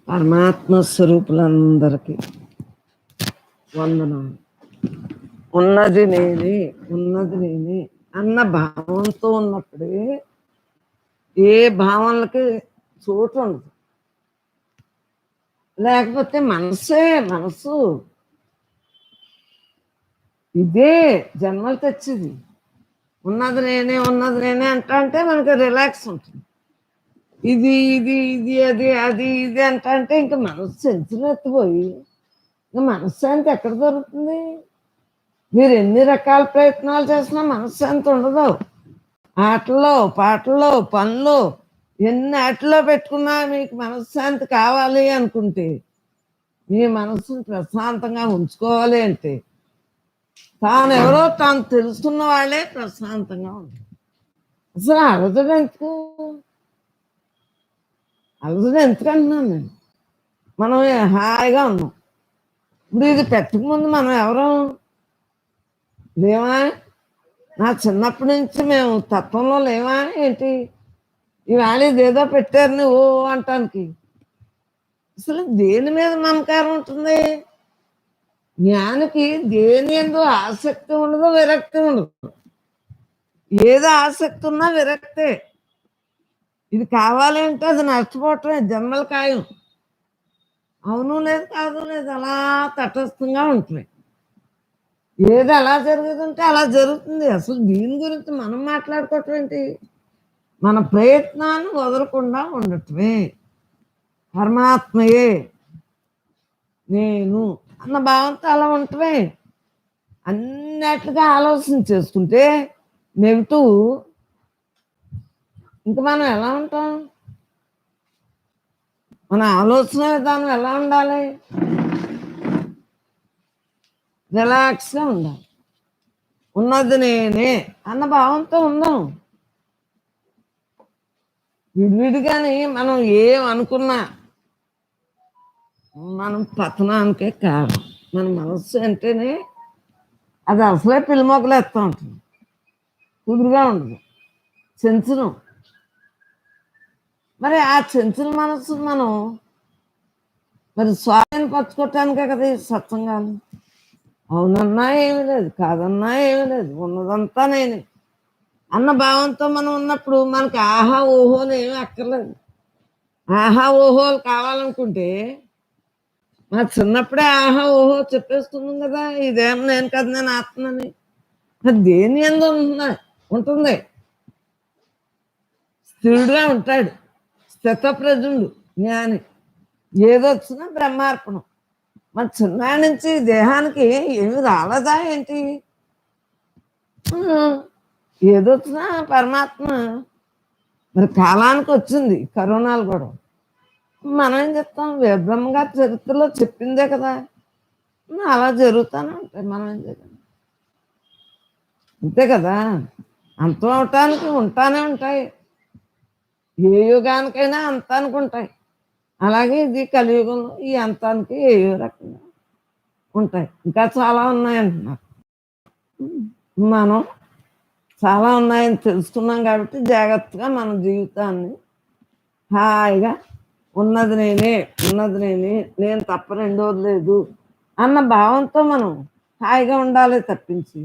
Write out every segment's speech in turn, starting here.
పరమాత్మ స్వరూపులందరికీ వందనం. ఉన్నది నేనే, ఉన్నది నేనే అన్న భావంతో ఉన్నప్పుడే ఏ భావనలకి చోటు ఉండదు. లేకపోతే మనసు ఇదే జన్మలు తెచ్చింది. ఉన్నది నేనే, ఉన్నది నేనే అంటే మనకి రిలాక్స్ ఉంటుంది. ఇది ఇది ఇది అది అది ఇది అంటే ఇంకా మనసు సెన్సులు ఎత్తిపోయి ఇంకా మనశ్శాంతి ఎక్కడ దొరుకుతుంది? మీరు ఎన్ని రకాల ప్రయత్నాలు చేసినా మనశ్శాంతి ఉండదు. ఆటల్లో, పాటల్లో, పనులు ఎన్ని ఆటల్లో పెట్టుకున్నా మీకు మనశ్శాంతి కావాలి అనుకుంటే, మీ మనసును ప్రశాంతంగా ఉంచుకోవాలి అంటే తాను ఎవరో తాను తెలుసుకున్న వాళ్ళే ప్రశాంతంగా ఉంటారు. అసలు అలసట ఎందుకంటున్నాను నేను. మనం హాయిగా ఉన్నాం. ఇప్పుడు ఇది పెట్టకముందు మనం ఎవరో లేవా? నా చిన్నప్పటి నుంచి మేము తత్వంలో లేవా ఏంటి? ఈవేళ ఇదేదో పెట్టారని ఓ అంటానికి అసలు దేని మీద మమకారం ఉంటుంది? జ్ఞానికి దేని ఎందు ఆసక్తి ఉండదు, విరక్తి ఉండదు. ఏదో ఆసక్తి ఉన్నా విరక్తే. ఇది కావాలి అంటే అది నష్టపోవటమే, జన్మల ఖాయం. అవును లేదు, కాదు లేదు, అలా తటస్థంగా ఉంటుంది. ఏది ఎలా జరుగుతుంటే అలా జరుగుతుంది. అసలు దీని గురించి మనం మాట్లాడుకోవటం ఏంటి? మన ప్రయత్నాన్ని వదలకుండా ఉండటమే. పరమాత్మయే నేను అన్న భావంతో అలా ఉండటమే. అన్నట్లుగా ఆలోచన చేసుకుంటే నెగిటివ్ ఇంక మనం ఎలా ఉంటాం? మన ఆలోచన విధానం ఎలా ఉండాలి? రిలాక్స్గా ఉండాలి. ఉన్నది నేనే అన్న భావంతో ఉందాం. విడివిడిగాని మనం ఏం అనుకున్నా మనం పతనానికే కారణం. మన మనస్సు అంటేనే అది అసలే పిల్లమొక్కలు ఎత్తా ఉంటుంది, కుదురుగా ఉండదు, చెంచును. మరి ఆ చెంచుల మనస్సు మనం మరి స్వాధీనపరచుకోవటానికే కదా ఈ సత్సంగాలు. అవునన్నా ఏమీ లేదు, కాదన్నా ఏమీ లేదు, ఉన్నదంతా నేనే అన్న భావంతో మనం ఉన్నప్పుడు మనకి ఆహా ఓహోలు ఏమీ అక్కర్లేదు. ఆహా ఓహోలు కావాలనుకుంటే మా చిన్నప్పుడే ఆహా ఓహో చెప్పేస్తున్నాం కదా, ఇదేం నేను కదా, నేను ఆత్మని. దేని ఎందు ఉంటుంది? స్థిరుడుగా ఉంటాడు, స్థితప్రజుడు, జ్ఞాని. ఏదొచ్చినా బ్రహ్మార్పణం. మన చిన్నాడి నుంచి దేహానికి ఏమి రాలేదా ఏంటి? ఏదొచ్చినా పరమాత్మ. మరి కాలానికి వచ్చింది కరోనాలు కూడా. మనం ఏం చెప్తాం? బ్రహ్మగారి చరిత్రలో చెప్పిందే కదా, అలా జరుగుతానే ఉంటాయి. మనం ఏం చేద్దాం? అంతే కదా, అంతం అవటానికి ఉంటానే ఉంటాయి. ఏ యుగానికైనా అంతానికి ఉంటాయి. అలాగే ఇది కలియుగంలో ఈ అంతానికి ఏ రకంగా ఉంటాయి. ఇంకా చాలా ఉన్నాయంటున్నారు. మనం చాలా ఉన్నాయని తెలుసుకున్నాం కాబట్టి జాగ్రత్తగా మన జీవితాన్ని హాయిగా ఉన్నది నేనే, ఉన్నది నేనే, నేను తప్ప రెండోది లేదు అన్న భావంతో మనం హాయిగా ఉండాలి తప్పించి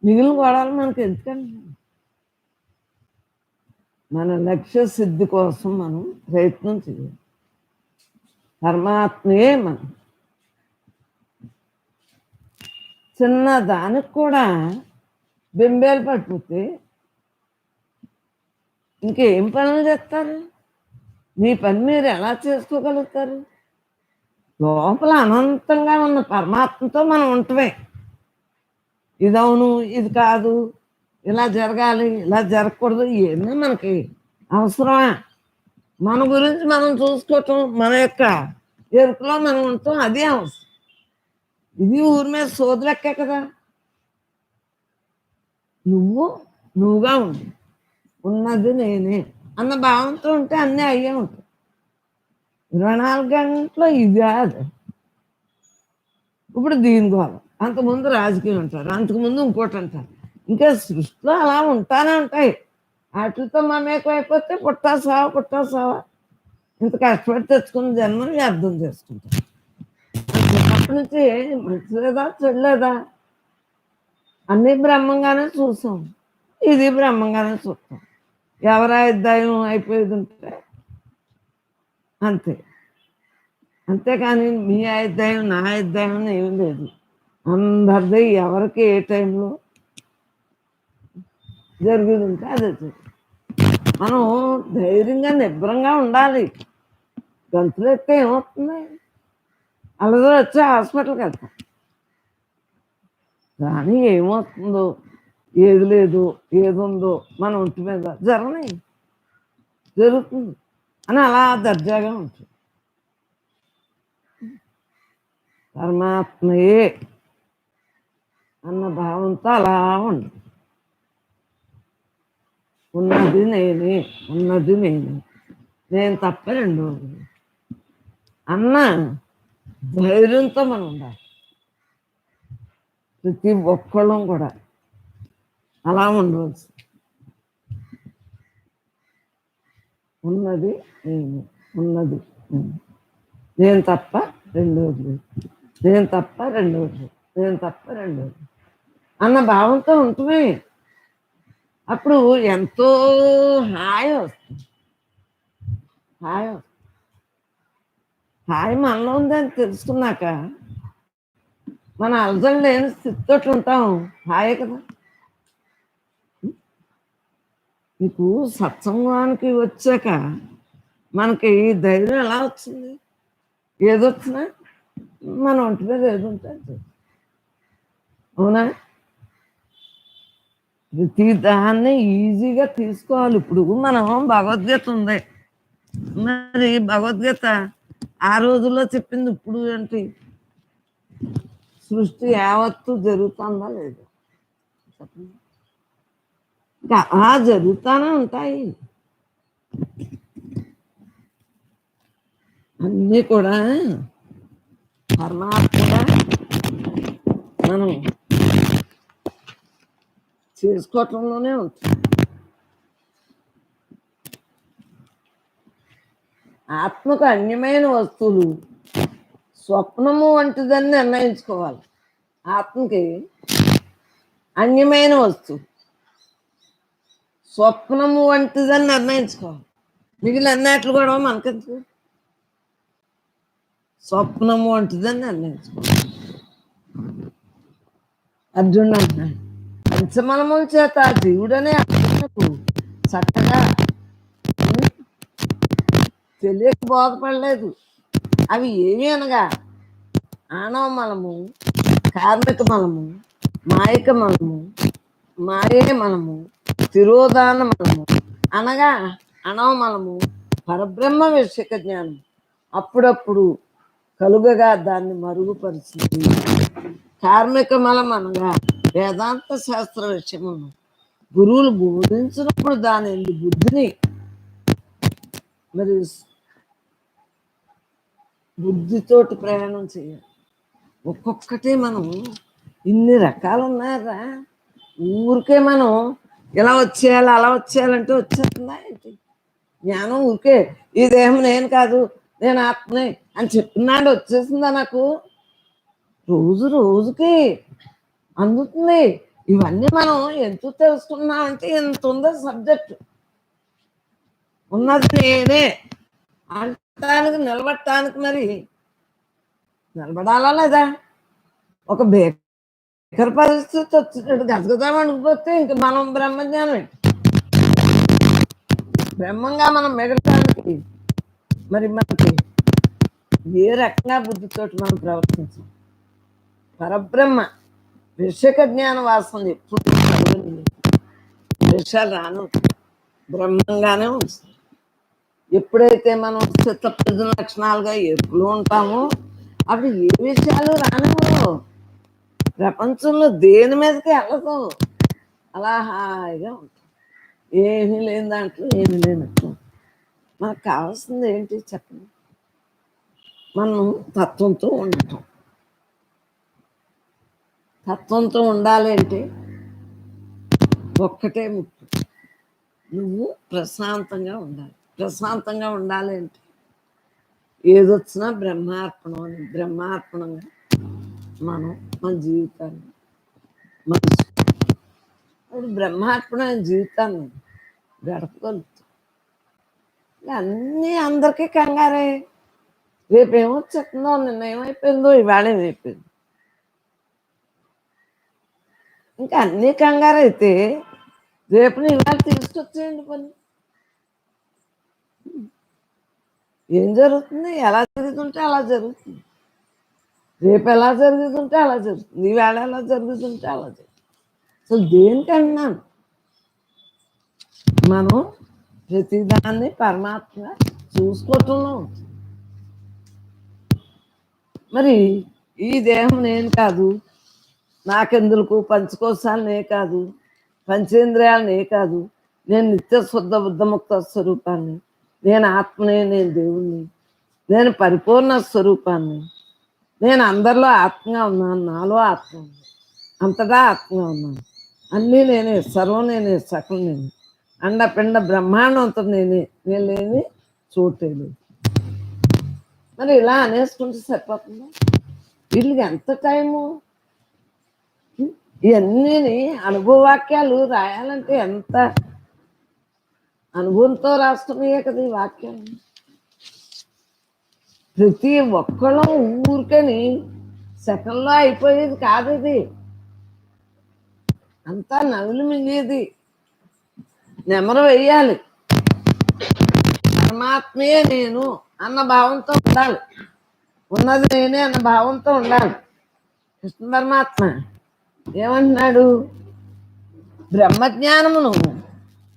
మిగిలిన గొడవలు మనకు ఎందుకండి? మన లక్ష్య సిద్ధి కోసం మనం ప్రయత్నం చేయాలి. పరమాత్మయే మనం. చిన్న దానికి కూడా బెంబేలు పడిపోతే ఇంకేం పనులు చేస్తారు? మీ పని మీరు ఎలా చేసుకోగలుగుతారు? లోపల అనంతంగా ఉన్న పరమాత్మతో మనం ఉంటమే. ఇదవును, ఇది కాదు, ఇలా జరగాలి, ఇలా జరగకూడదు, ఇవన్నీ మనకి అవసరమా? మన గురించి మనం చూసుకోవటం, మన యొక్క ఎరుకలో మనం ఉంటాం, అదే అవసరం. ఇది ఊరి మీద సోదలెక్కే కదా. నువ్వుగా ఉండు, ఉన్నది నేనే అన్న భావంతో ఉంటే అన్నీ అయ్యే ఉంటాయి. 24 గంటలు ఇది కాదు. ఇప్పుడు దీని గోళం, అంతకుముందు రాజకీయం అంటారు, అంతకుముందు ఇంకోటి అంటారు. ఇంకా సృష్టిలో అలా ఉంటానే ఉంటాయి. వాటితో మమేకం అయిపోతే పుట్టా సావా ఇంత కష్టపడి తెచ్చుకున్న జన్మని అర్థం చేసుకుంటాం. చిన్నప్పటి నుంచి మంచి లేదా చెడలేదా అన్నీ బ్రహ్మంగానే చూసాం, ఇది బ్రహ్మంగానే చూస్తాం. ఎవరి అధ్యాయం అయిపోయేది ఉంటే అంతే. అంతేకాని మీ అధ్యాయం నా అధ్యాయం ఏమీ లేదు. అందరిది ఎవరికి ఏ టైంలో జరిగేది ఉంటే అదే మనం ధైర్యంగా నిబ్రంగా ఉండాలి. గంతులు ఎత్తే ఏమవుతుంది? అలాగే వచ్చి హాస్పిటల్కి వెళ్తాం, కానీ ఏమవుతుందో ఏది లేదు ఏది ఉందో మన ఒంటి మీద జరుగుతుంది అని అలా దర్జాగా ఉంటుంది. పరమాత్మయే అన్న భావంతో అలా ఉండదు. ఉన్నది నేనే, నేను తప్ప రెండు అన్న ధైర్యంతో మనం ఉండాలి. ప్రతి ఒక్కళ్ళం కూడా అలా ఉండవచ్చు. ఉన్నది నేను తప్ప రెండోది అన్న భావంతో ఉంటుమే. అప్పుడు ఎంతో హాయి వస్తుంది. హాయి మనలో ఉందని తెలుసుకున్నాక మన అలజడి లేని స్థితితో ఉంటాం. హాయే కదా. మీకు సత్సంగానికి వచ్చాక మనకి ధైర్యం ఎలా వచ్చింది? ఏదొచ్చినా మన ఒంటి మీద ఏది ఉంటుంది, అవునా? ప్రతి దాన్ని ఈజీగా తీసుకోవాలి. ఇప్పుడు మనం భగవద్గీత ఉంది, మరి భగవద్గీత ఆ రోజుల్లో చెప్పింది ఇప్పుడు ఏంటి? సృష్టి యావత్తు జరుగుతుందా లేదా? అలా జరుగుతానే ఉంటాయి అన్నీ కూడా. పరమాత్మగా మనం చేసుకోవటంలోనే ఉంటుంది. ఆత్మకు అన్యమైన వస్తువులు స్వప్నము వంటిదని నిర్ణయించుకోవాలి. ఆత్మకి అన్యమైన వస్తువు స్వప్నము వంటిదని నిర్ణయించుకోవాలి. మిగిలిన అన్నట్లు కూడా మనకెందుకు? స్వప్నము వంటిదని నిర్ణయించుకోవాలి. అర్జునుడు అంటున్నాడు, పంచమలముల చేత జీవుడనే అర్జునుకు చక్కగా తెలియక బోధపడలేదు. అవి ఏమి అనగా ఆణవ మలము, కార్మిక మలము, మాయక మలము, మాయే మలము, తిరోధాన మలము అనగా అణవమలము పరబ్రహ్మ విషయక జ్ఞానం అప్పుడప్పుడు కలుగగా దాన్ని మరుగుపరిచింది. కార్మిక మలం అనగా వేదాంత శాస్త్ర విషయము గురువులు బోధించినప్పుడు దాని బుద్ధిని మరి బుద్ధితోటి ప్రయాణం చేయాలి. ఒక్కొక్కటి మనం ఇన్ని రకాలు ఉన్నారా? ఊరికే మనం ఇలా వచ్చేయాలి అలా వచ్చేయాలంటే వచ్చేస్తుందా ఏంటి? జ్ఞానం ఊరికే ఈ దేహం నేను కాదు నేను ఆత్మనే అని చెప్తున్నాడు వచ్చేసిందా నాకు? రోజు రోజుకి అందుతుంది. ఇవన్నీ మనం ఎందుకు తెలుసుకున్నామంటే ఎంత ఉందో సబ్జెక్ట్. ఉన్నది నేనే అంటానికి నిలబడటానికి మరి నిలబడాలా లేదా? ఒక బేకర పరిస్థితి వచ్చినట్టు గజగజామణిపోతే ఇంక మనం బ్రహ్మజ్ఞానం బ్రహ్మంగా మనం మిగలటానికి మరి మనకి ఏ రకంగా బుద్ధితోటి మనం ప్రవర్తించాం? పరబ్రహ్మ విషయక జ్ఞాన వాసన ఎప్పుడు విషయాలు రాను బ్రహ్మంగానే ఉంటుంది. ఎప్పుడైతే మనం చిత్తప్రజ లక్షణాలుగా ఎప్పుడు ఉంటామో అప్పుడు ఏ విషయాలు రానివ్వవు. ప్రపంచంలో దేని మీదకి వెళ్ళదు, అలా హాయిగా ఉంటుంది. ఏమీ లేని దాంట్లో ఏమీ లేనట్టు. మనకు కావాల్సింది ఏంటి చెప్పండి? మనం తత్వంతో ఉండటం. తత్వంతో ఉండాలి అంటే ఒక్కటే ముఖ్యం, నువ్వు ప్రశాంతంగా ఉండాలి. ప్రశాంతంగా ఉండాలి అంటే ఏదొచ్చినా బ్రహ్మార్పణం అని బ్రహ్మార్పణంగా మనం మన జీవితాన్ని మనసు ఇప్పుడు బ్రహ్మార్పణమైన జీవితాన్ని గడపగలుగుతాం. అన్నీ అందరికీ కంగారే. రేపు ఏమొచ్చేస్తుందో, నిన్న ఏమైపోయిందో, ఇవాళ ఏమైపోయింది. ఇంకా అన్నీ కంగారైతే రేపుని ఇవాళ తీసుకొచ్చేయండి పని. ఏం జరుగుతుంది? ఎలా జరుగుతుంటే అలా జరుగుతుంది. రేపు ఎలా జరుగుతుంటే అలా జరుగుతుంది. ఈవేళ ఎలా జరుగుతుంటే అలా జరుగుతుంది. అసలు దేనికన్నాను మనం ప్రతిదాన్ని పరమాత్మగా చూసుకోవటంలో ఉంటుంది. మరి ఈ దేహం నేను కాదు, నాకెందుకు పంచకోశాలు నే కాదు, పంచేంద్రియాలు నే కాదు, నేను నిత్య శుద్ధ బుద్ధముక్త స్వరూపాన్ని, నేను ఆత్మనే, నేను దేవుణ్ణి, నేను పరిపూర్ణ స్వరూపాన్ని, నేను అందరిలో ఆత్మగా ఉన్నాను, నాలో ఆత్మ ఉంది, అంతటా ఆత్మగా ఉన్నాను, అన్నీ నేనే, సర్వం నేనే, సకలం నేను, అండపిండ బ్రహ్మాండం అంతా నేనే, నేను లేని చోటే లేదు. మరి ఇలా అనేసుకుంటే సరిపోతుందా? వీళ్ళకి ఎంత టైము? ఇవన్నీ అనుభవవాక్యాలు రాయాలంటే ఎంత అనుభవంతో రాస్తున్నాయే కదా ఈ వాక్యాలు. ప్రతి ఒక్కళ్ళం ఊరికని సెకండ్లో అయిపోయేది కాదు. ఇది అంతా నవ్వులు మింగేది. నెమరు వేయాలి. పరమాత్మే నేను అన్న భావంతో ఉండాలి. ఉన్నది నేనే అన్న భావంతో ఉండాలి. కృష్ణ పరమాత్మ ఏమంటున్నాడు?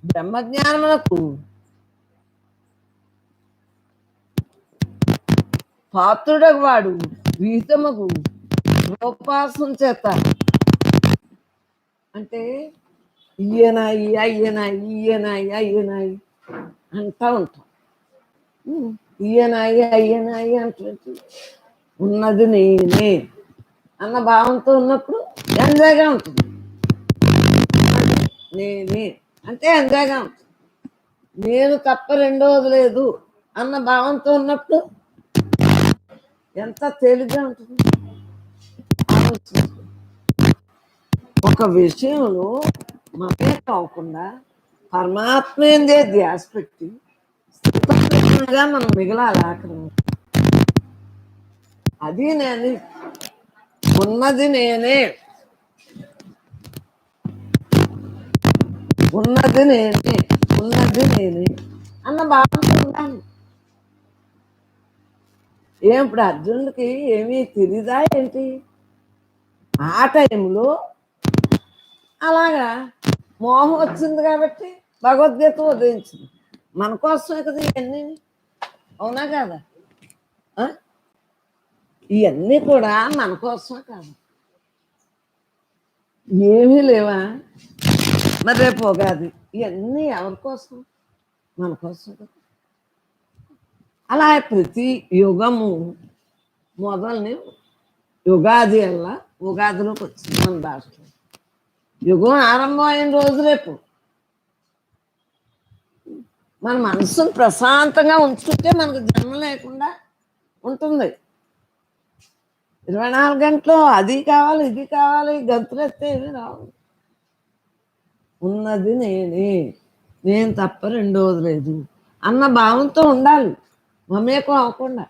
బ్రహ్మజ్ఞానమునకు పాత్రుడకు వాడు విహితముకు రూపాసం చేత. అంటే ఈయనాయి అయ్యనాయి ఈయనాయి అయ్యనాయి అంటా ఉంటాం. ఈయనాయి అయ్యనాయి అంటే ఉన్నది నేనే అన్న భావంతో ఉన్నప్పుడు ఎంజాయ్గా ఉంటుంది. నేనే అంటే ఎంజాయ్గా ఉంటుంది. నేను తప్ప రెండోది లేదు అన్న భావంతో ఉన్నప్పుడు ఎంత తేలిగ్గా ఉంటుంది. ఒక విషయంలో మమే కాకుండా పరమాత్మేందే ధ్యాస పెట్టి స్థితంగా మనం మిగలాలి. ఆఖరి అది నేను ఉన్నది నేనే, ఉన్నది నేనే, ఉన్నది నేనే అన్న భావంతో ఉంటాను. ఇప్పుడు అర్జునుడికి ఏమీ తెలీదా ఏంటి? ఆ టైంలో అలాగా మోహం వచ్చింది కాబట్టి భగవద్గీత ఉదయించింది. మన కోసమే కదా ఇవన్నీ. అవునా కాదా? ఇవన్నీ కూడా మన కోసమే కాదు. ఏమీ లేవా? మరి రేపు ఉగాది, ఇవన్నీ ఎవరి కోసం? మన కోసం కదా. అలా ప్రతి యుగము మొదలని యుగాది అలా ఉగాదిలోకి వచ్చింది మన రాష్ట్రం. యుగం ఆరంభం అయిన రోజు రేపు. మన మనసును ప్రశాంతంగా ఉంచుకుంటే మనకు జన్మ లేకుండా ఉంటుంది. 24 గంటలు అది కావాలి ఇది కావాలి గంతులెత్తే ఏమీ రావు. ఉన్నది నేనే, నేను తప్ప రెండోది లేదు అన్న భావంతో ఉండాలి. మమేకం అవ్వకుండా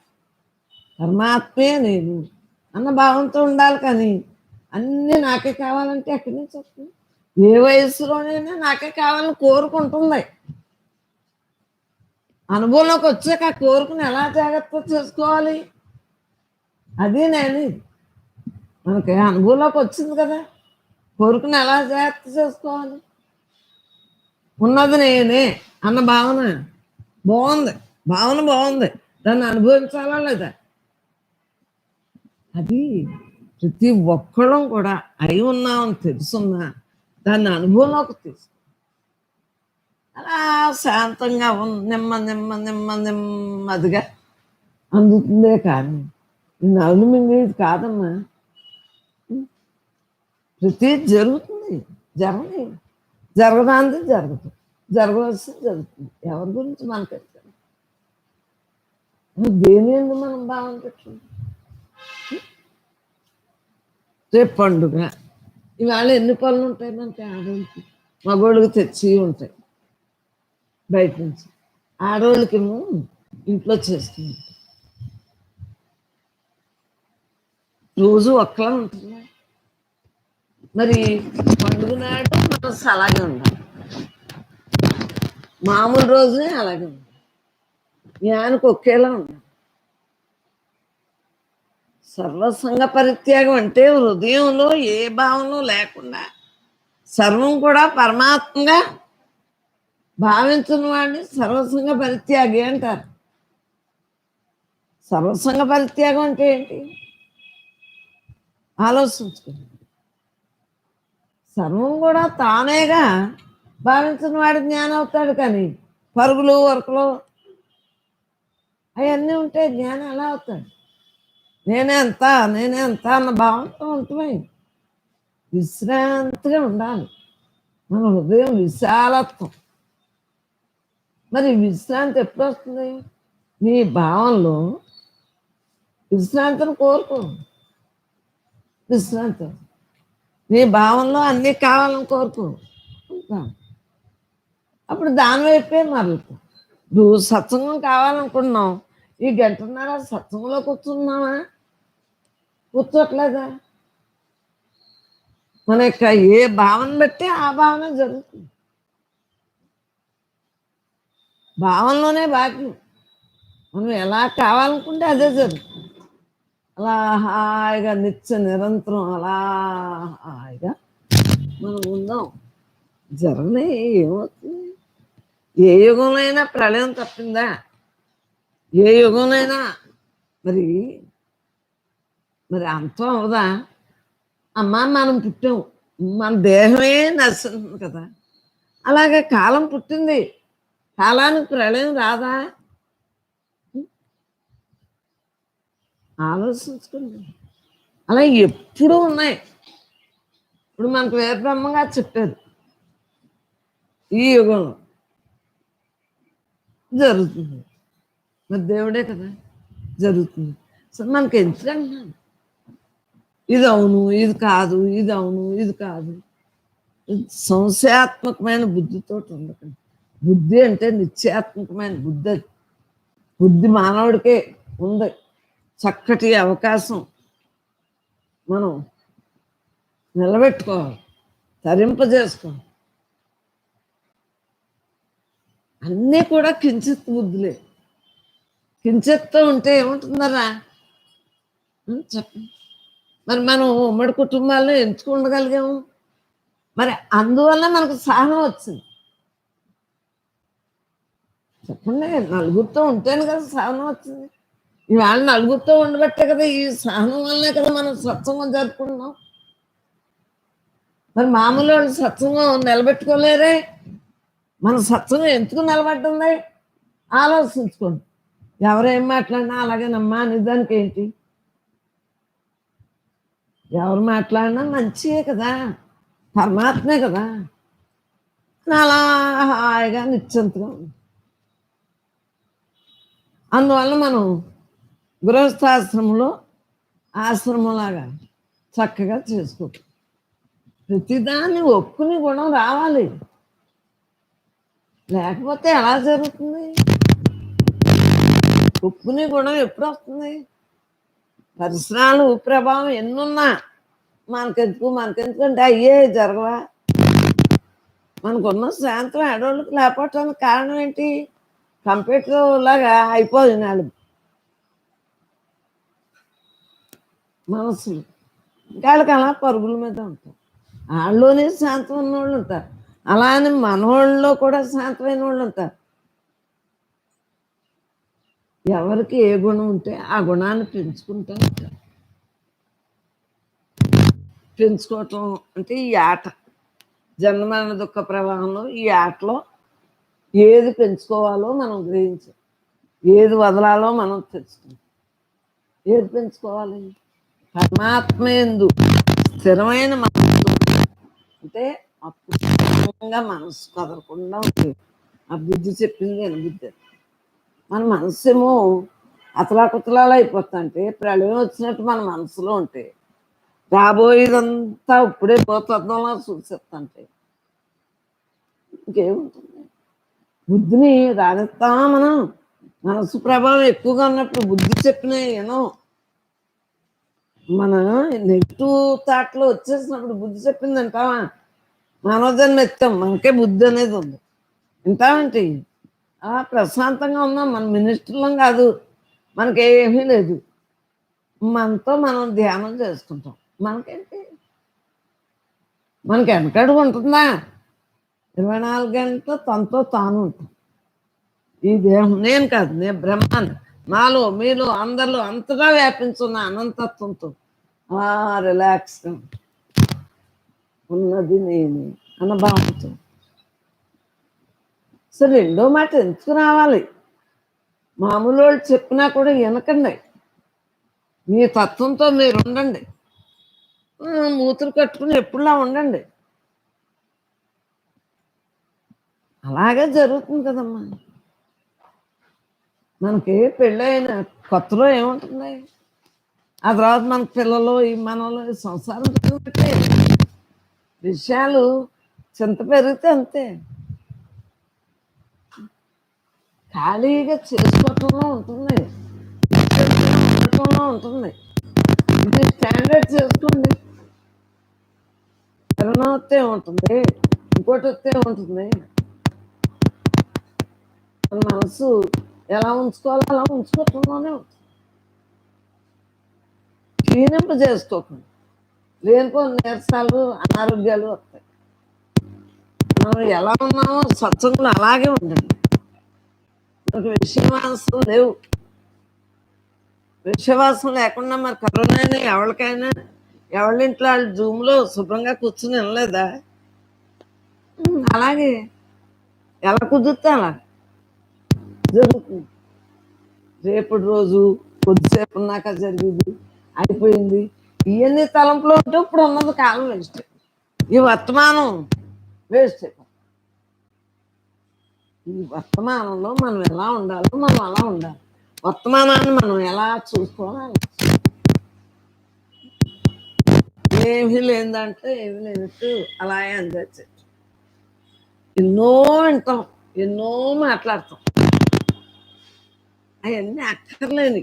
పరమాత్మే నేను అన్న భావంతో ఉండాలి. కానీ అన్నీ నాకే కావాలంటే ఎక్కడి నుంచి వస్తుంది? ఏ వయసులోనైనా నాకే కావాలని కోరుకుంటుంది. అనుభవంలోకి వచ్చాక ఆ కోరుకుని ఎలా జాగ్రత్త చేసుకోవాలి? అది నేను మనకి అనుభవంలోకి వచ్చింది కదా, కోరుకుని ఎలా జాగ్రత్త చేసుకోవాలి? ఉన్నది నేనే అన్న భావన బాగుంది, భావన బాగుంది, దాన్ని అనుభవించాలా లేదా? అది ప్రతి ఒక్కళ్ళం కూడా అయి ఉన్నామని తెలుసున్నా దాన్ని అనుభవంలోకి తీసు అలా శాంతంగా నెమ్మదిగా అందుతుందే. కానీ నవ్వులు మింగేది కాదమ్మా. ప్రతి జరుగుతుంది, జరగదాంది జరగదు. జరగవలసింది జరుగుతుంది. ఎవరి గురించి మనకైతే దేని ఎందుకు మనం భావన పెట్టుకుంటాం? రేపు పండుగ, ఇవాళ ఎన్ని పనులు ఉంటాయి మనకి ఆడవాళ్ళకి? మగోళ్ళకి తెచ్చి ఉంటాయి బయట నుంచి, ఆడవాళ్ళకేమో ఇంట్లో చేసుకుంటాం. రోజు ఒక్కలా ఉంటుందా? మరి పండుగ నాడు మనసు అలాగే ఉండాలి, మామూలు రోజునే అలాగే ఉండాలి, జ్ఞానికి ఒకేలా ఉండాలి. సర్వసంగ పరిత్యాగం అంటే హృదయంలో ఏ భావన లేకుండా సర్వం కూడా పరమాత్మగా భావించిన వాడిని సర్వసంగ పరిత్యాగి అంటారు. సర్వసంగ పరిత్యాగం అంటే ఏంటి ఆలోచించుకోండి. సర్వం కూడా తానేగా భావించిన వాడి జ్ఞానం అవుతాడు. కానీ పరుగులు వరకులు అవన్నీ ఉంటే జ్ఞానం ఎలా అవుతాడు? నేనే ఎంత అన్న భావంతో ఉంటుంది. విశ్రాంతిగా ఉండాలి మన హృదయం, విశాలత్వం. మరి విశ్రాంతి ఎప్పుడు వస్తుంది? నీ భావంలో విశ్రాంతిని కోరుకో. విశ్రాంతి నీ భావంలో అన్నీ కావాలని కోరుకో, అప్పుడు దాని వైపే మరలుకో. నువ్వు సత్సంగం కావాలనుకున్నావు, ఈ గంటన్నర సత్సంగంలో కూర్చున్నావా? కూర్చోట్లేదా? మన యొక్క ఏ భావన బట్టి ఆ భావన జరుగుతుంది. భావనలోనే భాగ్యం. మనం ఎలా కావాలనుకుంటే అదే జరుగుతుంది. అలా హాయిగా నిరంతరం అలా హాయిగా మనం ఉందాం. జరగనే ఏమవుతుంది? ఏ యుగంలో అయినా ప్రళయం తప్పిందా? ఏ యుగంలో అయినా మరి అంతం అవదా? అమ్మా మనం పుట్టాం, మన దేహమే నశిస్తుంది కదా. అలాగే కాలం పుట్టింది, కాలానికి ప్రళయం రాదా? ఆలోచించుకోండి. అలా ఎప్పుడూ ఉన్నాయి. ఇప్పుడు మనకు వేద బ్రహ్మగా చెప్పారు, ఈ యుగంలో జరుగుతుంది. మరి దేవుడే కదా జరుగుతుంది. సో మనకి ఎందుకంటున్నాను? ఇది అవును ఇది కాదు, ఇది అవును ఇది కాదు. సంశయాత్మకమైన బుద్ధితో ఉండకండి. బుద్ధి అంటే నిశ్చయాత్మకమైన బుద్ధి. అది బుద్ధి మానవుడికే ఉంది. చక్కటి అవకాశం మనం నిలబెట్టుకోవాలి, తరింపజేసుకోవాలి. అన్నీ కూడా కించిత్ బుద్ధులే. కించిత్తో ఉంటే ఏముంటుందరా చెప్పండి. మరి మనం ఉమ్మడి కుటుంబాల్లో ఎంచుకు ఉండగలిగాము. మరి అందువల్ల మనకు సహనం వచ్చింది. చెప్పండి, నలుగురితో ఉంటేనే కదా సహనం వచ్చింది. ఇవాళ నలుగురితో ఉండబట్టే కదా, ఈ సహనం వల్లనే కదా మనం సత్సంగం జరుపుకుంటున్నాం. మరి మామూలు వాళ్ళు సత్సంగం నిలబెట్టుకోలేరే. మన సత్సంగం ఎందుకు నిలబడ్డంది ఆలోచించుకోండి. ఎవరేం మాట్లాడినా అలాగేనమ్మా నిజానికి ఏంటి? ఎవరు మాట్లాడినా మంచియే కదా, పరమాత్మే కదా. అలా హాయిగా నిశ్చింతగా ఉంది. అందువల్ల మనం గృహస్థాశ్రమంలో ఆశ్రమంలాగా చక్కగా చేసుకోవచ్చు. ప్రతిదాన్ని ఒప్పుకుని గుణం రావాలి, లేకపోతే ఎలా జరుగుతుంది? ఒప్పుకునే గుణం ఎప్పుడు వస్తుంది? పరిసరాలు ప్రభావం ఎన్నున్నా మనకెందుకు అంటే అయ్యే జరగవా? మనకున్న శాంతం ఆడవాళ్ళకి లేకపోవటానికి కారణం ఏంటి? కంప్యూటర్ లాగా అయిపోయింది వాళ్ళు మనసులు. వాళ్ళకి అలా పరుగుల మీద ఉంటారు. వాళ్ళలోనే శాంతం ఉన్నవాళ్ళు ఉంటారు, అలా అని మనవాళ్ళలో కూడా శాంతమైన వాళ్ళు ఉంటారు. ఎవరికి ఏ గుణం ఉంటే ఆ గుణాన్ని పెంచుకుంటూ ఉంటారు. పెంచుకోవటం అంటే ఈ ఆట, జన్మరణ దుఃఖ ప్రవాహంలో ఈ ఆటలో ఏది పెంచుకోవాలో మనం గ్రహించాం, ఏది వదలాలో మనం తెలుసుకుంటాం. ఏది పెంచుకోవాలి? పరమాత్మ యందు స్థిరమైన మనసు అంటే అప్పుడు స్థిరంగా మనసు కదలకుండా ఉంటుంది. ఆ బుద్ధి చెప్పింది బుద్ధి మన మనసు ఏమో అతలాకుతలాలు అయిపోతుంటే ప్రళయం వచ్చినట్టు మన మనసులో ఉంటే రాబోయేదంతా ఇప్పుడే పోతుందో చూసేస్తుంటే ఇంకేముంటుంది. బుద్ధిని రానిస్తామా మనం? మనసు ప్రభావం ఎక్కువగా ఉన్నప్పుడు బుద్ధి చెప్పిన ఏనో మన నెగిటివ్ థాట్లో వచ్చేసినప్పుడు బుద్ధి చెప్పింది అంటావా? మనోజన్మ ఎత్తాం, మనకే బుద్ధి అనేది ఉంది. వింటామేంటి? ప్రశాంతంగా ఉన్నాం, మన మినిస్టర్లం కాదు, మనకేమీ లేదు, మనతో మనం ధ్యానం చేసుకుంటాం. మనకేంటి, మనకి వెనకడుగు ఉంటుందా? 24 గంటలు తనతో తాను ఉంటాం. ఈ దేహం నేను కాదు, నేను బ్రహ్మాన్ని, నాలో మీలో అందరిలో అంతగా వ్యాపించున్న అనంతత్వంతో రిలాక్స్గా ఉన్నది నేనే అన్న భావంతో. సో రెండో మాట ఎందుకు రావాలి? మామూలు వాళ్ళు చెప్పినా కూడా వినకండి, మీ తత్వంతో మీరు ఉండండి, మూతులు కట్టుకుని ఎప్పుడులా ఉండండి. అలాగే జరుగుతుంది కదమ్మా. మనకి పెళ్ళైన కొత్తలో ఏముంటుంది, ఆ తర్వాత మన పిల్లలు ఈ మనలో సంసారం పెరిగితే విషయాలు చింత పెరిగితే అంతే, ఖాళీగా చేసుకోవటంలో ఉంటుంది, ఉంటుంది. ఇది స్టాండర్డ్ చేసుకోండి. కరోనా వస్తే ఉంటుంది, ఇంకోటి వస్తే ఉంటుంది. మన మనసు ఎలా ఉంచుకోవాలో అలా ఉంచుకోవటంలోనే ఉంటుంది. క్షీణింప చేసుకోకుండా లేనిపోని నీరసాలు అనారోగ్యాలు వస్తాయి. మనం ఎలా ఉన్నామో స్వచ్ఛంగా అలాగే ఉండండి. మనకు విషయవాసన లేవు. విషయవాసన లేకుండా మరి కరోనా అయినా ఎవరికైనా ఎవరింట్లో వాళ్ళు జూమ్లో శుభ్రంగా కూర్చుని వినలేదా? అలాగే ఎలా కుదిరితే అలా జరుగుతుంది. రేపటి రోజు కొద్దిసేపు ఉన్నాక జరిగింది, అయిపోయింది, ఇవన్నీ తలంపులో ఉంటే ఇప్పుడు ఉన్నది కాలం వేస్ట్, ఈ వర్తమానం వేస్ట్ అయిపోతుంది. ఈ వర్తమానంలో మనం ఎలా ఉండాలో మనం అలా ఉండాలి, వర్తమానాన్ని మనం ఎలా చూసుకోవాలి. ఏమీ లేదంటే ఏమి లేనట్టు అలాగే అందచ్చు. ఎన్నో వింటాం, ఎన్నో మాట్లాడతాం, అవన్నీ అక్కర్లేని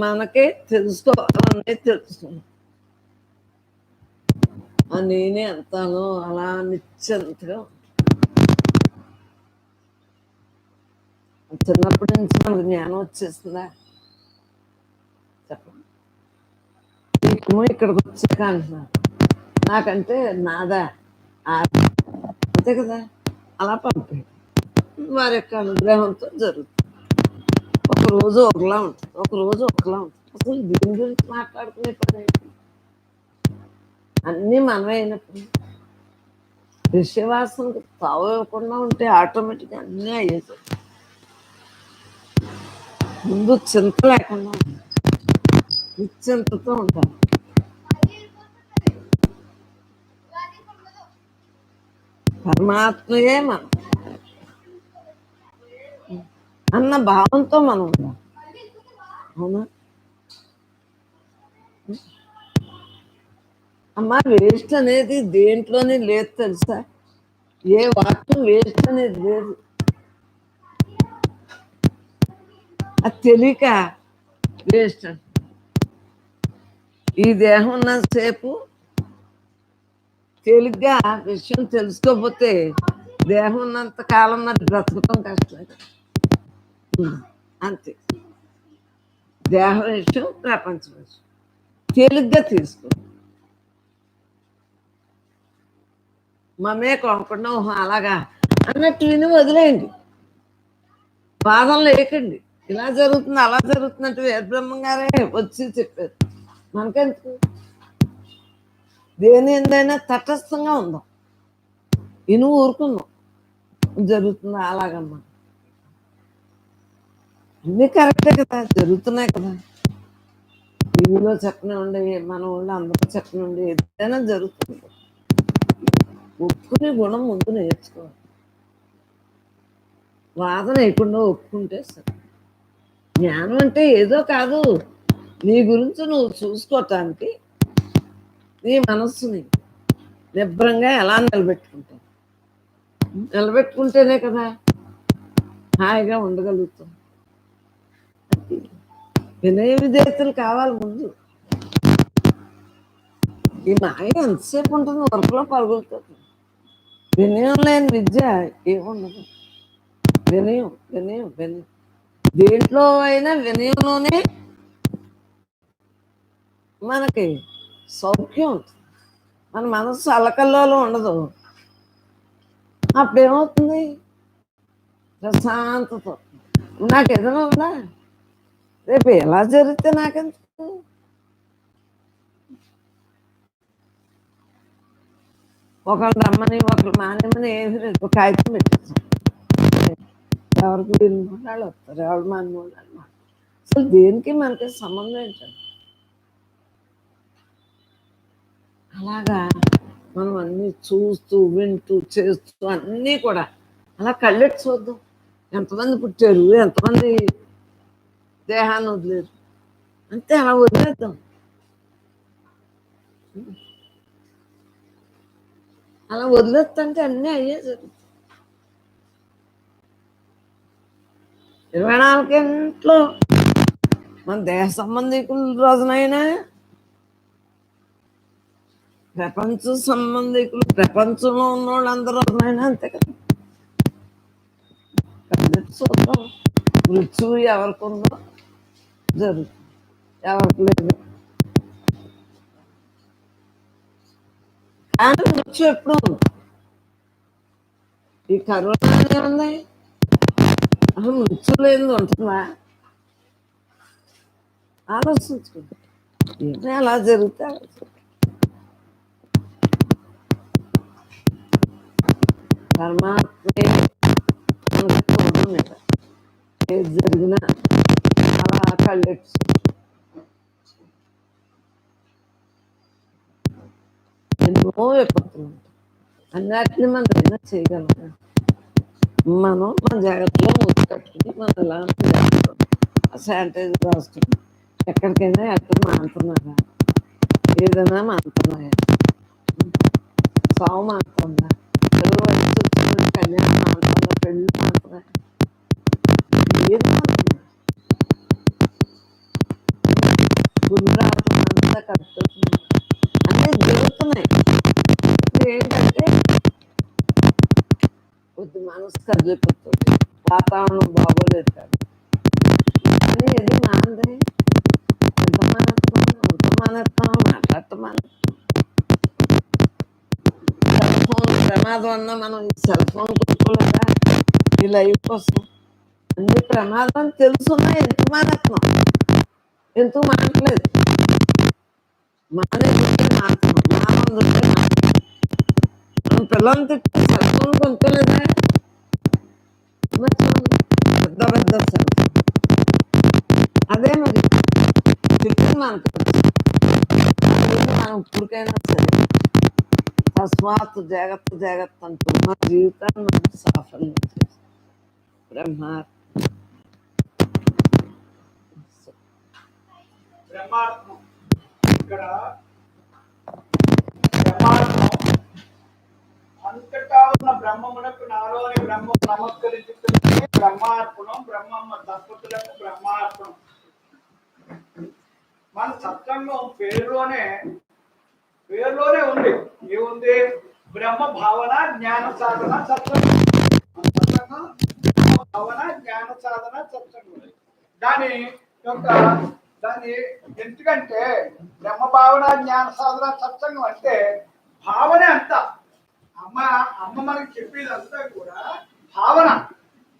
మనకే తెలుసుకోవాలనే తెలుస్తుంది. నేనే అంతాను అలా నిశ్చంతగా. చిన్నప్పటి నుంచి మనకు జ్ఞానం వచ్చేస్తుందా చెప్పండి? నీకేమో ఇక్కడికి వచ్చాక అంటున్నారు, నాకంటే నాదా అంతే కదా, అలా పంపే వారి యొక్క అనుగ్రహంతో జరుగుతుంది. ఒకరోజు ఒకలా ఉంటుంది, ఒకరోజు ఒకలా ఉంటుంది. అసలు దీని గురించి మాట్లాడుకునే పని అన్నీ మనమే అయినప్పుడు విషయవాసనకు తావు ఇవ్వకుండా ఉంటే ఆటోమేటిక్గా అన్నీ అయ్యేది. ముందు చింత లేకుండా నిశ్చింతతో ఉంటాం. పరమాత్మయే మనం అన్న భావంతో మనం ఉండాలి. అవునా అమ్మా? వేస్ట్ అనేది దేంట్లోనే లేదు తెలుసా? ఏ వాక్యం వేస్ట్ అనేది లేదు. అది తెలియక వేస్ట్. ఈ దేహం ఉన్నంతసేపు తేలిగ్గా విషయం తెలుసుకోకపోతే దేహం ఉన్నంత కాలం నాకు బ్రతకటం కష్టం. అంతే. దేహ విషయం ప్రపంచ విషయం తేలిగ్గా తీసుకో. మమే కొనకుండా అలాగా అన్నట్టు విని వదిలేయండి, బాధలు లేకండి. ఇలా జరుగుతుంది అలా జరుగుతున్నట్టు వేదబ్రహ్మం గారే వచ్చి చెప్పారు. మనకెందుకు? దేని ఏందైనా తటస్థంగా ఉందాం, ఇను ఊరుకుందాం, జరుగుతుందా అలాగమ్మా, అన్నీ కరెక్టే కదా, జరుగుతున్నాయి కదా. టీవీలో చెప్పనే ఉండే, మన ఊళ్ళో అందరూ చెప్పనే ఉండే, ఏదైనా జరుగుతుంది. ఒప్పుకునే గుణం ముందు నేర్చుకోవాలి. వాదన లేకుండా ఒప్పుకుంటే సరే. జ్ఞానం అంటే ఏదో కాదు, నీ గురించి నువ్వు చూసుకోవటానికి నీ మనస్సుని నిబ్రంగా ఎలా నిలబెట్టుకుంటావు. నిలబెట్టుకుంటేనే కదా హాయిగా ఉండగలుగుతాం. వినయ విధేయతలు కావాలి ముందు. ఈ మాయ ఎంతసేపు ఉంటుంది, వరకులో పరుగులుతుంది. వినయం లేని విద్య ఏముండదు. వినయం వినయం వినయం దేంట్లో అయినా వినయంలోనే మనకి సౌఖ్యం ఉంటుంది. మన మనస్సు అలకల్లోలో ఉండదు. అప్పుడేమవుతుంది, ప్రశాంతత. నాకు ఏదైనా ఉందా, రేపు ఎలా జరిగితే నాకెందుకు, ఒకళ్ళు రమ్మని ఒకళ్ళు మానేమని ఏమి లేదు. ఒక కాగితం పెట్టేస్తాం, ఎవరికి వీళ్ళు వాళ్ళు వస్తారు, ఎవరు మాని వాళ్ళు. అసలు దేనికి మనకి సంబంధం ఏంటండి. అలాగా మనం అన్నీ చూస్తూ వింటూ చేస్తూ అన్నీ కూడా అలా కళ్ళెట్టి చూద్దాం. ఎంతమంది పుట్టారు, ఎంతమంది దేహాన్ని వదిలేరు, అంతే అలా వదిలేద్దాం. అలా వదిలేస్తుంటే అన్నీ అయ్యే జరుగుతాయి. 24 గంటలు మన దేహ సంబంధికుల రోజునైనా, ప్రపంచ సంబంధికులు ప్రపంచంలో ఉన్న వాళ్ళందరూ రోజునైనా అంతే కదా. చూద్దాం, మృత్యువు ఎవరికి ఉందో జరుగుతుంది, ఎవరికి లేదు. కానీ మృత్యు ఎప్పుడు ఉంది. ఈ కరోనా ఉంది, అసలు మృత్యు లేనిది ఉంటుందా? ఆలోచించుకుంది. ఏంటి అలా జరిగితే పరమాత్మే ఏది జరిగినా అలా కళ్ళెచ్చు. ఎన్నో విపత్తులు ఉంటాయి, అన్నిటిని మనం ఏదైనా చేయగలం. మనం మన జాగ్రత్తలో మూసి కట్టుకుని మనం ఎలా చేస్తాం, శానిటైజర్ రాసుకుని ఎక్కడికైనా ఎక్కడ మానుతున్నారా, ఏదైనా మానుతున్నాయా, సాగు మానుతుందా, పిల్లలు వయసు వచ్చిన కళ్యాణం మానుతుందా, పెళ్ళి మానుతున్నాయా, ఏది మానుతున్నా, గుండ్రాటం అంతా కడుపుతుంది, అన్నీ జరుగుతున్నాయి. ఏంటంటే కొద్ది మనసు కదిలిపోతుంది, వాతావరణం బాగోలేదు కాదు. కానీ ఏది మానదే, ఎంత మానేస్తాం, ఎంత మానేస్తాం, మాట్లాడటం సెల్ ఫోన్ ప్రమాదం అన్నా మనం ఈ సెల్ ఫోన్ కొనుక్కోలేదా ఈ లైవ్ కోసం. అన్ని ప్రమాదం తెలుసున్నా ఎందుకు మానేస్తున్నాం, ఎందుకు మానట్లేదు. మానే దుట్టే మారుతున్నాం, మానవం దుట్టే మారుతున్నాం. మనం పిల్లల్ని తిట్టి సెల్ ఫోన్ కొనుక్కోలేదా, పెద్ద పెద్ద సెల్ ఫోన్. అదే మరి తిట్టింది మనకు మనం ఇప్పటికైనా సరే తస్మాత్ జాగ్రత్త జాగ్రత్త అంటూ మన జీవితాన్ని మనం సాఫల్యం చేస్తాం. బ్రహ్మాత్మం ఇక్కడ బ్రహ్మాత్మం అంతటా ఉన్న బ్రహ్మమునకు నాలోని బ్రహ్మం నమస్కరించుకుంటే బ్రహ్మార్పణం, బ్రహ్మమ్మ దంపతులకు బ్రహ్మార్పణం. మన సత్సంగం పేరులోనే ఉంది. ఏముంది? బ్రహ్మ భావన జ్ఞాన సాధన సత్సంగం. సత్సంగం భావన జ్ఞాన సాధన సత్సంగం. దాని ఎందుకంటే బ్రహ్మ భావన జ్ఞాన సాధన సత్సంగం అంటే భావనే అంతా. అమ్మ మనకి చెప్పేదంతా కూడా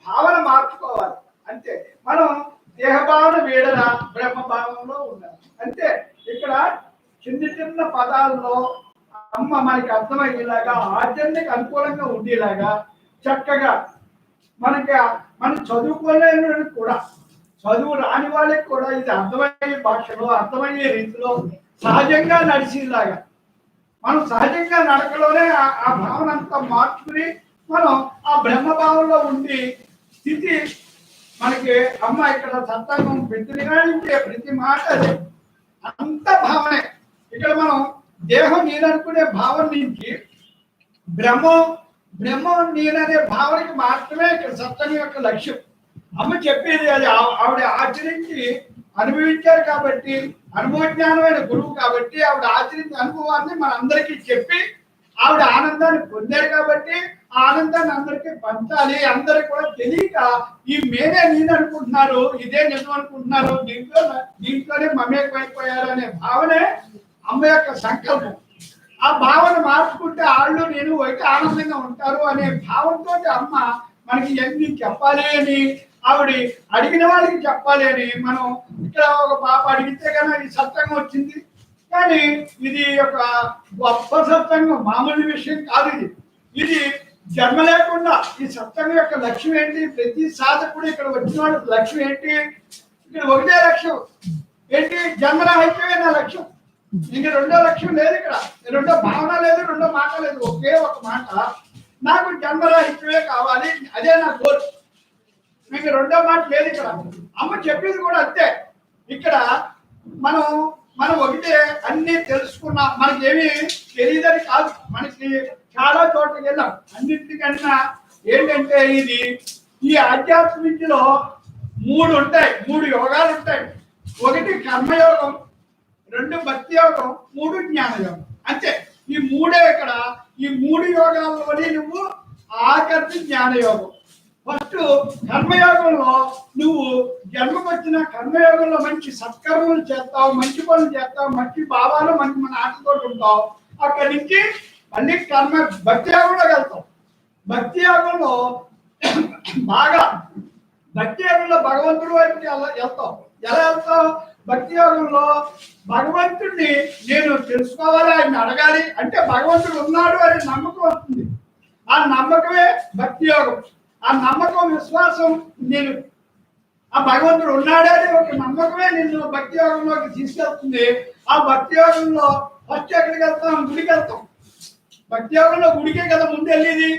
భావన మార్చుకోవాలి. అంతే. మనం దేహ భావన వీడన బ్రహ్మ భావంలో ఉండాలి. అంతే. ఇక్కడ చిన్న పదాల్లో అమ్మ మనకి అర్థమయ్యేలాగా, ఆచరణకు అనుకూలంగా ఉండేలాగా చక్కగా మనం చదువుకోలేని కూడా, చదువు రాని వాళ్ళకి కూడా ఇది అర్థమయ్యే భాషలో, అర్థమయ్యే రీతిలో సహజంగా నడిచేలాగా మనం సహజంగా నడకలోనే ఆ భావన అంతా మార్చుకుని మనం ఆ బ్రహ్మ భావంలో ఉండి స్థితి మనకి అమ్మ ఇక్కడ సత్సంగం పెట్టిన నుంచి ప్రతి మాట అదే అంత భావనే. ఇక్కడ మనం దేహం నేననుకునే భావన నుంచి బ్రహ్మం నేననే భావనకి మాత్రమే ఇక్కడ సత్సంగం యొక్క లక్ష్యం. అమ్మ చెప్పేది అది ఆవిడ ఆచరించి అనుభవించారు కాబట్టి, అనుభవజ్ఞానమైన గురువు కాబట్టి ఆవిడ ఆచరించిన అనుభవాన్ని మన అందరికీ చెప్పి ఆవిడ ఆనందాన్ని పొందారు కాబట్టి ఆ ఆనందాన్ని అందరికీ పంచాలి. అందరికి కూడా తెలియక ఈ మేనే నేను అనుకుంటున్నారు, ఇదే నిజం అనుకుంటున్నారు, దీంట్లోనే మమేకమైపోయారు అనే భావనే అమ్మ యొక్క సంకల్పం. ఆ భావన మార్చుకుంటే వాళ్ళు నేను అయితే ఆనందంగా ఉంటారు అనే భావంతో అమ్మ మనకి ఎన్ని చెప్పాలి అని, ఆవిడ అడిగిన వాళ్ళకి చెప్పాలి అని. మనం ఇక్కడ ఒక పాప అడిగితే కన్నా ఈ సత్సంగం వచ్చింది, కానీ ఇది ఒక గొప్ప సత్సంగం, మామూలు విషయం కాదు. ఇది జన్మ లేకుండా ఈ సత్సంగం యొక్క లక్ష్యం ఏంటి? ప్రతి సాధకుడు ఇక్కడ వచ్చిన వాళ్ళ లక్ష్యం ఏంటి? ఇక్కడ ఒకటే లక్ష్యం ఏంటి? జన్మరాహిత్యమే నా లక్ష్యం. ఇంక రెండో లక్ష్యం లేదు, ఇక్కడ రెండో భావన లేదు, రెండో మాట లేదు. ఒకే ఒక మాట, నాకు జన్మరాహిత్యమే కావాలి, అదే నా గోల్. మీకు రెండో మాట లేదు ఇక్కడ. అమ్మ చెప్పింది కూడా అంతే. ఇక్కడ మనం ఒకటే అన్ని తెలుసుకున్నాం, మనకేమి తెలియదని కాదు, మనకి చాలా చోట్లకి వెళ్ళాం. అన్నింటికన్నా ఏంటంటే ఈ ఆధ్యాత్మిక విద్యలో 3 ఉంటాయి, 3 యోగాలు ఉంటాయి. ఒకటి కర్మయోగం, 2 భక్తి యోగం, 3 జ్ఞానయోగం. అంతే, ఈ 3 ఇక్కడ. ఈ 3 యోగాల్లోని నువ్వు ఆఖరి జ్ఞానయోగం. ఫస్ట్ కర్మయోగంలో నువ్వు జన్మకు వచ్చిన కర్మయోగంలో మంచి సత్కర్మలు చేస్తావు, మంచి పనులు చేస్తావు, మంచి భావాలు మంచి మన ఆటతో ఉంటావు. అక్కడి నుంచి మళ్ళీ భక్తి యోగంలో వెళ్తావు. భక్తి యోగంలో భగవంతుడి వైపుకి వెళ్తావు. ఎలా వెళ్తావు? భక్తి యోగంలో భగవంతుడిని నేను తెలుసుకోవాలి, ఆయన అడగాలి అంటే భగవంతుడు ఉన్నాడు అనే నమ్మకం వస్తుంది. ఆ నమ్మకమే భక్తి యోగం. ఆ నమ్మకం, విశ్వాసం, నేను ఆ భగవంతుడు ఉన్నాడని ఒక నమ్మకమే నిన్ను భక్తి యోగంలోకి తీసుకెళ్తుంది. ఆ భక్తి యోగంలో ఫస్ట్ ఎక్కడికి వెళ్తాం? గుడికి వెళ్తాం. భక్తి యోగంలో గుడికే కదా ముందు వెళ్ళేది.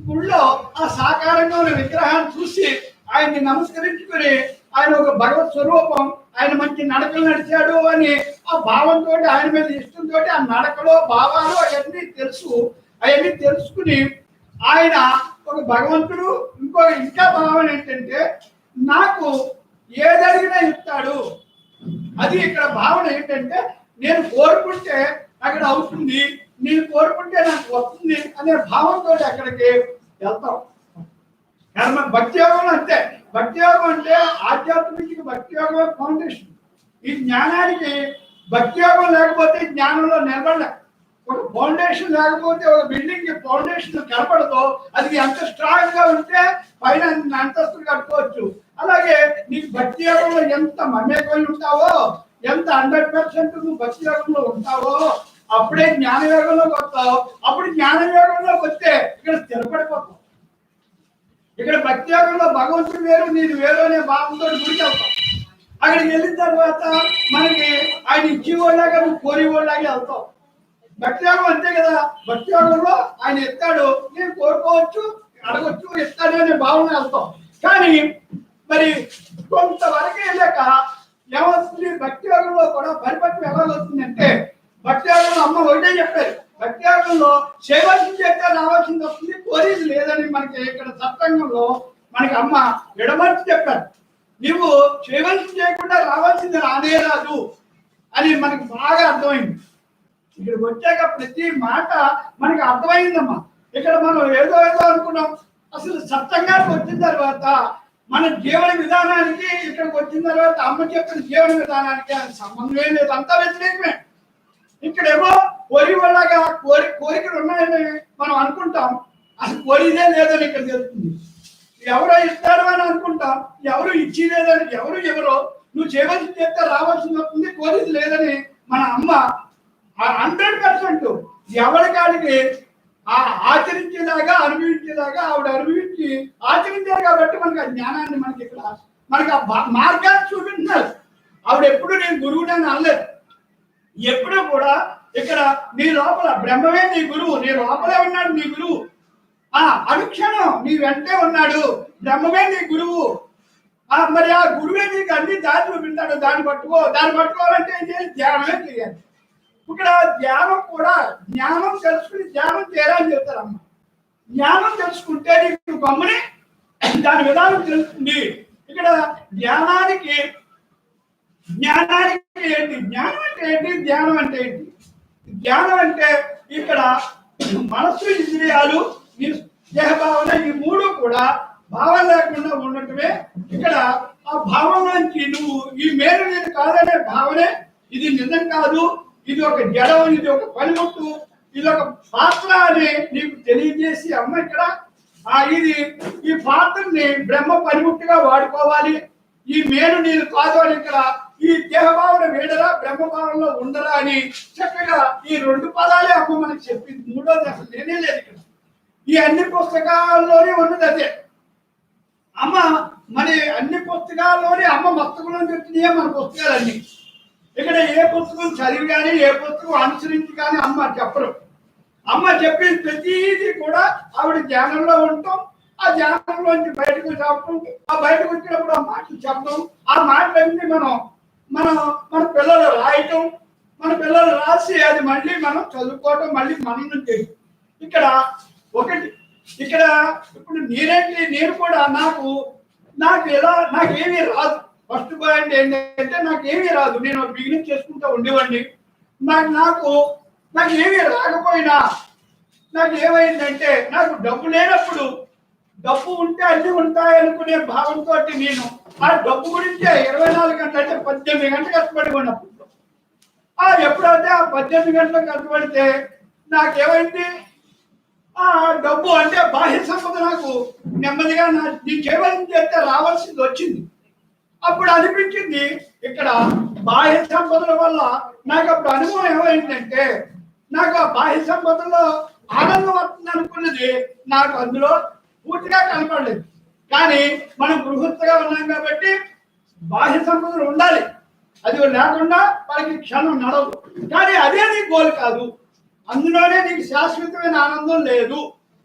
గుడిలో ఆ సాకారంగా ఉన్న విగ్రహాన్ని చూసి ఆయన్ని నమస్కరించుకుని ఆయన ఒక భగవత్ స్వరూపం, ఆయన మంచి నడకలు నడిచాడు అని ఆ భావంతో, ఆయన మీద ఇష్టంతో ఆ నడకలో భావాలు అవన్నీ అవన్నీ తెలుసుకుని ఆయన ఒక భగవంతుడు. ఇంకా భావన ఏంటంటే నాకు ఏదడిగినా ఇస్తాడు. అది ఇక్కడ భావన ఏంటంటే నేను కోరుకుంటే అక్కడ అవుతుంది, నేను కోరుకుంటే నాకు వస్తుంది అనే భావంతో అక్కడికి వెళ్తాం. భక్తి యోగంలో అంతే. భక్తి యోగం అంటే ఆధ్యాత్మిక భక్తి యోగం ఫౌండేషన్. ఈ జ్ఞానానికి భక్తి యోగం లేకపోతే జ్ఞానంలో నిలబడలే. ఒక ఫౌండేషన్ లేకపోతే ఒక బిల్డింగ్ కి ఫౌండేషన్ కనపడదు. అది ఎంత స్ట్రాంగ్ గా ఉంటే పైన అంతస్తులు కట్టుకోవచ్చు. అలాగే నీకు భక్తి యోగంలో ఎంత మమేకమై ఉంటావో, ఎంత 100% నువ్వు భక్తి యోగంలో ఉంటావో అప్పుడే జ్ఞాన యోగంలోకి వస్తావు. అప్పుడు జ్ఞాన యోగంలోకి వస్తే ఇక్కడ స్థిరపడిపోతావు. ఇక్కడ భక్తి యోగంలో భగవంతుడు వేరు, నేను వేరు అనే భావంతో గుడికి వెళ్తాం. అక్కడికి వెళ్ళిన తర్వాత మనకి ఆయన ఇచ్చేవాళ్ళగా నువ్వు కోరేవాళ్ళగా వెళ్తావు. భక్తి యోగం అంతే కదా. భక్తి యోగంలో ఆయన ఎత్తాడు, నేను కోరుకోవచ్చు, అడగొచ్చు, ఎత్తాడు అనే భావన వెళ్తాం. కానీ మరి కొంతవరకు వెళ్ళాక ఏమవుతుంది? భక్తి యోగంలో కూడా పరిపక్వం ఎలా వస్తుందంటే, భక్తి యోగంలో అమ్మ ఒకటే చెప్పారు, భక్తి యోగంలో చేయవలసింది చెప్తే రావాల్సింది వస్తుంది, కోరేది లేదని మనకి ఇక్కడ సత్సంగంలో మనకి అమ్మ విడమర్చి చెప్పారు. నువ్వు చేయవలసింది చేయకుండా రావాల్సింది రానే రాదు అని మనకి బాగా అర్థమైంది. ఇక్కడికి వచ్చాక ప్రతి మాట మనకి అర్థమైందమ్మా. ఇక్కడ మనం ఏదో అనుకున్నాం. అసలు సత్సంగానికి వచ్చిన తర్వాత మన జీవన విధానానికి, ఇక్కడికి వచ్చిన తర్వాత అమ్మ చెప్పిన జీవన విధానానికి అది సంబంధమే లేదు, అంతా వ్యతిరేకమే. ఇక్కడేమో కోరికలాగా కోరికలు ఉన్నాయని మనం అనుకుంటాం, అసలు కోరిదే లేదని ఇక్కడ తెలుస్తుంది. ఎవరో ఇస్తారు అని అనుకుంటాం, ఎవరు ఇచ్చేలేదని, ఎవరో నువ్వు చేయవలసి చేస్తే రావాల్సింది వస్తుంది, కోరిది లేదని మన అమ్మ 100% ఎవరికాడికి ఆచరించేలాగా అనుభవించేలాగా ఆవిడ అనుభవించి ఆచరించారు కాబట్టి మనకి ఆ జ్ఞానాన్ని మనకి ఇక్కడ మనకి ఆ మార్గాన్ని చూపించారు. ఆవిడ ఎప్పుడు నేను గురువుని అని అనలేదు. ఎప్పుడూ కూడా ఇక్కడ నీ లోపల బ్రహ్మమే నీ గురువు, నీ లోపలే ఉన్నాడు నీ గురువు. అనుక్షణం నీ వెంటే ఉన్నాడు, బ్రహ్మమే నీ గురువు. మరి ఆ గురువే నీకు అన్ని దారి చూపించాడు, దాన్ని పట్టుకోవాలంటే ఏం చేయాలి? ధ్యానమే చేయాలి. ఇక్కడ ధ్యానం కూడా జ్ఞానం తెలుసుకుని ధ్యానం చేయాలని చెప్తారమ్మ. జ్ఞానం తెలుసుకుంటే నీకు గమ్ముని దాని విధానం తెలుస్తుంది. ఇక్కడ జ్ఞానానికి ఏంటి? జ్ఞానం అంటే ఏంటి? ధ్యానం అంటే ఏంటి? జ్ఞానం అంటే ఇక్కడ మనస్సు, ఇంద్రియాలు, దేహభావన, ఈ మూడు కూడా భావం లేకుండా ఉండటమే. ఇక్కడ ఆ భావం నుంచి నువ్వు ఈ మేలు నేను కాదనే భావనే, ఇది నిజం కాదు, ఇది ఒక జడం, ఇది ఒక పనిముట్టు, ఇది ఒక పాత్ర అని నీకు తెలియజేసి అమ్మ ఇక్కడ ఇది ఈ పాత్రని బ్రహ్మ పనిముట్టుగా వాడుకోవాలి. ఈ మేలు నేను కాదు అని ఇక్కడ ఈ దేహభావన వేడరా, బ్రహ్మభావంలో ఉండరా అని చక్కగా ఈ రెండు పదాలే అమ్మ మనకి చెప్పింది. మూడోది అసలు లేనే లేదు ఇక్కడ. ఈ అన్ని పుస్తకాల్లోనే ఉన్నది అదే. అమ్మ మరి అన్ని పుస్తకాల్లోనే అమ్మ మస్తకంలో చెప్తున్నాయే మన పుస్తకాలన్నీ. ఇక్కడ ఏ పుస్తకం చదివి కానీ ఏ పుస్తకం అనుసరించి కానీ అమ్మ చెప్పరు. అమ్మ చెప్పిన ప్రతిదీ కూడా ఆవిడ ధ్యానంలో ఉంటాం, ఆ ధ్యానంలోంచి బయటకు చెప్పడం, ఆ బయటకు వచ్చినప్పుడు ఆ మాటలు చెప్పడం, ఆ మాటలన్నీ మన పిల్లలు రాయటం, మన పిల్లలు రాసి అది మళ్ళీ మనం చదువుకోవటం, మళ్ళీ మననం చేయటం. ఇక్కడ ఇప్పుడు నేను కూడా నాకేమీ రాదు. ఫస్ట్ పాయింట్ ఏంటంటే నాకేమీ రాదు. నేను బిగినింగ్ చేసుకుంటూ ఉండేవాడిని. నాకు ఏమీ రాకపోయినా నాకు ఏమైందంటే, నాకు డబ్బు లేనప్పుడు డబ్బు ఉంటే అన్ని ఉంటాయనుకునే భావంతో నేను ఆ డబ్బు గురించే 24 గంటలు అంటే 18 గంటలు కష్టపడి ఉన్నప్పుడు ఎప్పుడైతే ఆ 18 గంటలు కష్టపడితే నాకేమైంది? ఆ డబ్బు అంటే బాహ్య సంపద నాకు నెమ్మదిగా నేను చేయవలసింది చేస్తే రావాల్సింది వచ్చింది. అప్పుడు అనిపించింది ఇక్కడ బాహ్య సంపదల వల్ల నాకు అప్పుడు అనుభవం ఏమైందంటే, నాకు ఆ బాహ్య సంపదలో ఆనందం వస్తుంది అనుకున్నది నాకు అందులో పూర్తిగా కనపడలేదు. కానీ మనం గృహస్థగా ఉన్నాం కాబట్టి బాహ్య సంపదలు ఉండాలి, అది లేకుండా మనకి క్షణం నడదు. కానీ అదే నీ గోల్ కాదు, అందులోనే నీకు శాశ్వతమైన ఆనందం లేదు.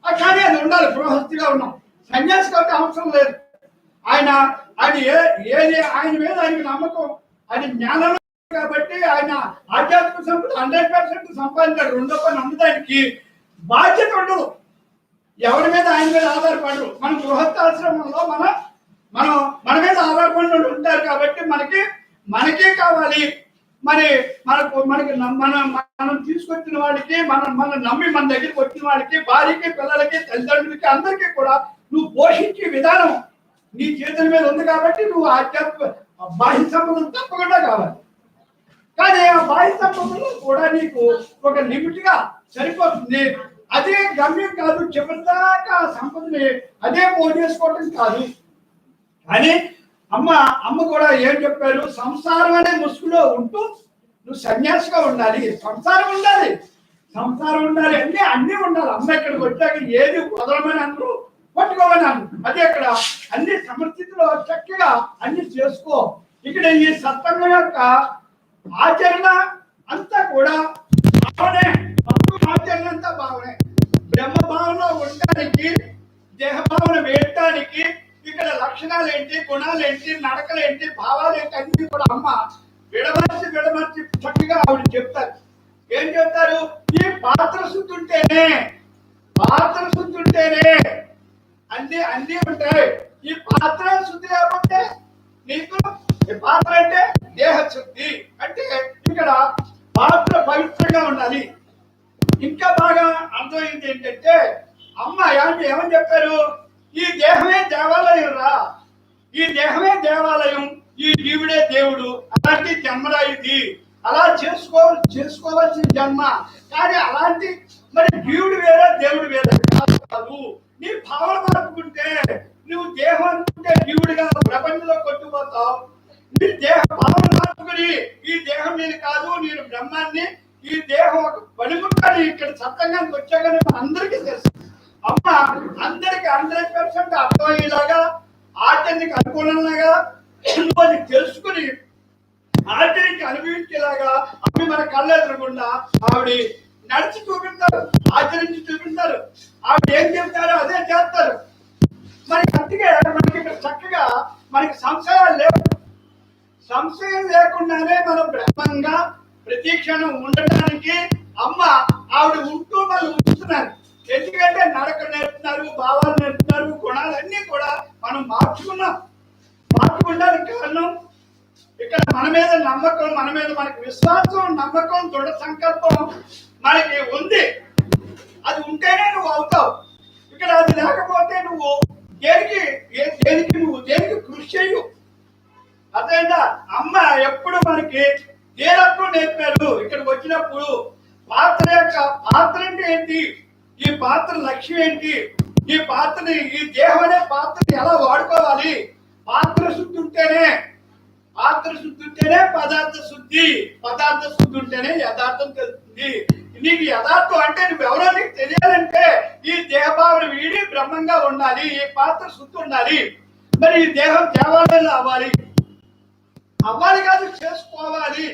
కానీ అది ఉండాలి. గృహస్థిగా ఉన్నాం, సన్యాసి కాబట్టి అవసరం లేదు. ఆయన మీద ఆయనకి నమ్మకం, ఆయన జ్ఞానం కాబట్టి ఆయన ఆధ్యాత్మిక సంపద 100% సంపాదించాడు. రెండో పని అమ్మడానికి బాధ్యత ఉండదు, ఎవరి మీద ఆయన మీద ఆధారపడరు. మన గృహస్థాశ్రమంలో మన మీద ఆధారపడి ఉంటారు కాబట్టి మనకే కావాలి. మనకి మనం తీసుకొచ్చిన వాడికి, మనం నమ్మి మన దగ్గరికి వచ్చిన వాడికి, భార్యకి, పిల్లలకి, తల్లిదండ్రులకి, అందరికీ కూడా నువ్వు పోషించే విధానం నీ చేతుల మీద ఉంది కాబట్టి నువ్వు ఆధ్యాత్మిక బాహ్య సంపదలు తప్పకుండా కావాలి. కానీ ఆ బాహ్య సంపదలు కూడా నీకు ఒక లిమిట్ గా సరిపోతుంది. అదే గమ్యం కాదు, చివరిదాకా సంపదని అదే పోజేసుకోవటం కాదు. కానీ అమ్మ కూడా ఏం చెప్పారు? సంసారం అనే ముసుగులో ఉంటూ నువ్వు సన్యాసిగా ఉండాలి. సంసారం ఉండాలి, అన్నీ ఉండాలి. అమ్మ ఇక్కడికి వచ్చాక ఏది వదలమని అందరూ పట్టుకోమని అన్నారు. అదే అక్కడ అన్ని సమస్థితిలో చక్కగా అన్ని చేసుకో. ఇక్కడ ఈ సత్సంగం యొక్క ఆచరణ అంతా కూడా భావనే, ఆచరణ అంతా భావనే. బ్రహ్మ భావన ఉండడానికి, దేహ భావన వేయటానికి ఇక్కడ లక్షణాలు ఏంటి, గుణాలు ఏంటి, నడకలు ఏంటి, భావాలు ఏంటి అన్ని కూడా అమ్మ విడమర్చి చక్కగా ఆవిడ చెప్తారు. ఏం చెప్తారు? ఈ పాత్ర శుద్ధి ఉంటేనే అన్ని ఉంటాయి. ఈ పాత్ర శుద్ధి లేకపోతే నీకు ఈ పాత్ర అంటే దేహ శుద్ధి అంటే ఇక్కడ పాత్ర పవిత్రంగా ఉండాలి. ఇంకా బాగా అర్థమైంది ఏంటంటే అమ్మ ఏమని చెప్పారు? ఈ దేహమే దేవాలయం రా, ఈ దేహమే దేవాలయం, ఈ జీవుడే దేవుడు. అలాంటి జన్మరా ఇది, అలా చేసుకోవాల్సిన జన్మ. కానీ అలాంటి మరి జీవుడు వేరే దేవుడు వేరే కాదు. నీ భావన మార్పుకుంటే నువ్వు దేహం అనుకుంటే జీవుడిగా ప్రపంచంలో కొట్టుకుపోతావు. నీ దేహ భావన మార్పుకుని ఈ దేహం నేను కాదు, నేను బ్రహ్మాన్ని, ఈ దేహం ఒక పనిముట్టాన్ని ఇక్కడ సత్సంగానికి వచ్చాకనే అందరికీ తెలుసు. అమ్మ అందరికి 100% అర్థమయ్యేలాగా, ఆచరణకి అనుకూలంగా నువ్వు అది తెలుసుకుని ఆచరించి అనుభవించేలాగా అవి మన కళ్ళెదురకుండా ఆవిడ నడిచి చూపిస్తారు, ఆచరించి చూపిస్తారు. ఆవిడ ఏం చెప్తారో అదే చేస్తారు. మరి అందుకే మనకి ఇక్కడ చక్కగా మనకి సంశయాలు లేవు. సంశయం లేకుండానే మనం బ్రహ్మంగా ప్రతి క్షణం ఉండటానికి అమ్మ ఆవిడ ఉంటూ మనం ఉంచుతున్నారు. ఎందుకంటే నడక నేర్పుతున్నారు, భావాలు నేర్పుతున్నారు, గుణాలన్నీ కూడా మనం మార్చుకున్నానికి కారణం ఇక్కడ మన మీద నమ్మకం, మన మీద మనకి విశ్వాసం, నమ్మకం, దృఢ సంకల్పం మనకి ఉంది. అది ఉంటేనే నువ్వు అవుతావు. ఇక్కడ అది లేకపోతే నువ్వు దేనికి కృషి చేయు. అదేంటా అమ్మ ఎప్పుడు మనకి దేనప్పుడు నేర్పారు. ఇక్కడికి వచ్చినప్పుడు పాత్ర అంటే ఏంటి, ఈ పాత్ర లక్ష్యం ఏంటి, ఈ పాత్రని, ఈ దేహం అనే పాత్రని ఎలా వాడుకోవాలి, పాత్ర శుద్ధి ఉంటేనే పదార్థ శుద్ధి ఉంటేనే యథార్థం తెలుస్తుంది. నీకు యథార్థం అంటే నువ్వెవరో నీకు తెలియాలంటే ఈ దేహభావన వీడి బ్రహ్మంగా ఉండాలి, ఈ పాత్ర శుద్ధి ఉండాలి. మరి ఈ దేహం దేవాలయంలో అవ్వాలి కాదు, చేసుకోవాలి.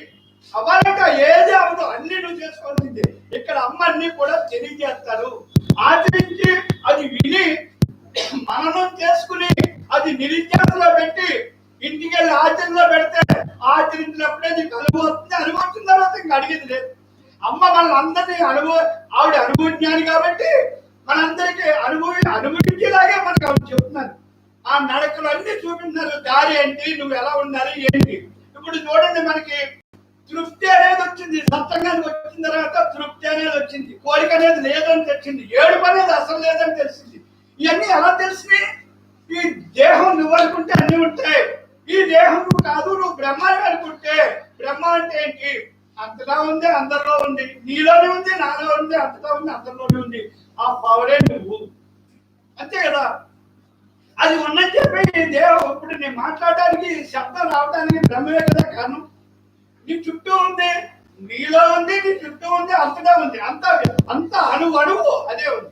అవ్వాలంటే ఏది అవ్వదు, అన్ని నువ్వు చేసుకోవాల్సింది. ఇక్కడ అమ్మ అన్ని కూడా తెలియజేస్తారు. ఆచరించి అది విని మననం చేసుకుని అది నిరుద్యోగంలో పెట్టి ఇంటికి వెళ్ళి ఆచరణలో పెడితే ఆచరించినప్పుడే నీకు అనుభవించిన తర్వాత ఇంకా అడిగేది లేదు. అమ్మ మనందరినీ ఆవిడ అనుభవజ్ఞాని కాబట్టి మనందరికీ అనుభవించేలాగే మనకు ఆవిడ చెప్తున్నారు. ఆ నడకలు అన్ని చూపిస్తున్నారు. దారి ఏంటి, నువ్వు ఎలా ఉండాలి, ఏంటి. ఇప్పుడు చూడండి, మనకి తృప్తి అనేది వచ్చింది. సత్సంగానికి వచ్చిన తర్వాత తృప్తి అనేది వచ్చింది, కోరిక అనేది లేదని తెలిసింది, ఏడుపు అనేది అసలు లేదని తెలిసింది. ఇవన్నీ ఎలా తెలిసినాయి? ఈ దేహం నువ్వు అనుకుంటే అన్ని ఉంటాయి. ఈ దేహం నువ్వు కాదు, నువ్వు బ్రహ్మాన్ని అనుకుంటే బ్రహ్మ అంటే ఏంటి? అంతగా ఉంది, అందరిలో ఉంది, నీలోనే ఉంది, నాలో ఉంది, అంతగా ఉంది, అందరిలోనే ఉంది. ఆ పవరే నువ్వు, అంతే కదా. అది ఉన్నది చెప్పి దేహం ఇప్పుడు నేను మాట్లాడడానికి, శబ్దం రావడానికి బ్రహ్మమే కదా కారణం. నీ చుట్టూ ఉంది, నీలో ఉంది, నీ చుట్టూ ఉంది, అంతగా ఉంది, అంత అణువు అదే ఉంది.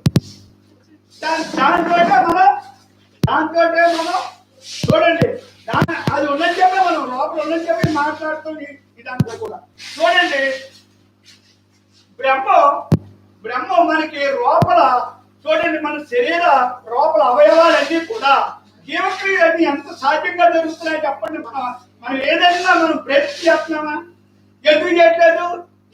దాంతోటే మనం చూడండి, అది ఉన్నది చెప్పి మనం లోపల ఉన్నది చెప్పి మాట్లాడుతుంది. ఇదంతా కూడా చూడండి, బ్రహ్మం మనకి లోపల చూడండి, మన శరీర లోపల అవయవాలన్నీ కూడా జీవక్రియలన్నీ ఎంత సాధ్యంగా జరుగుతున్నాయి చెప్పండి. మనం ఏదైనా మనం ప్రయత్నం చేస్తున్నామా? ఎందుకు చేయట్లేదు?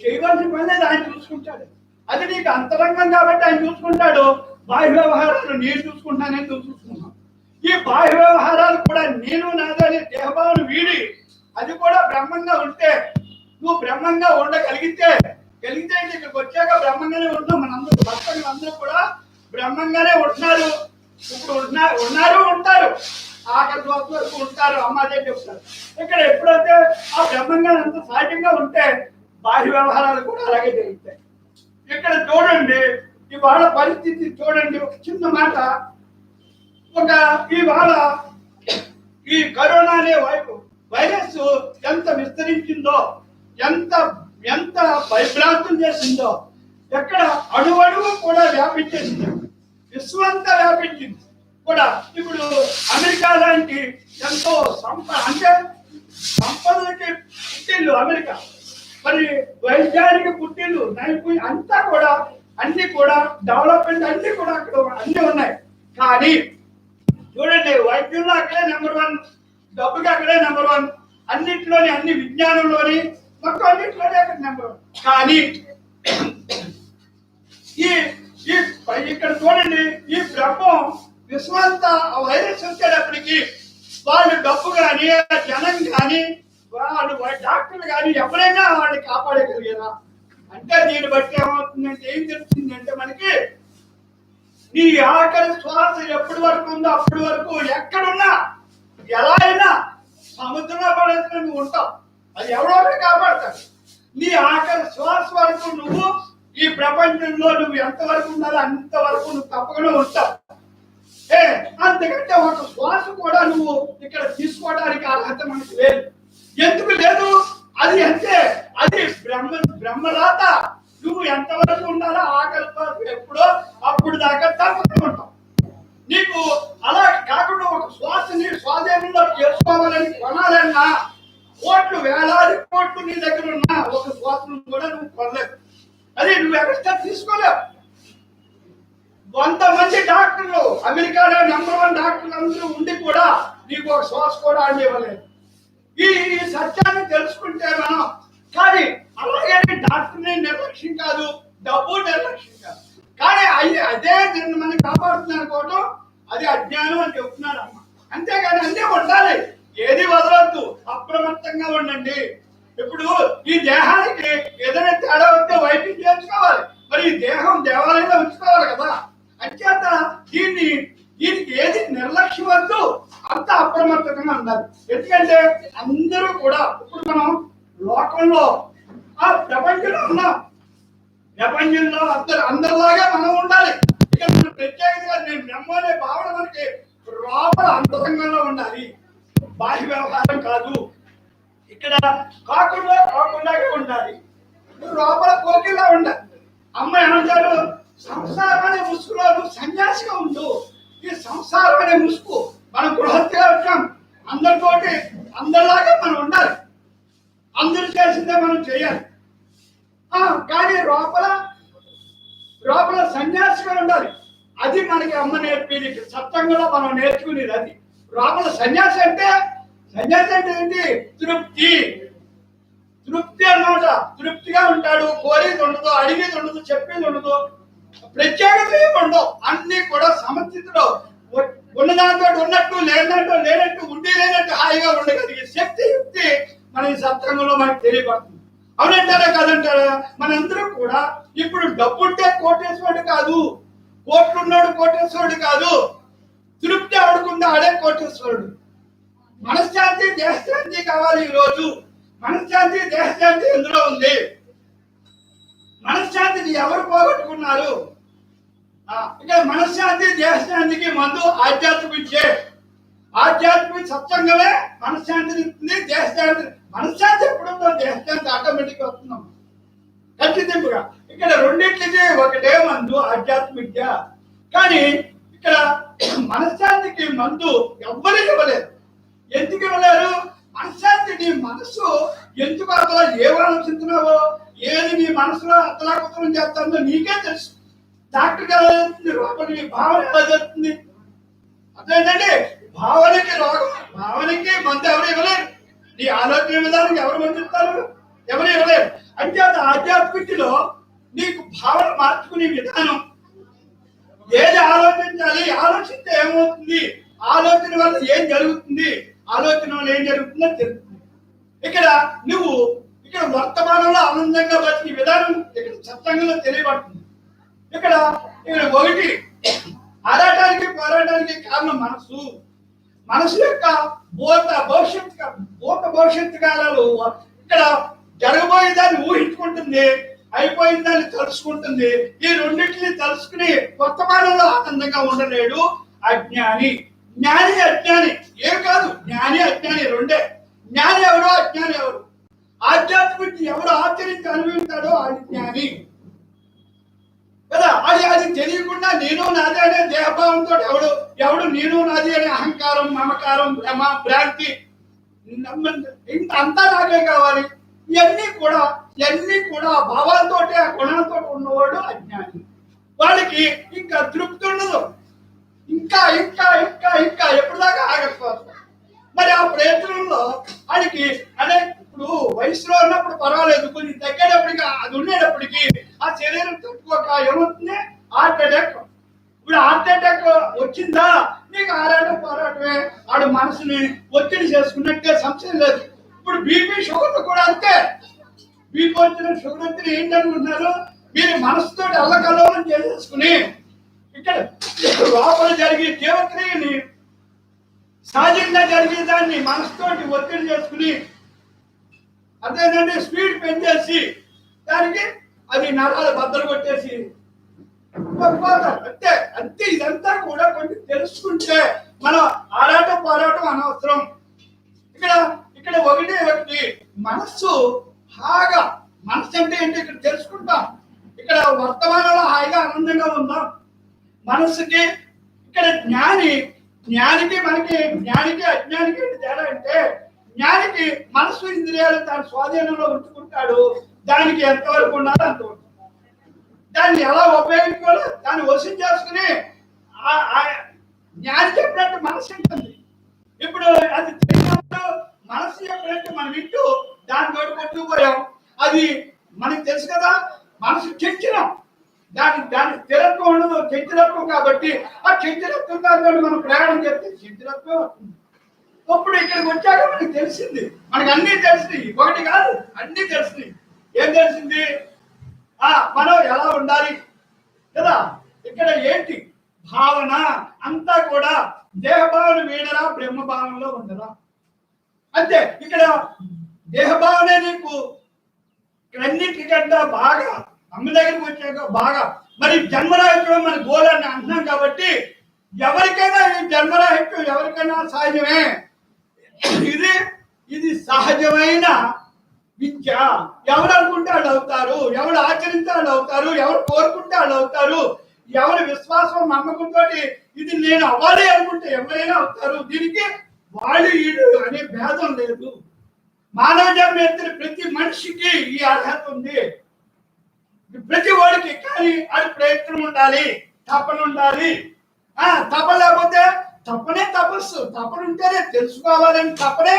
చేయవలసిన పని ఆయన చూసుకుంటాడు. అది నీకు అంతరంగం కాబట్టి ఆయన చూసుకుంటాడు. బాహ్య వ్యవహారాలు నేను చూసుకుంటానని నువ్వు చూసుకున్నావు. ఈ బాహ్య వ్యవహారాలు కూడా నేను నాదని దేహభావన వీడి అది కూడా బ్రహ్మంగా ఉంటే, నువ్వు బ్రహ్మంగా ఉండగలిగితే ఇక్కడికి వచ్చాక బ్రహ్మంగానే ఉంటాం. మనందరూ భక్తులు అందరూ కూడా బ్రహ్మంగానే ఉంటున్నారు. ఇప్పుడు ఉంటారు, ఆఖరి శ్వాస వరకు ఉంటారు. అమ్మాదే చెప్తారు. ఇక్కడ ఎప్పుడైతే ఆ బ్రహ్మంగా అంత సహజంగా ఉంటే బాహ్య వ్యవహారాలు కూడా అలాగే జరుగుతాయి. ఇక్కడ చూడండి, ఇవాళ పరిస్థితి చూడండి. ఒక చిన్న మాట, ఇవాళ ఈ కరోనా అనే వైరస్ ఎంత విస్తరించిందో, ఎంత భయభ్రాంతం చేసిందో, ఎక్కడ అణువణువు కూడా వ్యాపించేసింది, విశ్వంతా వ్యాపించింది కూడా. ఇప్పుడు అమెరికా లాంటి ఎంతో సంపదలకి పుట్టిల్లు అమెరికా, మరి వైద్యానికి పుట్టిల్లు, నైపుణ్యం అంతా కూడా అన్ని కూడా డెవలప్మెంట్ అన్ని కూడా అక్కడ అన్ని ఉన్నాయి. కానీ చూడండి, వైద్యుల్లో అక్కడే నెంబర్ 1, డబ్బుకి అక్కడే నెంబర్ 1, అన్నింటిలోని, అన్ని విజ్ఞానంలోని, మొత్తం అన్నింటిలోనే అక్కడ నెంబర్ 1. కానీ ఇక్కడ చూడండి, ఈ బ్రహ్మం విశ్వంతా వైరస్ వచ్చేటప్పటికి వాళ్ళు డబ్బు కానీ, జనం కానీ, వాళ్ళు డాక్టర్లు కానీ ఎవరైనా వాళ్ళని కాపాడగలిగారా అంటే, దీన్ని బట్టి ఏమవుతుందంటే, ఏం తెలుస్తుందంటే మనకి, నీ ఆఖరి శ్వాస ఎప్పటి వరకు ఉందో అప్పటి వరకు ఎక్కడున్నా ఎలా అయినా సముద్రంలో పడేసిన నువ్వు ఉంటావు. అది ఎవరో ఒకటి కాపాడతాడు. నీ ఆఖరి శ్వాస వరకు నువ్వు ఈ ప్రపంచంలో నువ్వు ఎంతవరకు ఉండాలో అంతవరకు నువ్వు తప్పకుండా ఉంటావు. అంతకంటే ఒక శ్వాస కూడా నువ్వు ఇక్కడ తీసుకోవడానికి అర్హత మనకు లేదు. ఎందుకు లేదు? అది అంతే, అది బ్రహ్మరాత. నువ్వు ఎంతవరకు ఉండాలో ఆఖరి శ్వాస ఎప్పుడో అప్పుడు దాకా తప్పకుండా ఉంటావు. నీకు అలా కాకుండా ఒక శ్వాసని స్వాధీనంలో చేసుకోవాలని కొనాలన్నా కోట్లు, వేలాది కోట్లు నీ దగ్గర ఉన్నా ఒక స్వాతంత్రం కూడా నువ్వు కొనలేవు. అది నువ్వు ఎక్స్ట్రా తీసుకోలేవు. 100 మంది డాక్టర్లు, అమెరికాలో #1 డాక్టర్లు అందరూ ఉండి కూడా నీకు ఒక శ్వాస కూడా అందివ్వలేదు. ఈ సత్యాన్ని తెలుసుకుంటే మనం, కానీ అలాగే డాక్టర్ని నిర్లక్ష్యం కాదు, డబ్బు నిర్లక్ష్యం కాదు, కానీ అదే నిన్ను మనం కాపాడుతుంది అనుకోవటం అది అజ్ఞానం అని చెప్తున్నాడు అమ్మ. అంతేగాని అన్నీ ఉండాలి, ఏది వదలొద్దు, అప్రమత్తంగా ఉండండి. ఇప్పుడు ఈ దేహానికి ఏదైనా తేడా వస్తే వైద్యం చేయించుకోవాలి, మరి ఈ దేహం దేవాలయంలో ఉంచుకోవాలి కదా. అంచేత దీనికి ఏది నిర్లక్ష్యం వద్దు, అంత అప్రమత్తంగా ఉండాలి. ఎందుకంటే అందరూ కూడా ఇప్పుడు మనం లోకంలో ఆ ప్రపంచంలో ఉన్నాం, ప్రపంచంలో అందరిలాగా మనం ఉండాలి. ఇక్కడ ప్రత్యేకంగా నేను నమ్మనే భావన మనకి లోపల అంతరంగంలో ఉండాలి, బాహ్య వ్యవహారం కాదు. ఇక్కడ కాకుండాగా ఉండాలి, లోపల కోకిలా ఉండాలి. అమ్మ ఏమంటారు, సంసారం అనే ముసుగులో నువ్వు సన్యాసిగా ఉండు. ఈ సంసారం అనే ముసుగు మనం గృహస్థిగా వచ్చాం, అందరితోటి అందరిలాగా మనం ఉండాలి, అందరూ చేసిందే మనం చేయాలి. కానీ లోపల సన్యాసిగా ఉండాలి. అది మనకి అమ్మ నేర్పేది, సత్సంగంలో మనం నేర్చుకునేది అది. లోపల సన్యాసి అంటే ఏంటి? తృప్తి అన్నమాట. తృప్తిగా ఉంటాడు, కోరేది ఉండదు, అడిగేది ఉండదు, చెప్పేది ఉండదు, ప్రత్యేకత ఏమి ఉండవు, అన్ని కూడా సమస్థితిలో ఉన్నదాంతో ఉన్నట్టు, లేనట్టు లేనట్టు, ఉండి లేనట్టు హాయిగా ఉండగలిగే శక్తి యుక్తి మన ఈ సత్సంగంలో మనకు తెలియబడుతుంది. అవునంటారా కాదంటారా? మనందరం కూడా ఇప్పుడు డబ్బుంటే కోటేశ్వరుడు కాదు, కోట్లున్నాడు కోటేశ్వరుడు కాదు, తృప్తి ఆడుకుందా ఆడే కోటేశ్వరుడు. మనశ్శాంతి దేహశాంతి కావాలి. ఈ రోజు మనశ్శాంతి దేహశాంతి ఎందులో ఉంది? మనశ్శాంతిని ఎవరు పోగొట్టుకున్నారు? ఇక్కడ మనశ్శాంతి దేహశాంతికి మందు ఆధ్యాత్మికే. ఆధ్యాత్మిక సత్సంగమే మనశ్శాంతిని ఇస్తుంది, దేహశాంతి. మనశ్శాంతి ఎప్పుడుందో దేహశాంతి ఆటోమేటిక్ వస్తున్నాం ఖచ్చితంగా. ఇక్కడ రెండింటికి ఒకటే మందు, ఆధ్యాత్మిక. కానీ ఇక్కడ మనశ్శాంతికి మందు ఎవ్వరికి ఇవ్వలేదు. ఎందుకు ఇవ్వలేరు? మనశ్శాంతి నీ మనసు ఎందుకు అసలు ఏం ఆలోచిస్తున్నావో, ఏది నీ మనసులో అతలాకుతలం చేస్తుందో నీకే తెలుసు. డాక్టర్ ఎలా జరుగుతుంది, లోపల నీ భావన ఎలా జరుగుతుంది? అదేంటంటే భావనకి రోగం, భావనకి మందు ఎవరు ఇవ్వలేరు. నీ ఆలోచన విధానం ఎవరు మందిస్తారు? ఎవరు ఇవ్వలేరు. అంటే అది ఆధ్యాత్మికలో నీకు భావన మార్చుకునే విధానం, ఏది ఆలోచించాలి, ఆలోచిస్తే ఏమవుతుంది, ఆలోచన వల్ల ఏం జరుగుతుంది, ఆలోచన వల్ల ఏం జరుగుతుందో తెలుస్తుంది. ఇక్కడ నువ్వు ఇక్కడ వర్తమానంలో ఆనందంగా బతికే విధానం ఇక్కడ సత్సంగంలో తెలియబడుతుంది. ఇక్కడ ఒకటి ఆరాటానికి పోరాటానికి కారణం మనసు యొక్క భవిష్యత్తు కాలాలు ఇక్కడ జరగబోయేదాన్ని ఊహించుకుంటుంది, అయిపోయిన దాన్ని తలుసుకుంటుంది. ఈ రెండింటిని తలుసుకుని వర్తమానంలో ఆనందంగా ఉండలేడు అజ్ఞాని. జ్ఞాని అజ్ఞాని ఏం కాదు, జ్ఞాని అజ్ఞాని రెండే. జ్ఞాని ఎవడో అజ్ఞాని ఎవరు. ఆధ్యాత్మిక ఎవడు ఆచరించి అనుభవిస్తాడో అది జ్ఞాని కదా. అది తెలియకుండా నేను నాది అనే దేహభావంతో ఎవడు నేను నాది అనే అహంకారం, మమకారం, భ్రమ, భ్రాంతి, ఇంత అంతా నాకే కావాలి, ఇవన్నీ కూడా భావాలతో ఆ గుణాలతో ఉన్నవాడు అజ్ఞాని. వాడికి ఇంకా తృప్తి ఉండదు, ఇంకా ఇంకా ఇంకా ఇంకా ఎప్పుడు దాకా ఆగకపోతాడు. మరి ఆ ప్రయత్నంలో వాడికి అనే ఇప్పుడు వయసులో ఉన్నప్పుడు పర్వాలేదు, కొంచెం తగ్గేటప్పటికి అది ఉండేటప్పటికి ఆ శరీరం తట్టుకోక ఏమవుతుంది, హార్ట్ అటాక్. ఇప్పుడు హార్ట్ అటాక్ వచ్చిందా, నీకు ఆరాటం పోరాటమే. వాడు మనసుని ఒత్తిడి చేసుకున్నట్టే, సంశయం లేదు. ఇప్పుడు బీపీ షుగర్లు కూడా అంతే. బీపీ వచ్చిన షుగర్ వచ్చిన ఏంటనుకుంటున్నారు మీరు? మనసుతో అల్లకల్లోలం చేసేసుకుని ఇక్కడ లోపల జరిగే జీవక్రియని, సహజంగా జరిగే దాన్ని మనసుతోటి ఒత్తిడి చేసుకుని, అదేనంటే స్పీడ్ పెంచేసి దానికి అది నరాలు బద్దలు కొట్టేసి అంతే అంతే. ఇదంతా కూడా కొంచెం తెలుసుకుంటే మనం ఆరాటం పోరాటం అనవసరం. ఇక్కడ ఒకటి మనస్సు హాగా, మనస్సు అంటే ఏంటి ఇక్కడ తెలుసుకుంటాం. ఇక్కడ వర్తమానంలో హాయిగా ఆనందంగా ఉందాం. మనస్సుకి ఇక్కడ జ్ఞానికి అజ్ఞానికి ఏంటి తేడా అంటే, జ్ఞానికి మనసు ఇంద్రియాలు తన స్వాధీనంలో ఉంచుకుంటాడు. దానికి ఎంతవరకు ఉండాలో అంతవరకు, దాన్ని ఎలా ఉపయోగించుకోవాలో దాన్ని వసూలు చేసుకుని జ్ఞాని చెప్పినట్టు మనసు ఉంటుంది. ఇప్పుడు అది తెలిసినప్పుడు మనసు చెప్పినట్టు మనం వింటూ దాని తోటి కొట్టుకుపోయాం. అది మనకు తెలుసు కదా, మనసు చెంచినాం, దాని స్థిరత్వం ఉండదు, చెంచినత్వం. కాబట్టి ఆ చెంచినత్వం దాంతో మనం ప్రయాణం చేస్తే చెంచినత్వం వస్తుంది. ఇప్పుడు ఇక్కడికి వచ్చాక మనకి తెలిసింది, మనకి అన్నీ తెలిసినాయి, ఒకటి కాదు అన్నీ తెలిసినాయి. ఏం తెలిసింది? మనం ఎలా ఉండాలి కదా. ఇక్కడ ఏంటి భావన అంతా కూడా దేహభావన వీడరా బ్రహ్మభావనలో ఉండరా అంతే. ఇక్కడ దేహభావనే నీకు అన్నిటికంటే బాగా అమ్మ దగ్గరికి వచ్చాక బాగా మరి జన్మరాహిత్యం మన గోల్ అని అంటున్నాం. కాబట్టి ఎవరికైనా ఈ జన్మరాహిత్యం ఎవరికైనా సహజమే. ఇది సహజమైన విద్య. ఎవరు అనుకుంటే వాళ్ళు అవుతారు, ఎవరు ఆచరిస్తే వాళ్ళు అవుతారు, ఎవరు కోరుకుంటే వాళ్ళు అవుతారు, ఎవరి విశ్వాసం నమ్మకంతో ఇది నేను అవ్వాలి అనుకుంటే ఎవరైనా అవుతారు. దీనికి వాళ్ళు వీళ్ళు అనే భేదం లేదు. మానవ జన్మ ఎత్తిన ప్రతి మనిషికి ఈ అర్హత ఉంది, ప్రతి వాడికి. కానీ అది ప్రయత్నం ఉండాలి, తపన ఉండాలి. తపన లేకపోతే తపనే తపస్సు. తపన ఉంటేనే తెలుసుకోవాలని తపనే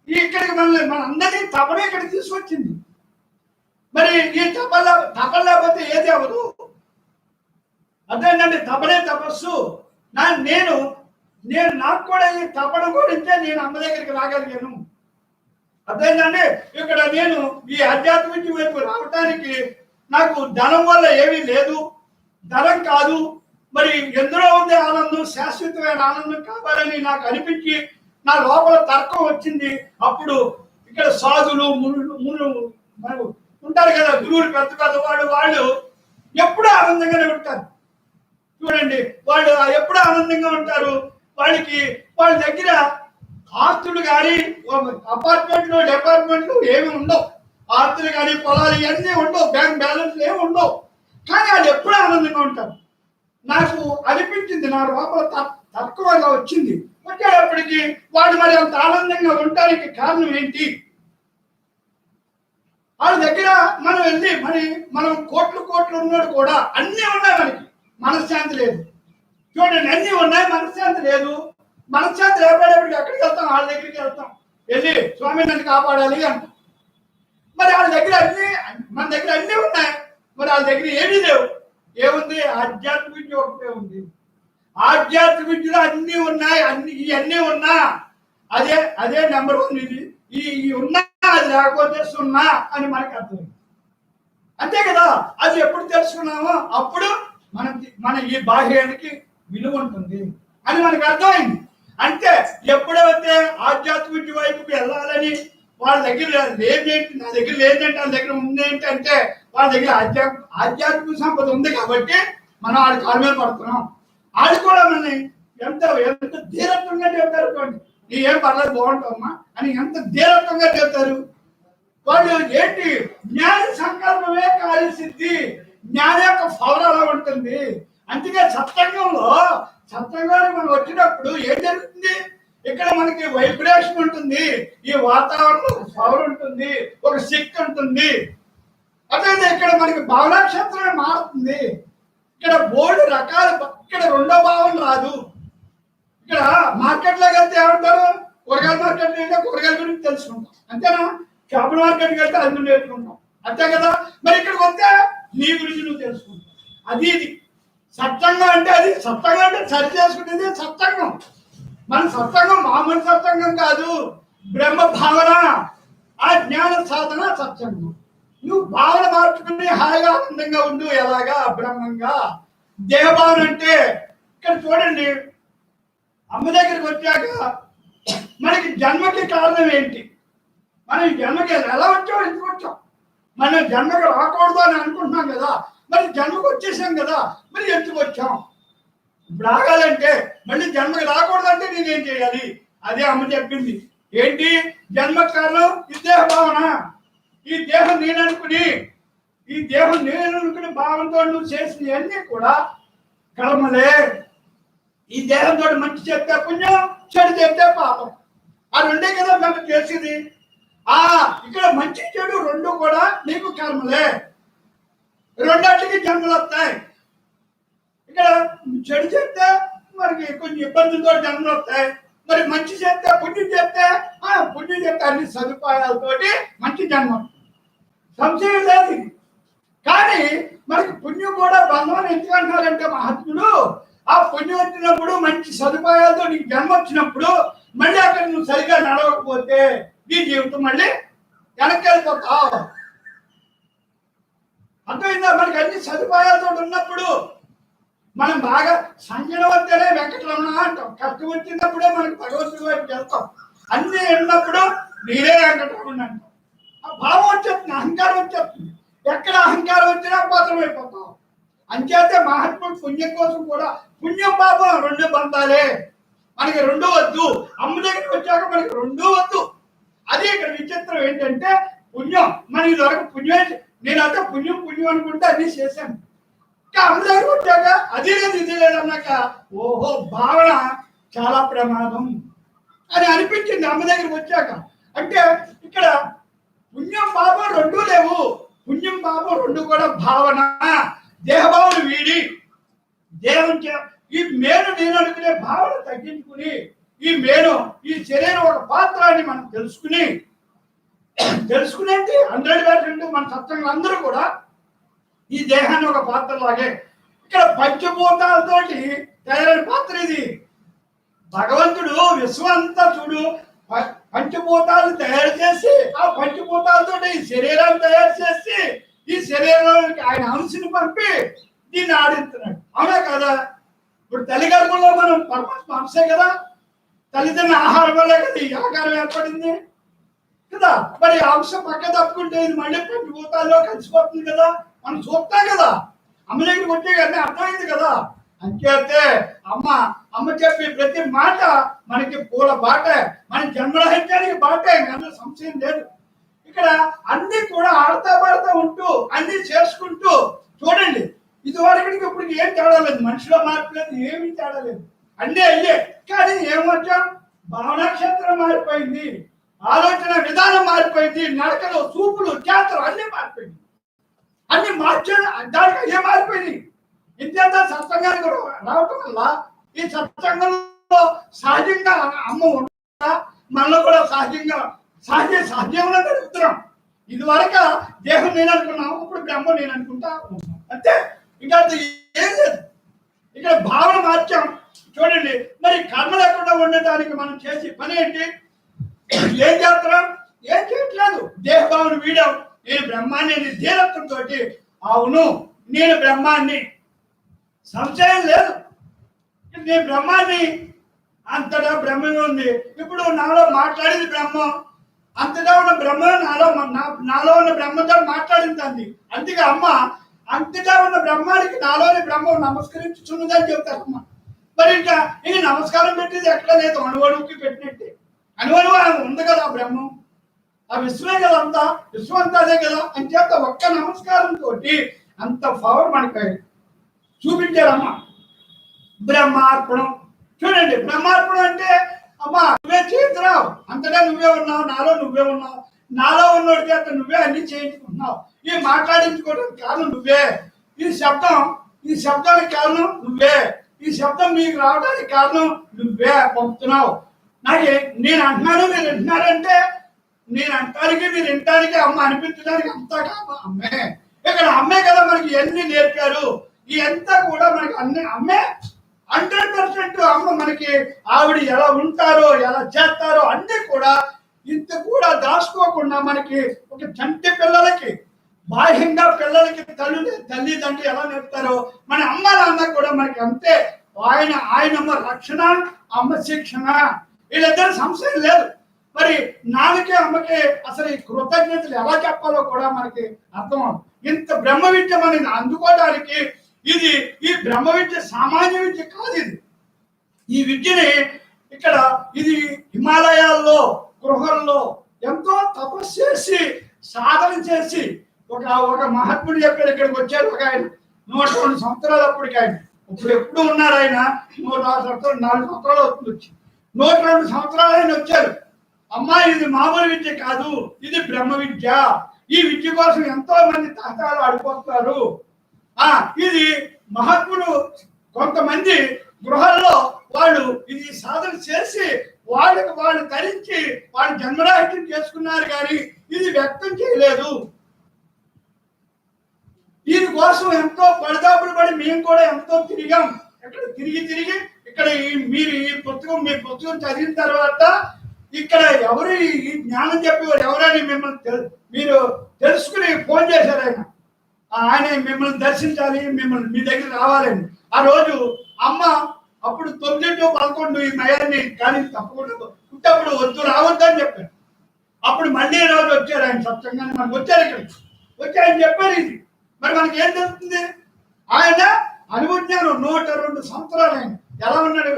ఇక్కడికి మన అందరినీ తపనే ఇక్కడికి తీసుకొచ్చింది. మరి ఈ తపన లేకపోతే ఏది అవ్వదు. అదేంటంటే తపనే తపస్సు. నేను నాకు కూడా ఈ తపన గురించే నేను అమ్మ దగ్గరికి రాగలిగాను. అదేంటంటే ఇక్కడ నేను ఈ ఆధ్యాత్మిక వైపు రావడానికి నాకు ధనం వల్ల ఏమీ లేదు, ధనం కాదు. మరి ఎందులో ఉంది ఆనందం, శాశ్వతమైన ఆనందం కావాలని నాకు అనిపించి నా లోపల తర్కం వచ్చింది. అప్పుడు ఇక్కడ సాధులు మునులు ఉంటారు కదా, గురువులు పెద్ద వాళ్ళు ఎప్పుడూ ఆనందంగానే ఉంటారు. చూడండి, వాళ్ళు ఎప్పుడూ ఆనందంగా ఉంటారు. వాళ్ళ దగ్గర ఆస్తులు కానీ అపార్ట్మెంట్లు డిపార్ట్మెంట్లు ఏమి ఉండవు, ఆస్తులు కానీ పొలాలు ఇవన్నీ ఉండవు, బ్యాంక్ బ్యాలెన్స్ ఏమి ఉండవు. కానీ వాళ్ళు ఎప్పుడూ ఆనందంగా ఉంటారు. నాకు అనిపించింది, నా లోపల తర్కం వల్ల వచ్చింది. వచ్చేటప్పటికి వాళ్ళు మరి అంత ఆనందంగా ఉండడానికి కారణం ఏంటి? వాళ్ళ దగ్గర మనం వెళ్ళి మనం కోట్లు ఉన్నాడు కూడా అన్నీ ఉన్నాయి, మనకి మనశ్శాంతి లేదు. చూడండి, అన్నీ ఉన్నాయి, మనశ్శాంతి లేదు. మనశ్శాంతి లేకపోయేటప్పటికి ఎక్కడికి వెళ్తాం? వాళ్ళ దగ్గరికి వెళ్తాం, వెళ్ళి స్వామి నన్ను కాపాడాలి అంటాం. మరి వాళ్ళ దగ్గర మన దగ్గర అన్నీ ఉన్నాయి, మరి వాళ్ళ దగ్గర ఏమీ లేవు. ఏముంది? ఆధ్యాత్మిక విద్య ఒకటే ఉంది. ఆధ్యాత్మిక విద్యలో అన్నీ ఉన్నాయి, ఇవన్నీ ఉన్నా అదే నెంబర్ 1. ఇది ఉన్నా అది లేకపోతే సున్నా అని మనకు అర్థమైంది. అంతే కదా. అది ఎప్పుడు తెలుసుకున్నామో అప్పుడు మన ఈ బాహ్యానికి విలువ ఉంటుంది అని మనకు అర్థమైంది. అంటే ఎప్పుడైతే ఆధ్యాత్మిక విద్య వైపుకి వెళ్ళాలని వాళ్ళ దగ్గర లేదేంటి, నా దగ్గర లేదంటే వాళ్ళ దగ్గర ఉందేంటి అంటే వాళ్ళ దగ్గర ఆధ్యాత్మిక సంపద ఉంది కాబట్టి మనం వాళ్ళ కాళ్ళ మీద పడుతున్నాం. వాళ్ళు కూడా మనని ఎంత ధీరత్వంగా చెప్తారు. నీ ఏం పర్లేదు బాగుంటావమ్మా అని ఎంత ధీరత్వంగా చెప్తారు. వాళ్ళు ఏంటి? జ్ఞాన సంకల్పమే కార్యసిద్ధి. జ్ఞాన యొక్క పవర్ అలా ఉంటుంది. అందుకే సత్సంగానికి మనం వచ్చినప్పుడు ఏం జరుగుతుంది? ఇక్కడ మనకి వైబ్రేషన్ ఉంటుంది, ఈ వాతావరణం పవర్ ఉంటుంది, ఒక శక్తి ఉంటుంది. అదే ఇక్కడ మనకి భావనా క్షేత్రం మారుతుంది. ఇక్కడ బోర్డు రకాలు, ఇక్కడ రెండో భావన రాదు. ఇక్కడ మార్కెట్లోకి వెళ్తే ఏమంటారు? కూరగాయల మార్కెట్కి వెళ్తే కూరగాయల గురించి తెలుసుకుంటాం, అంతేనా? చేపల మార్కెట్కి వెళ్తే అది నేర్చుకుంటాం, అంతే కదా. మరి ఇక్కడికి వస్తే నీ గురించి నువ్వు తెలుసుకుంటావు. ఇది సత్సంగం అంటే. అది సత్సంగం అంటే సరి చేసుకునేది సత్సంగం. మన సత్సంగం మామూలు సత్సంగం కాదు, బ్రహ్మ భావన, ఆ జ్ఞాన సాధన సత్సంగం. నువ్వు భావన మార్చుకుని హాయిగా ఆనందంగా ఉండు. ఎలాగా? బ్రహ్మంగా. దేహభావన అంటే ఇక్కడ చూడండి, అమ్మ దగ్గరికి వచ్చాక మనకి జన్మకి కారణం ఏంటి? మనం జన్మకి ఎలా వచ్చాం, ఎందుకు వచ్చాం? మనం జన్మకి రాకూడదు అని అనుకుంటున్నాం కదా, మరి జన్మకు వచ్చేసాం కదా, మరి ఎందుకు వచ్చాం? ఇప్పుడు ఆగాలంటే మళ్ళీ జన్మకి రాకూడదంటే నేనేం చేయాలి? అదే అమ్మ చెప్పింది. ఏంటి జన్మ కారణం? ఈ దేహ భావన. ఈ దేహం నేననుకుని భావంతో నువ్వు చేసినవన్నీ కూడా కర్మలే. ఈ దేహంతో మంచి చెప్తే పుణ్యం, చెడు చెప్తే పాపం. ఆ రెండే కదా మనం చేసేది. ఆ ఇక్కడ మంచి చెడు రెండు కూడా నీకు కర్మలే, రెండాటికి జన్మలు వస్తాయి. ఇక్కడ చెడు చేస్తే మనకి కొంచెం ఇబ్బందులతో జన్మలు వస్తాయి, మరి మంచి చేస్తే పుణ్యం చేస్తే అన్ని సదుపాయాలతోటి మంచి జన్మ, సంశయం లేదు. కానీ మనకి పుణ్యం కూడా బంధం ఎందుకు అంటారంటే మహాత్ముడు, ఆ పుణ్యం వచ్చినప్పుడు మంచి సదుపాయాలతో నీకు జన్మ వచ్చినప్పుడు మళ్ళీ అక్కడ నువ్వు సరిగా నడవకపోతే నీ జీవితం మళ్ళీ వెనక్కి వెళ్ళిపోతావు. అర్థమైందా? మనకి అన్ని సదుపాయాలతో ఉన్నప్పుడు మనం బాగా సంజన వద్దనే వెంకటరమణ అంటాం, కష్టం వచ్చినప్పుడే మనకి భగవంతుడి వైపు వెళ్తాం. అన్ని ఉన్నప్పుడు నీరే వెంకటరమణ అంటాం. ఆ భావం వచ్చేస్తుంది, అహంకారం వచ్చేస్తుంది. ఎక్కడ అహంకారం వచ్చినా పతనం అయిపోతాం. అంచేతే మహాత్ముడు పుణ్యం కోసం కూడా పుణ్యం పాపం రెండు బంధాలే, మనకి రెండు వద్దు. అమ్మ దగ్గరికి వచ్చాక మనకి రెండు వద్దు. అదే ఇక్కడ విచిత్రం ఏంటంటే పుణ్యం మన ఇదివరకు పుణ్యం, నేనైతే పుణ్యం పుణ్యం అనుకుంటే అన్ని చేశాను. ఇంకా అమ్మ దగ్గరికి వచ్చాక అది లేదు ఇది లేదు అన్నాక ఓహో భావన చాలా ప్రమాదం అని అనిపించింది అమ్మ దగ్గరికి వచ్చాక. అంటే ఇక్కడ పుణ్యం పాపం రెండు లేవు, పుణ్యం పాపం రెండు కూడా భావన. దేహభావన వీడి దేహం ఈ మేను నేను అనుకునే భావన తగ్గించుకుని ఈ శరీరం ఒక పాత్ర అని మనం తెలుసుకునేది 100% మన సత్సంగం అందరూ కూడా ఈ దేహాన్ని ఒక పాత్ర లాగే. ఇక్కడ పంచభూతాలతోటి తయారైన పాత్ర ఇది. భగవంతుడు విశ్వం అంతా చూడు పంచభూతాలు తయారు చేసి ఆ పంచభూతాలతో ఈ శరీరాన్ని తయారు చేసి ఈ శరీరానికి ఆయన అంశని పంపి దీన్ని ఆడిస్తున్నాడు. అవునా కదా? ఇప్పుడు తల్లి గర్భంలో మనం పరమాత్మ అంశే కదా, తల్లిదండ్రుల ఆహారం వల్ల కదా ఈ ఆకారం ఏర్పడింది కదా. మరి అంశ పక్క తప్పుకుంటే ఇది మళ్ళీ పంచభూతాల్లో కలిసిపోతుంది కదా, మనం చూస్తాం కదా. అమ్మ దగ్గరికి వచ్చే కానీ అర్థమైంది కదా. అంచేతే అమ్మ చెప్పి ప్రతి మాట మనకి పూల బాటే, మన జన్మరహిత్యానికి బాటే, అందులో సంశయం లేదు. ఇక్కడ అన్ని కూడా ఆడతా పాడుతూ ఉంటూ అన్ని చేసుకుంటూ చూడండి, ఇదివరకు ఇప్పుడు ఏం తేడా లేదు, మనిషిలో మార్పు లేదు, ఏమీ తేడా లేదు, అన్నీ అయ్యే. కానీ ఏమొచ్చాం, భావనక్షేత్రం మారిపోయింది, ఆలోచన విధానం మారిపోయింది, నడకలు చూపులు చేతలు అన్ని మారిపోయింది. అన్ని మార్చే దానికి అయ్యే మారిపోయింది. ఇంత సత్సంగానికి రావటం వల్ల ఈ సత్సంగంలో సహజంగా అమ్మ ఉంటుందా, మనలో కూడా సహజంగా గడుపుతున్నాం. ఇది వరకు దేహం నేను అనుకున్నాం, ఇప్పుడు బ్రహ్మ నేను అనుకుంటా అంతే, ఇంకా ఏం లేదు. ఇక్కడ భావన మార్చాం చూడండి. మరి కర్మ లేకుండా ఉండటానికి మనం చేసే పని ఏంటి? ఏం చేస్తున్నాం? ఏం చేయట్లేదు. దేహభావన వీడాం, నేను బ్రహ్మాన్ని ధీరత్వంతో అవును నేను బ్రహ్మాన్ని, సంశయం లేదు, నేను బ్రహ్మాన్ని, అంతటా బ్రహ్మమే ఉంది. ఇప్పుడు నాలో మాట్లాడేది బ్రహ్మం, అంతటా ఉన్న బ్రహ్మ నాలో ఉన్న బ్రహ్మతో మాట్లాడింది. అందుకే అమ్మ అంతటా ఉన్న బ్రహ్మానికి నాలోని బ్రహ్మ నమస్కరించుచున్నదని చెప్తారు అమ్మ. మరి ఇంకా నమస్కారం పెట్టేది ఎక్కడ లేదు, అణువణువుకి పెట్టినట్టే. అణువణువు ఉంది కదా బ్రహ్మం, ఆ విశ్వమే కదా, అంతా విశ్వం అంతా అదే కదా. అని చేత ఒక్క నమస్కారంతో అంత పవర్ మనకి చూపించారమ్మ. బ్రహ్మార్పణం చూడండి, బ్రహ్మార్పణం అంటే అమ్మా నువ్వే చేయించరావు, అంతటా నువ్వే ఉన్నావు, నాలో నువ్వే ఉన్నావు, నాలో ఉన్నోడి చేత నువ్వే అన్ని చేయించుకుంటున్నావు. ఈ మాట్లాడించుకోవడానికి కారణం నువ్వే, ఈ శబ్దానికి కారణం నువ్వే, ఈ శబ్దం మీకు రావడానికి కారణం నువ్వే పంపుతున్నావు. నేను అంటున్నాను మీరు వింటున్నారంటే, నేను అంటానికి మీరు వినటానికి అమ్మ అనిపించడానికి అంతా కాదు అమ్మే. ఇక్కడ అమ్మే కదా మనకి ఎన్ని నేర్పారు, ఈ అంతా కూడా మనకి అన్ని అమ్మే. 100% అమ్మ మనకి ఆవిడ ఎలా ఉంటారో ఎలా చేస్తారో అన్ని కూడా ఇంత కూడా దాచుకోకుండా మనకి ఒక చంటి పిల్లలకి బాహ్యంగా పిల్లలకి తల్లిదండ్రులు ఎలా నేర్పుతారో మన అమ్మ నాన్న కూడా మనకి అంతే. ఆయనమ్మ రక్షణ, అమ్మ శిక్షణ, వీళ్ళిద్దరు సంశయం లేదు. మరి నాన్నకి అమ్మకి అసలు ఈ కృతజ్ఞతలు ఎలా చెప్పాలో కూడా మనకి అర్థం. ఇంత బ్రహ్మ విద్య మనని అందుకోవడానికి ఈ బ్రహ్మ విద్య సామాన్య విద్య కాదు. ఈ విద్యని ఇక్కడ ఇది హిమాలయాల్లో గృహంలో ఎంతో తపస్సు చేసి సాధన చేసి ఒక మహాత్ముడు చెప్పాడు. ఇక్కడికి వచ్చారు ఒక ఆయన 102 సంవత్సరాలు అప్పటికి. ఆయన ఇప్పుడు ఎప్పుడు ఉన్నారు, ఆయన 104 సంవత్సరాలు 4 సంవత్సరాలు అవుతుంది వచ్చి 102 సంవత్సరాలు ఆయన వచ్చారు. అమ్మా ఇది మామూలు విద్య కాదు, ఇది బ్రహ్మ విద్య. ఈ విద్య కోసం ఎంతో మంది తాతాలు ఆడిపోతున్నారు. ఇది మహాత్ములు కొంతమంది గృహాల్లో వాళ్ళు ఇది సాధన చేసి వాళ్ళు ధరించి వాళ్ళు జన్మరాహిత్యం చేసుకున్నారు, కానీ ఇది వ్యక్తం చేయలేదు. దీనికోసం ఎంతో పడిదాపులు పడి మేము కూడా ఎంతో తిరిగాం. ఇక్కడ తిరిగి ఇక్కడ మీరు ఈ పుస్తకం మీ పుస్తకం చదివిన తర్వాత ఇక్కడ ఎవరు ఈ జ్ఞానం చెప్పేవారు ఎవరని మిమ్మల్ని మీరు తెలుసుకుని ఫోన్ చేశారు. ఆయన మిమ్మల్ని దర్శించాలి, మిమ్మల్ని మీ దగ్గర రావాలని. ఆ రోజు అమ్మ అప్పుడు 9 to 11 ఈ మయాన్ని కానీ తప్పకుండా పుట్టప్పుడు వద్దు రావద్దని చెప్పారు. అప్పుడు మళ్ళీ రోజు వచ్చారు ఆయన సత్సంగాన్ని మనకు వచ్చారు. ఇక్కడికి వచ్చి ఆయన చెప్పారు ఇది. మరి మనకి ఏం తెలుస్తుంది? ఆయన అనుభూజ్ఞానం 102 సంవత్సరాలు ఆయన ఎలా ఉన్నాడు.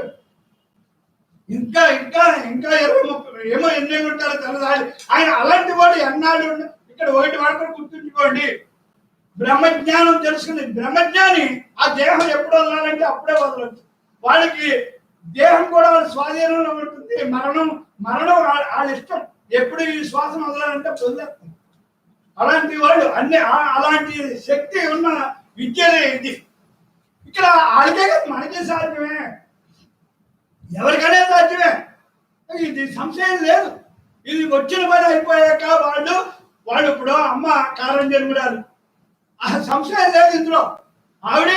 ఇంకా 20-30 ఏమో ఎన్ని ఉంటారో తెలియదు. ఆయన అలాంటి వాడు ఎన్నాడు. ఇక్కడ ఒకటి మాత్రం గుర్తుంచుకోండి, బ్రహ్మజ్ఞానం తెలుసుకుని బ్రహ్మజ్ఞాని ఆ దేహం ఎప్పుడు వదలాలంటే అప్పుడే వదలవచ్చు. వాళ్ళకి దేహం కూడా వాళ్ళ స్వాధీనంలో ఉంటుంది. మరణం వాళ్ళ ఇష్టం. ఎప్పుడు ఈ శ్వాసన వదలాలంటే వదిలేస్తారు. అలాంటి వాళ్ళు అలాంటి శక్తి ఉన్న విద్యనే ఇది. ఇక్కడ వాళ్ళకే కదా మనకే సాధ్యమే, ఎవరికైనా సాధ్యమే. ఇది సంశయం లేదు. ఇది వచ్చిన పని అయిపోయాక వాళ్ళు ఇప్పుడు అమ్మ కారణం జన్మడాలు ఆ సంశయం లేదు ఇందులో. ఆవిడ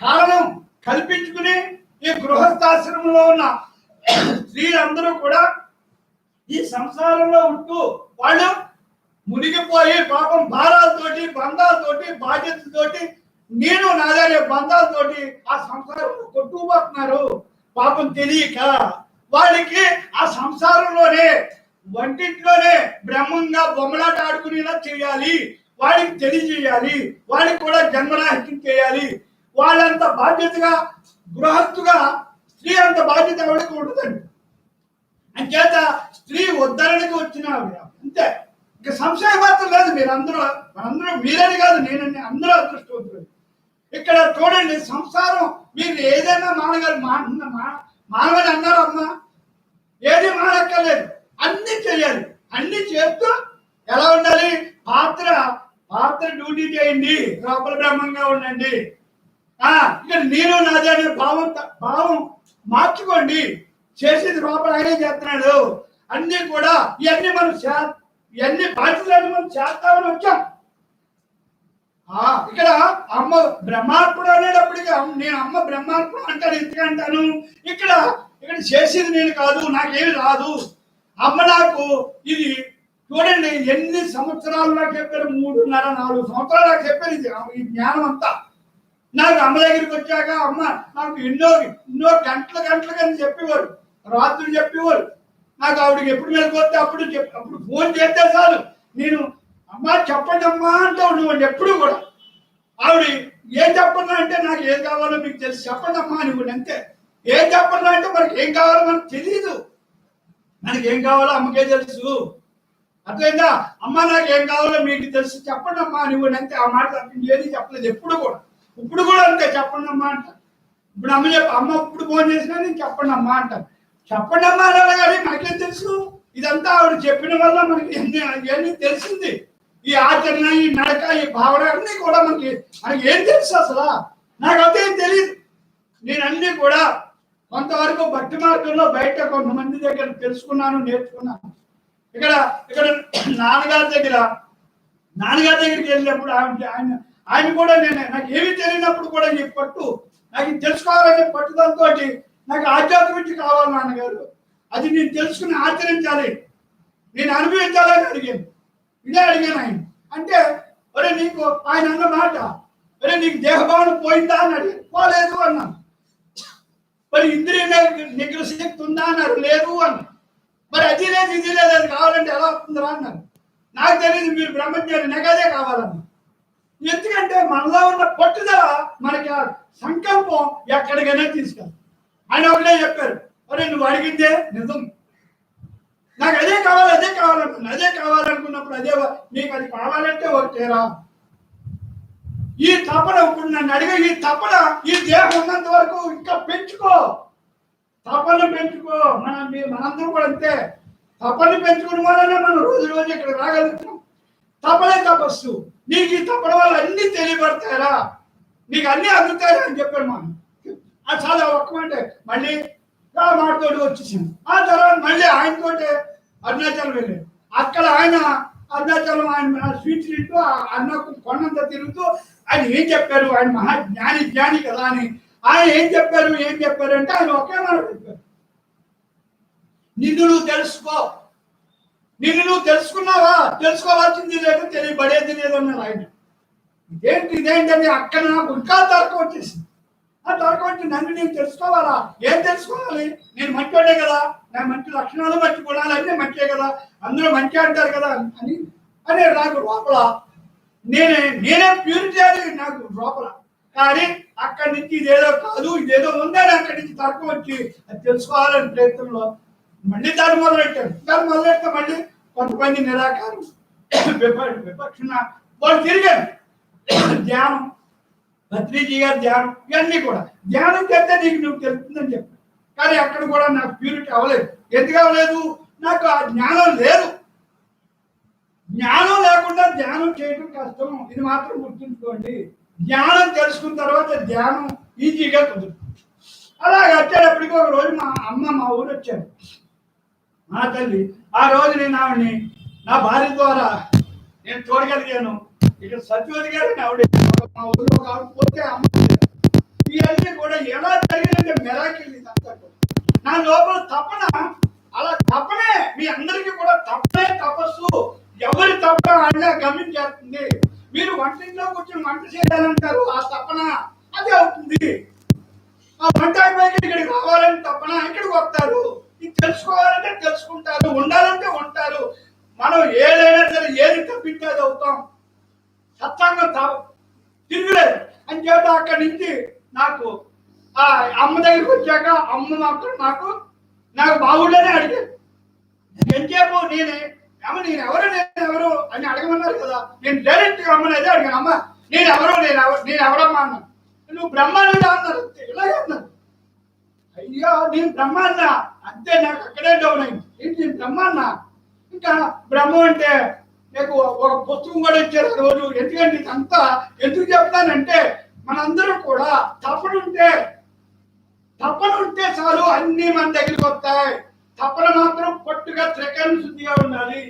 కారణం కల్పించుకుని ఈ గృహస్థాశ్రమంలో ఉన్న స్త్రీలందరూ కూడా ఈ సంసారంలో ఉంటూ వాళ్ళు మునిగిపోయి పాపం భారాలతోటి బంధాలతోటి బాధ్యతలతోటి నేను నాదే బంధాలతోటి ఆ సంసారంలో కొట్టుకుపోతున్నారు. పాపం తెలియక వాళ్ళకి ఆ సంసారంలోనే వంటింట్లోనే బ్రహ్మంగా బొమ్మలాట ఆడుకునేలా చేయాలి, వాడికి తెలియజేయాలి, వాడికి కూడా జన్మరాహిత్యం చేయాలి. వాళ్ళంత బాధ్యతగా గృహస్థుగా స్త్రీ అంత బాధ్యత ఎవరికి ఉండదండి. అంచేత స్త్రీ ఉద్ధరణకి వచ్చిన అంతే, ఇంకా సంశయం మాత్రం లేదు. మనందరూ మీరని కాదు నేనని అందరూ అదృష్టవంతులు. ఇక్కడ చూడండి, సంసారం మీరు ఏదైనా మానవని అన్నారు అమ్మా, ఏది మానక్కర్లేదు, అన్ని చేయాలి. అన్ని చేస్తూ ఎలా ఉండాలి? పాత్ర డ్యూటీ చేయండి, లోపల బ్రహ్మంగా ఉండండి. ఇక్కడ నేను నాదే అనే భావం మార్చుకోండి. చేసేది లోపల ఆయనే చేస్తున్నాడు. అన్ని కూడా ఇవన్నీ బాధ్యతలు మనం చేస్తామని వచ్చాం. ఇక్కడ అమ్మ బ్రహ్మార్పణ అనేటప్పటికీ నేను అమ్మ బ్రహ్మార్పణ అంటాను. ఎందుకంటాను? ఇక్కడ చేసేది నేను కాదు, నాకేమి రాదు. అమ్మ నాకు ఇది చూడండి ఎన్ని సంవత్సరాలు నాకు చెప్పారు, 3.5-4 సంవత్సరాలు నాకు చెప్పారు ఈ జ్ఞానం అంతా. నాకు అమ్మ దగ్గరికి వచ్చాక అమ్మ నాకు ఎన్నో గంటలు కానీ చెప్పేవారు, రాత్రులు చెప్పేవారు. నాకు ఆవిడకి ఎప్పుడు వెళ్ళిపోతే అప్పుడు ఫోన్ చేస్తే చాలు నేను అమ్మ చెప్పండి అమ్మా అంటూ ఉండేవాడిని ఎప్పుడు కూడా. ఆవిడ ఏం చెప్పన్నా అంటే నాకు ఏం కావాలో మీకు తెలుసు, చెప్పండి అమ్మా అని అంతే. ఏం చెప్పన్నా అంటే మనకి ఏం కావాలో మనకు తెలియదు, మనకి ఏం కావాలో అమ్మకే తెలుసు. అర్థమైందా? అమ్మ నాకు ఏం కావాలో మీకు తెలుసు, చెప్పండి అమ్మా అని అంతే. ఆ మాట తప్పింది ఏది చెప్పలేదు ఎప్పుడు కూడా. ఇప్పుడు కూడా అంతే, చెప్పండి అమ్మా అంట. ఇప్పుడు అమ్మ ఇప్పుడు ఫోన్ చేసినా నేను చెప్పండి అమ్మా అంటాను. చెప్పండి అమ్మా అనాలి, కానీ మనకేం తెలుసు? ఇదంతా ఆవిడ చెప్పిన వల్ల మనకి ఎన్ని తెలిసింది. ఈ ఆచరణ, ఈ నడక, ఈ భావన అన్నీ కూడా మనకి ఏం తెలుసు అసలు? నాకు అదే తెలియదు. నేను అన్ని కూడా కొంతవరకు భక్తి మార్గంలో బయట కొంతమంది దగ్గర తెలుసుకున్నాను, నేర్చుకున్నాను. ఇక్కడ నాన్నగారి దగ్గరికి వెళ్ళినప్పుడు ఆయన కూడా నాకు ఏమి తెలియనప్పుడు కూడా ఈ పట్టు నాకు తెలుసుకోవాలనే పట్టుదలతో నాకు ఆధ్యాత్మిక విద్య కావాలి నాన్నగారు, అది నేను తెలుసుకుని ఆచరించాలి, నేను అనుభవించాలని అడిగాను. ఇదే అడిగాను ఆయన. అంటే ఒరే నీకు ఆయన అన్న మాట, ఒరే నీకు దేహభావన పోయిందా అని అడిగాను. పోలేదు అన్నాను. మరి ఇంద్రియ నిగ్రహ శక్తి ఉందా అన్నారు. లేదు అన్నారు. మరి అది లేదు ఇది లేదు, అది కావాలంటే ఎలా వస్తుందా అన్నారు. నాకు తెలియదు, మీరు బ్రహ్మజ్ఞాని, నాకు అదే కావాలన్నా. ఎందుకంటే మనలో ఉన్న పట్టుదల మనకి ఆ సంకల్పం ఎక్కడికైనా తీసుకెళ్తాం. ఆయన ఒకటే చెప్పారు, అరే నువ్వు అడిగిందే నిజం, నాకు అదే కావాలనుకున్నా. అదే కావాలనుకున్నప్పుడు నీకు అది కావాలంటే ఒకటేరా. ఈ తపన ఇప్పుడు నన్ను అడిగే ఈ తపన ఈ దేహం ఉన్నంత వరకు ఇంకా పెంచుకో, తపన పెంచుకో. మనందరూ కూడా అంతే, తపని పెంచుకున్న వల్లనే మనం రోజు రోజు ఇక్కడ రాగలుగుతున్నాం. తపనే తపస్సు. నీకు ఈ తపన వల్ల అన్ని తెలియబడతారా, నీకు అన్ని అందుతారా అని చెప్పాడు. మనం అది చాలా ఒక్కమంటే మళ్ళీ ఆ మాటతోటి వచ్చేసింది. ఆ తర్వాత మళ్ళీ ఆయనతోటి అరుణాచలం వెళ్ళాడు. అక్కడ ఆయన అరుణాచలం ఆయన స్వీట్ తింటూ అన్న కొండంతా తిరుగుతూ ఆయన ఏం చెప్పారు, ఆయన మహా జ్ఞాని కదా అని ఆయన ఏం చెప్పారు అంటే ఆయన ఒకే మాట చెప్పారు, నిన్ను నువ్వు తెలుసుకో. నిన్ను నువ్వు తెలుసుకున్నావా, తెలుసుకోవాల్సింది లేదు, తెలియబడేది లేదు అన్నారు ఆయన. ఇదేంటని అక్కడ నాకు ఇంకా తర్కం వచ్చేసింది. ఆ తర్కం వచ్చి నన్ను నేను తెలుసుకోవాలా, ఏం తెలుసుకోవాలి, నేను మంచోడే కదా, నా మంచి లక్షణాలు మంచి గుణాలు అన్నీ మంచే కదా, అందరూ మంచి అంటారు కదా అని అని నాకు లోపల నేనే ప్యూరిటీ అని నాకు లోపల. కానీ అక్కడి నుంచి ఇదేదో కాదు, ఇదేదో ఉందని అక్కడి నుంచి తర్కం వచ్చి అది తెలుసుకోవాలని ప్రయత్నంలో మళ్ళీ దాన్ని మొదలెడితే మళ్ళీ కొంతమంది నిరాకారం విపక్షణ వాళ్ళు తిరిగారు. ధ్యానం, భద్రీజీ గారి ధ్యానం, ఇవన్నీ కూడా ధ్యానం చేస్తే నీకు నువ్వు తెలుస్తుందని చెప్పాను. కానీ అక్కడ కూడా నాకు ప్యూరిటీ అవ్వలేదు. ఎందుకు అవ్వలేదు, నాకు ఆ జ్ఞానం లేదు. జ్ఞానం లేకుండా ధ్యానం చేయడం కష్టం, ఇది మాత్రం గుర్తుంచుకోండి. జ్ఞానం తెలుసుకున్న తర్వాత ధ్యానం ఈజీగా కుదురుతుంది. అలాగే వచ్చేటప్పటికి ఒక రోజు మా అమ్మ మా ఊరు వచ్చారు, మా తల్లి. ఆ రోజు నేను ఆవిడని నా భార్య ద్వారా నేను చూడగలిగాను. ఇక్కడ సత్యవతి గారిని ఆవిడ మా ఊరిలో ఆవిడ పోతే అమ్మ ఇవన్నీ కూడా ఎలా జరిగిందంటే మెరాకిల్ ఇదంతా కూడా. నా లోపల తపన, అలా తపనే మీ అందరికీ కూడా తపనే తపస్సు. ఎవరి తపన అలా గమనించేస్తుంది. మీరు వంటింట్లో కూర్చొని వంట చేయాలంటారు, ఆ తపన అదే అవుతుంది. ఆ వంట అయిపోయి ఇక్కడికి రావాలని తపన, ఇక్కడికి వస్తారు. ఇది తెలుసుకోవాలంటే తెలుసుకుంటారు, ఉండాలంటే ఉంటారు. మనం ఏదైనా సరే ఏది తప్పింటే అది అవుతాం. సత్సంగం తిరగలేదు అని చేత అక్కడి నుంచి నాకు ఆ అమ్మ దగ్గరికి వచ్చాక అమ్మ నాకు మా ఊళ్ళోనే అడిగారు. ఎంతసేపు నేను ఎవరు అని అడగమన్నారు కదా. నేను డైరెక్ట్ గా అమ్మని అదే అడిగాను, అమ్మ నేను ఎవరమ్మా అన్నాను. నువ్వు బ్రహ్మాండ అన్నారు, ఇలాగే అన్నారు. అయ్యో నేను బ్రహ్మాండ అంతే, నాకు అక్కడే డౌన్ అయింది. ఏంటి నేను బ్రహ్మాండ, ఇంకా బ్రహ్మం అంటే నాకు ఒక పుస్తకం కూడా ఇచ్చారు ఆ రోజు. ఎందుకంటే ఇదంతా ఎందుకు చెప్తానంటే మనందరూ కూడా తపనుంటే చాలు అన్ని మన దగ్గరికి వస్తాయి. తపన మాత్రం పట్టుగా త్రికరణ శుద్ధిగా ఉండాలి.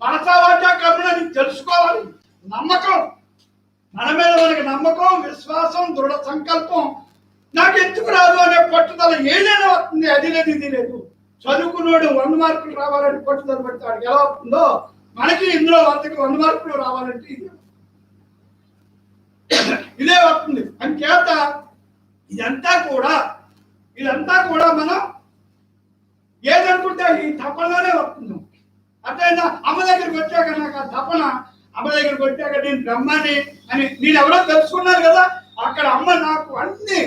మనసా వాచా కర్మని తెలుసుకోవాలి. నమ్మకం, మన మీద మనకి నమ్మకం, విశ్వాసం, దృఢ సంకల్పం. నాకు ఎందుకు రాదు అనే పట్టుదల ఏదైనా వస్తుంది. అది లేదు ఇది లేదు. చదువుకున్నాడు 100 మార్కులు రావాలని పట్టుదల పెడతాడు, ఎలా వస్తుందో మనకి ఇందులో 100 మార్కులు రావాలంటే ఇదే వస్తుంది. అని చేత ఇదంతా కూడా మనం ఏదనుకుంటే ఈ తపనలోనే వస్తుంది. అట్లయినా అమ్మ దగ్గరికి వచ్చాక నాకు ఆ తపన, అమ్మ దగ్గరికి వచ్చాక నేను బ్రహ్మాన్ని అని నేను ఎవరో తెలుసుకున్నారు కదా. అక్కడ అమ్మ నాకు అన్ని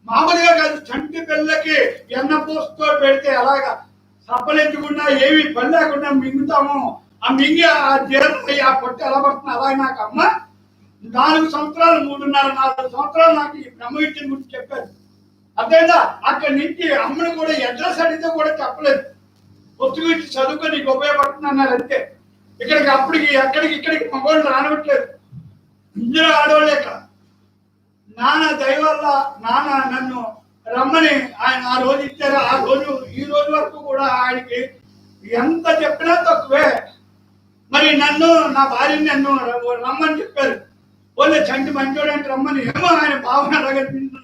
మామూలుగా కాదు, చంటి పిల్లకి ఎన్న పోస్తో పెడితే అలాగా సప్పలెత్తుకుండా ఏమి పని లేకుండా మింగుతాము, ఆ మింగి ఆ జీర్ణమయ్యి ఆ పొట్టు ఎలా పడుతుంది అలాగే నాకు అమ్మ 4 సంవత్సరాలు 3.5-4 సంవత్సరాలు నాకు ఈ బ్రహ్మ విద్యను గురించి చెప్పారు. అదేనా అక్కడి నుంచి అమ్మని కూడా అడ్రస్ అడిగితే కూడా చెప్పలేదు. పుస్తకం ఇచ్చి చదువుకొని నీకు ఉపయోగపడుతుంది అన్నారు అంతే. అప్పటికి ఇక్కడికి మగవాళ్ళు రానివ్వట్లేదు, ఇందులో ఆడవాళ్ళే కదా. నాన్న దయ వల్ల నాన్న నన్ను రమ్మని ఆయన ఆ రోజు ఇచ్చారు. ఆ రోజు ఈ రోజు వరకు కూడా ఆయనకి ఎంత చెప్పినా తక్కువే. మరి నన్ను నా భార్యని నన్ను రమ్మని చెప్పారు. పోలే చంటి మంచోడంటే రమ్మని, ఏమో ఆయన భావన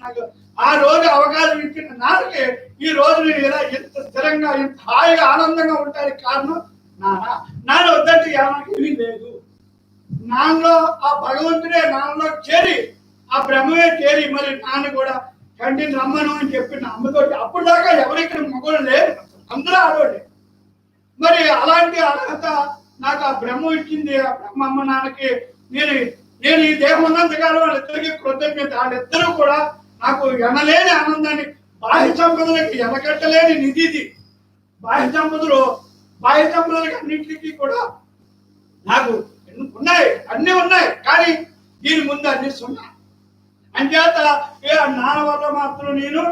నాకు ఆ రోజు అవకాశం ఇచ్చిన నాన్నకి ఈ రోజు నేను ఇలా ఎంత స్థిరంగా ఎంత హాయిగా ఆనందంగా ఉంటానికి కారణం నాన్న వద్దంటే ఏమీ లేదు. నాన్నలో ఆ భగవంతుడే నాన్నలో చేరి, ఆ బ్రహ్మమే చేరి మరి నాన్న కూడా చంటిని రమ్మను అని చెప్పిన అమ్మతో. అప్పుడు దాకా ఎవరిక్కడ మగవాళ్ళు లేరు, అందరూ ఆడవాళ్ళే. మరి అలాంటి అర్హత నాకు ఆ బ్రహ్మ ఇచ్చింది. ఆ బ్రహ్మమ్మ నాన్నకి నేను ఈ దేహం ఉన్నంతకాలం వాళ్ళిద్దరికి కృతజ్ఞత. వాళ్ళిద్దరూ కూడా నాకు ఎనలేని ఆనందాన్ని, బాహ్య సంపదలకి ఎనకట్టలేని నిధిది. బాహ్య సంపదలకి అన్నింటికి కూడా నాకు అన్నీ ఉన్నాయి, కానీ దీని ముందు అన్ని సున్నా. అంచేత నాన్న వల్ల మాత్రం నేను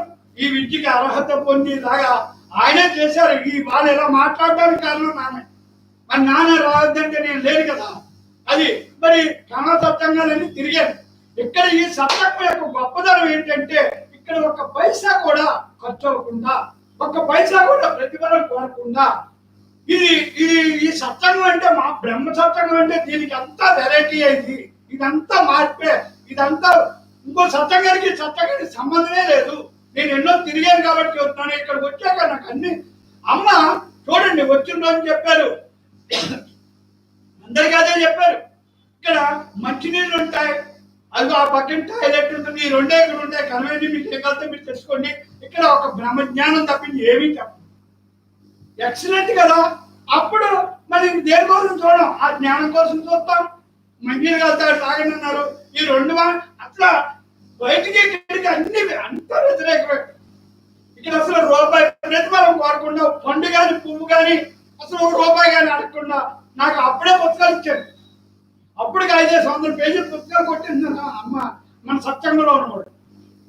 ఈ విద్యకి అర్హత పొందేలాగా ఆయనే చేశారు. ఈ వాళ్ళు ఇలా మాట్లాడడానికి కారణం నాన్న. మరి నాన్న రావద్దంటే నేను లేను కదా. అది మరి కణా సత్సంగాలన్నీ తిరిగాను. ఇక్కడ ఈ సత్సంగం యొక్క గొప్పదనం ఏంటంటే ఇక్కడ ఒక పైసా కూడా ఖర్చు అవ్వకుండా, ఒక్క పైసా కూడా ప్రతిఫలం కోరకుండా, ఇది ఇది ఈ సత్సంగం అంటే మా బ్రహ్మ సత్సంగం అంటే దీనికి అంతా వెరైటీ అయింది. ఇదంతా మార్పే. ఇదంతా ఇంకో సత్సంగానికి సంబంధమే లేదు. నేను ఎన్నో తిరిగాను కాబట్టి వస్తున్నాను. ఇక్కడికి వచ్చాక నాకు అన్ని అమ్మ చూడండి వచ్చిన రోజు చెప్పారు, అందరికీ అదే చెప్పారు. ఇక్కడ మంచినీళ్ళు ఉంటాయి, అది ఆ పక్కన టాయిలెట్ ఉంటుంది, ఈ రెండే ఇక్కడ ఉంటాయి. కనవేది మీకు ఏ కలితే మీరు తెలుసుకోండి. ఇక్కడ ఒక బ్రహ్మజ్ఞానం తప్పింది ఏమీ చెప్పండి. ఎక్సలెంట్ కదా. అప్పుడు మరి దేనికోసం చూడం, ఆ జ్ఞానం కోసం చూస్తాం. మంచినీళ్ళు కలుతాడు తాగండి అన్నారు. ఈ రెండు అట్లా బయటికి ఇక్కడికి అన్ని అంత వ్యతిరేకమే. ఇక్కడ అసలు రూపాయి ప్రతిఫలం కోరకుండా, పండు కానీ పువ్వు కానీ అసలు రూపాయి కానీ అడగకుండా నాకు అప్పుడే పుస్తకాలు ఇచ్చాడు. అప్పటికి 500 పేజీలు పుస్తకాలు కొట్టింది అమ్మ. మన సత్సంగంలో ఉన్నవాడు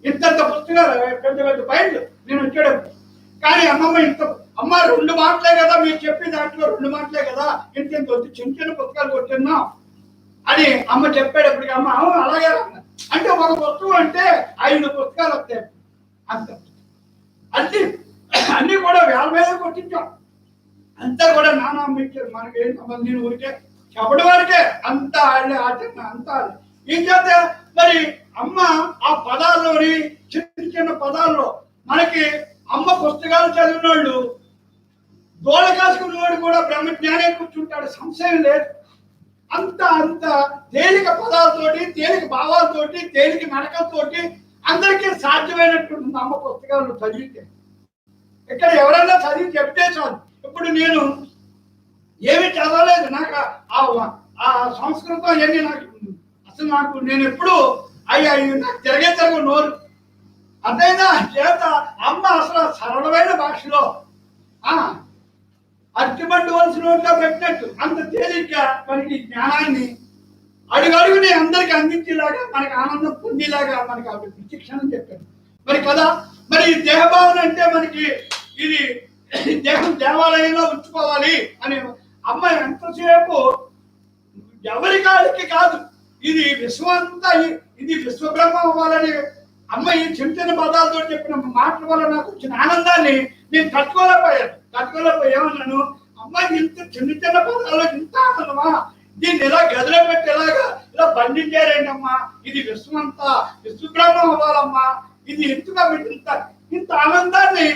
ఇంత పుస్తకాలు పెద్ద పెద్ద బయలు నేను వచ్చాడు. కానీ అమ్మమ్మ అమ్మ 2 మాటలే కదా మీరు చెప్పి దాంట్లో 2 మాటలే కదా, ఇంత వచ్చి చిన్న చిన్న పుస్తకాలు కొట్టిన్నాం అని అమ్మ చెప్పేటప్పటికి అమ్మ అలాగే అంటే ఒక పుస్తకం అంటే 5 పుస్తకాలు వస్తాయి. అంత అన్ని కూడా వేల మీద కొట్టించాం. అంతా కూడా నాన్న అమ్మించారు. మనకి ఏం సంబంధం, నేను ఊరికే చెప్పడం వరకే. అంతా ఆడలే ఆచరణ అంతా ఏం చేస్తే మరి అమ్మ ఆ పదాల్లోని చిన్న చిన్న పదాల్లో మనకి అమ్మ పుస్తకాలు చదివిన వాళ్ళు దోళ కాసుకున్న వాడు కూడా బ్రహ్మజ్ఞానే కూర్చుంటాడు, సంశయం లేదు. అంత తేలిక పదాలతోటి, తేలిక భావాలతోటి, తేలిక నడకలతోటి అందరికీ సాధ్యమైనట్టుంది అమ్మ పుస్తకాలు చదివితే. ఇక్కడ ఎవరైనా చదివి చెప్తే చాలు. ఇప్పుడు నేను ఏమి చదవలేదు, నాకు ఆ సంస్కృతం అవన్నీ నాకు నేను ఎప్పుడు నాకు తిరగ నోరు అదైనా చేత అమ్మ అసలు సరళమైన భాషలో అరటిబండి వలసిన నోట్లో పెట్టినట్టు అంత తేలిగ్గా మనకి జ్ఞానాన్ని అడుగడుగుని అందరికి అందించేలాగా, మనకి ఆనందం పొందేలాగా మనకి ఆవిడ విచక్షణ చెప్పారు. మరి కదా మరి దేహభావన అంటే మనకి ఇది దేహం దేవాలయంలో ఉంచుకోవాలి అని అమ్మ ఎంతసేపు ఎవరి కాడికి కాదు, ఇది విశ్వమంతా, ఇది విశ్వబ్రహ్మ అవ్వాలని అమ్మ ఈ చిన్న చిన్న పదాలతో చెప్పిన మాటల వల్ల నాకు వచ్చిన ఆనందాన్ని నేను తట్టుకోలేకపోయామన్నాను. అమ్మ ఇంత చిన్న చిన్న పదాలు ఇంత ఆనందమా, దీన్ని ఇలా గదిలో పెట్టేలాగా ఇలా బంధించారేంటమ్మా, ఇది విశ్వమంతా విశ్వబ్రహ్మ అవ్వాలమ్మా, ఇది ఎందుకు ఇంత ఆనందాన్ని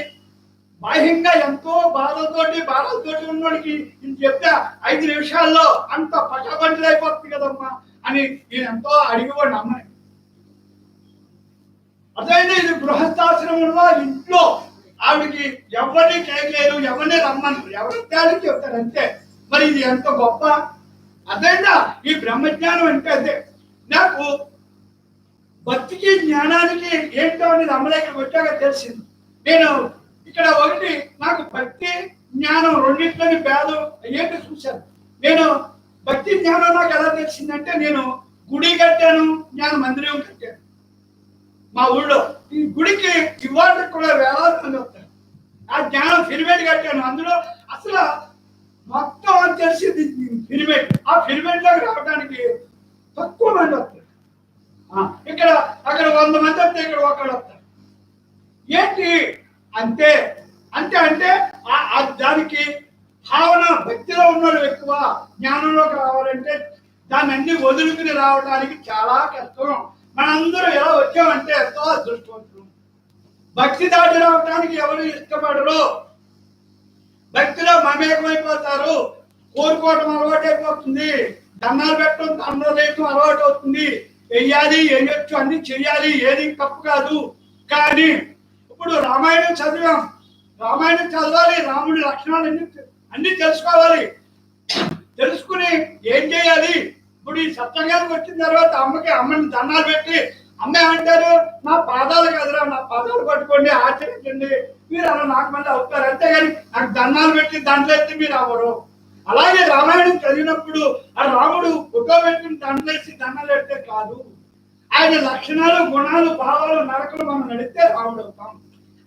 బాహ్యంగా ఎంతో బాధతోటి ఉన్నోడికి నేను చెప్తే 5 నిమిషాల్లో అంత పటాబండి అయిపోతుంది కదమ్మా అని నేను ఎంతో అడిగేవాడిని అమ్మని. అదైనా ఇది గృహస్థాశ్రమంలో ఇంట్లో ఆవిడకి ఎవరిని కేకలేరు, ఎవరిని రమ్మన్నారు, ఎవరి చెప్తారు అంతే. మరి ఇది ఎంత గొప్ప. అదైనా ఈ బ్రహ్మజ్ఞానం అంటే అదే. నాకు భక్తికి జ్ఞానానికి ఏంటో అనేది అమ్మలేక వచ్చాక తెలిసింది. నేను ఇక్కడ ఒకటి నాకు భక్తి జ్ఞానం రెండింటిలోని భేదం ఏంటి చూశాను. నేను భక్తి జ్ఞానం నాకు ఎలా తెలిసిందంటే, నేను గుడి కట్టాను, జ్ఞాన మందిరం కట్టాను మా ఊళ్ళో. ఈ గుడికి ఇవాళకి కూడా వేలాది మంది వస్తారు. ఆ జ్ఞానం పిరమిడ్ కట్టాను, అందులో అసలు మొత్తం అని తెలిసింది పిరమిడ్. ఆ పిరమిడ్ లోకి రావడానికి తక్కువ మంది వస్తారు. ఇక్కడ అక్కడ 100 మంది వస్తే ఇక్కడ ఒకళ్ళు వస్తారు. ఏంటి అంటే దానికి భావన భక్తిలో ఉన్నాడు ఎక్కువ. జ్ఞానంలోకి రావాలంటే దాన్ని అన్ని వదులుకుని రావడానికి చాలా కష్టం. మనందరూ ఎలా వచ్చామంటే ఎంతో అదృష్టవంతులు. భక్తి దాటి రావడానికి ఎవరు ఇష్టపడరు, భక్తిలో మమేకమైపోతారు, కోరుకోవడం అలవాటు అయిపోతుంది, దండాలు పెట్టడం దండాలు వేయటం అలవాటు అవుతుంది, వెయ్యాలి వేయొచ్చు అన్ని చెయ్యాలి, ఏది తప్పు కాదు. కానీ ఇప్పుడు రామాయణం చదివాం, రామాయణం చదవాలి, రాముడి లక్షణాలు అన్ని తెలుసుకోవాలి. తెలుసుకుని ఏం చేయాలి? ఇప్పుడు ఈ సత్సంగానికి వచ్చిన తర్వాత అమ్మని దండాలు పెట్టి, అమ్మ అంటారు నా పాదాలు కదరా, నా పాదాలు పట్టుకోండి, ఆచరించండి, మీరు అలా నాకు మళ్ళీ అవుతారు. అంతేగాని నాకు దండాలు పెట్టి దండలు ఎత్తి మీరు అవ్వరు. అలాగే రామాయణం చదివినప్పుడు ఆ రాముడు ఫోటో పెట్టుకుని దండలేసి దండాలు పెడితే కాదు, ఆయన లక్షణాలు గుణాలు భావాలు నడకలు మనం నడిస్తే రాముడు అవుతాం.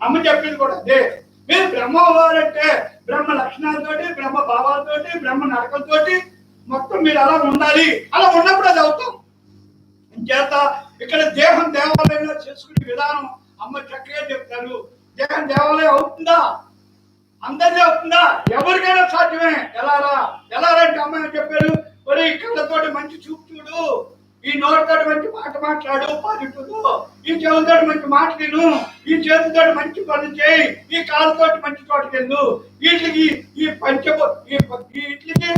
అమ్మ చెప్పింది కూడా అదే. మీరు బ్రహ్మ అవ్వాలంటే బ్రహ్మ లక్షణాలతోటి, బ్రహ్మ భావాలతోటి, బ్రహ్మ నడకలతోటి మొత్తం మీరు అలా ఉండాలి. అలా ఉన్నప్పుడు అది అవుతాం. చేత ఇక్కడ దేహం దేవాలయంలో చేసుకునే విధానం అమ్మ చక్కగా చెప్తారు. దేహం దేవాలయం అవుతుందా? అందరినీ అవుతుందా? ఎవరికైనా సాధ్యమే. ఎలారా అంటే అమ్మ చెప్పారు, మరి ఈ కళ్ళతోటి మంచి చూపు చూడు, ఈ నోటితోటి మంచి మాట మాట్లాడు పాజిటివ్, ఈ చెవులతోటి మంచి మాట విను, ఈ చేతులతోటి మంచి పనులు చేయి, ఈ కాళ్ళతోటి మంచి చోటుకెళ్ళు, వీటికి ఈ వీటికి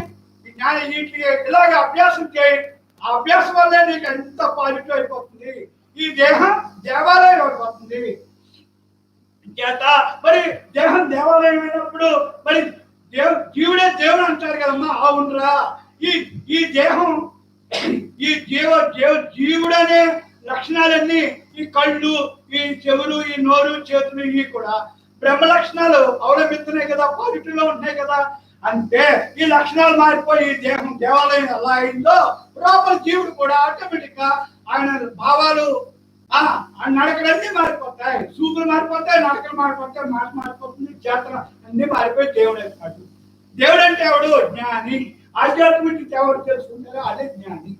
వీటికి ఇలాగ అభ్యాసం చేయి. ఆ అభ్యాసం వల్లే నీకు ఎంత పాజిటివ్ అయిపోతుంది. ఈ దేహం దేవాలయం అయిపోతుంది. చేత మరి దేహం దేవాలయం అయినప్పుడు మరి జీవుడే దేవుడు అంటారు కదమ్మా. అవునరా, ఈ దేహం ఈ జీవుడనే లక్షణాలన్నీ, ఈ కళ్ళు, ఈ చెవులు, ఈ నోరు, చేతులు, ఇవి కూడా బ్రహ్మ లక్షణాలు అవలంబిస్తున్నాయి కదా, పాజిటివ్ లో ఉన్నాయి కదా. అంటే ఈ లక్షణాలు మారిపోయి ఈ దేహం దేవాలయం ఎలా అయిందో లోపల జీవుడు కూడా ఆటోమేటిక్ గా ఆయన భావాలు నడకలన్నీ మారిపోతాయి, చూపులు మారిపోతాయి, నడకలు మారిపోతాయి, మాట మారిపోతుంది, చేతలు అన్ని మారిపోయి దేవుడు అయిపోతాడు. దేవుడు అంటే ఎవడు? జ్ఞాని. ఆధ్యాత్మిక ఎవరు తెలుసుకుంటారో అదే జ్ఞాని.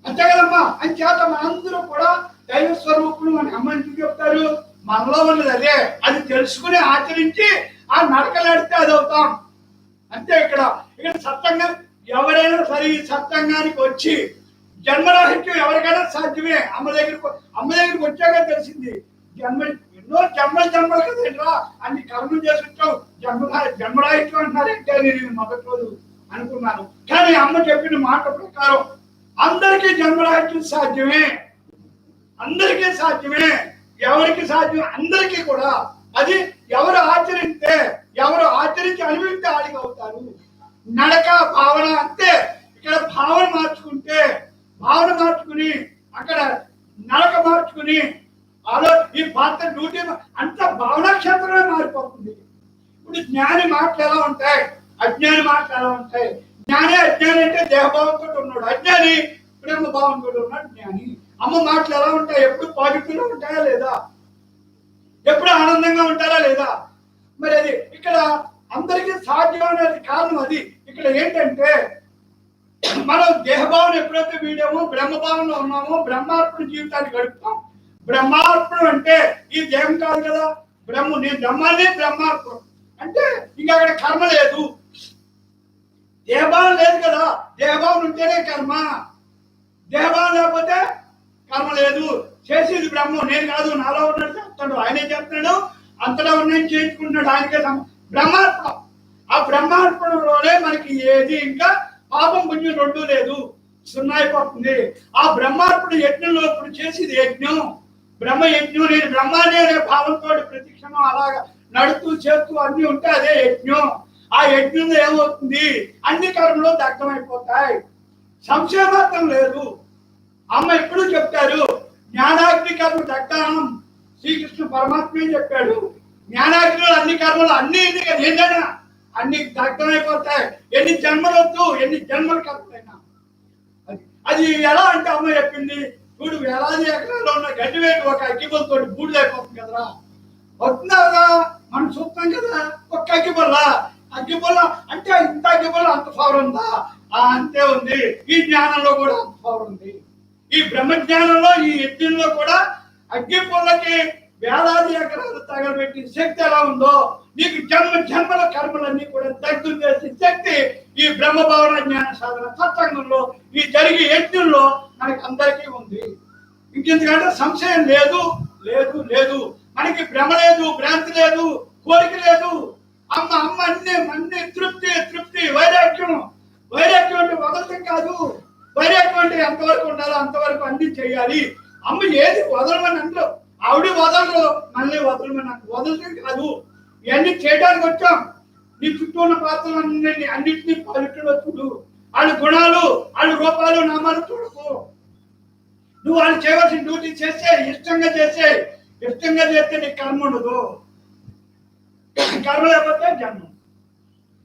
అంతే కదమ్మా. అని చేత మనందరూ కూడా దైవ స్వరూపులు అని అమ్మ ఎందుకు చెప్తారు? మనలో ఉన్నది అదే. అది తెలుసుకుని ఆచరించి ఆ నడకలాడితే అది అవుతాం. అంతే. ఇక్కడ సత్యంగా ఎవరైనా సరే ఈ సత్యంగానికి వచ్చి జన్మరాహిత్యం ఎవరికైనా సాధ్యమే. అమ్మ దగ్గరికి వచ్చాక తెలిసింది ఎన్నో జన్మలు కదేంట్రా, అన్ని కర్మలు చేసుకుంటావు, జన్మరాహిత్యం అంటున్నారంటే నేను మొదటి రోజు అనుకున్నాను. కానీ అమ్మ చెప్పిన మాట ప్రకారం అందరికీ జన్మరాహిత్యం సాధ్యమే. అందరికీ సాధ్యమే. ఎవరికి సాధ్యం? అందరికీ కూడా. అది ఎవరు ఆచరించి అనుభవిస్తే ఆడికి అవుతారు. నడక భావన అంతే. ఇక్కడ భావన మార్చుకుని అక్కడ నడక మార్చుకుని ఈ పాత్ర డ్యూటీ అంత భావనా క్షేత్రమే మారిపోతుంది. ఇప్పుడు జ్ఞాని మాటలు ఎలా ఉంటాయి, అజ్ఞాని మాటలు ఎలా ఉంటాయి? అజ్ఞాని అంటే దేహభావంతో ఉన్నాడు, అజ్ఞాని ప్రేమ భావంతో ఉన్నాడు జ్ఞాని. అమ్మ మాటలు ఎలా ఉంటాయి? ఎప్పుడు పాజిటివ్ గా ఉంటాయా లేదా? ఎప్పుడు ఆనందంగా ఉంటారా లేదా? మరి అది ఇక్కడ అందరికీ సాధ్యమైన కారణం అది. ఇక్కడ ఏంటంటే మనం దేహభావన ఎప్పుడైతే వీడామో, బ్రహ్మభావంలో ఉన్నామో, బ్రహ్మార్పణ జీవితాన్ని గడుపుతాం. బ్రహ్మార్పణం అంటే ఈ దేహం కాదు కదా, నేను బ్రహ్మాన్ని, బ్రహ్మార్పణం అంటే ఇంకా అక్కడ కర్మ లేదు, దేహభావం లేదు కదా. దేహభావం ఉంటేనే కర్మ, దేహభావం లేకపోతే కర్మ లేదు. చేసేది బ్రహ్మం, నేను కాదు. నాలో ఉన్నాడు చెప్తాడు, ఆయనే చెప్తాడు, అంతలో ఉన్నాయని చేయించుకుంటున్నాడు, ఆయనకే బ్రహ్మార్పణం. ఆ బ్రహ్మార్పణలోనే మనకి ఏది ఇంకా పాపం పుణ్యం రెండూ లేదు, సున్నా అయిపోతుంది. ఆ బ్రహ్మార్పణ యజ్ఞంలో ఇప్పుడు చేసేది యజ్ఞం, బ్రహ్మ యజ్ఞం. నేను బ్రహ్మాన్ని అనే భావంతో ప్రతిక్షణం అలాగా నడుతూ చేస్తూ అన్ని ఉంటే అదే యజ్ఞం. ఆ యజ్ఞంలో ఏమవుతుంది? అన్ని కర్మలు దగ్ధమైపోతాయి, సంశయమాత్రం లేదు. అమ్మ ఎప్పుడు చెప్తారు, జ్ఞానాగ్ని కర్మ దగ్ధానం. శ్రీకృష్ణ పరమాత్మే చెప్పాడు, జ్ఞానాగ్నిలో అన్ని కర్మలు ఏదైనా అన్ని దగ్ధమైపోతాయి. ఎన్ని జన్మలు వద్దు, ఎన్ని జన్మల కర్మలైనా. అది ఎలా అంటే అమ్మ చెప్పింది, చూడు వేలాది ఎకరాల్లో ఉన్న గడ్డి వేటు ఒక అగ్గిబొలతో బూడిదైపోతుంది కదరా. వస్తుందా కదా, మనం చూస్తాం కదా. ఒక్క అగ్గిబొల్ల అంటే ఇంత అగ్గిబొల్ల అంత పవర్ ఉందా? అంతే ఉంది. ఈ జ్ఞానంలో కూడా అంత పవర్ ఉంది. ఈ బ్రహ్మజ్ఞానంలో, ఈ యజ్ఞంలో కూడా అగ్గిబొల్లకి వేలాది ఎకరాలు తగలబెట్టి శక్తి ఎలా ఉందో, నీకు జన్మల కర్మలన్నీ కూడా దగ్ధం చేసే శక్తి ఈ బ్రహ్మభావన జ్ఞాన సాధన సత్సంగంలో ఈ జరిగే యజ్ఞంలో మనకి అందరికీ ఉంది. ఇంకెందుకంటే సంశయం లేదు. మనకి భ్రమ లేదు, భ్రాంతి లేదు, కోరిక లేదు. అమ్మ అన్ని తృప్తి. వైరాగ్యం అంటే వదలటం కాదు. వైరాగ్యం అంటే ఎంతవరకు ఉండాలో అంతవరకు అన్ని చేయాలి. అమ్మ ఏది వదలమని అంటారు, ఆవిడ వదలరు, మళ్ళీ వదలమని వదలటం కాదు. ఇవన్నీ చేయడానికి వచ్చాం. నీ చుట్టూ ఉన్న పాత్రలన్నింటినీ పలుకులో చూడు. వాళ్ళ గుణాలు, వాళ్ళ రూపాలు, నామాలు చూడకు. నువ్వు వాళ్ళు చేయవలసిన డ్యూటీ ఇష్టంగా చేస్తే నీకు కర్మ ఉండదు. కర్మ లేకపోతే జన్మ.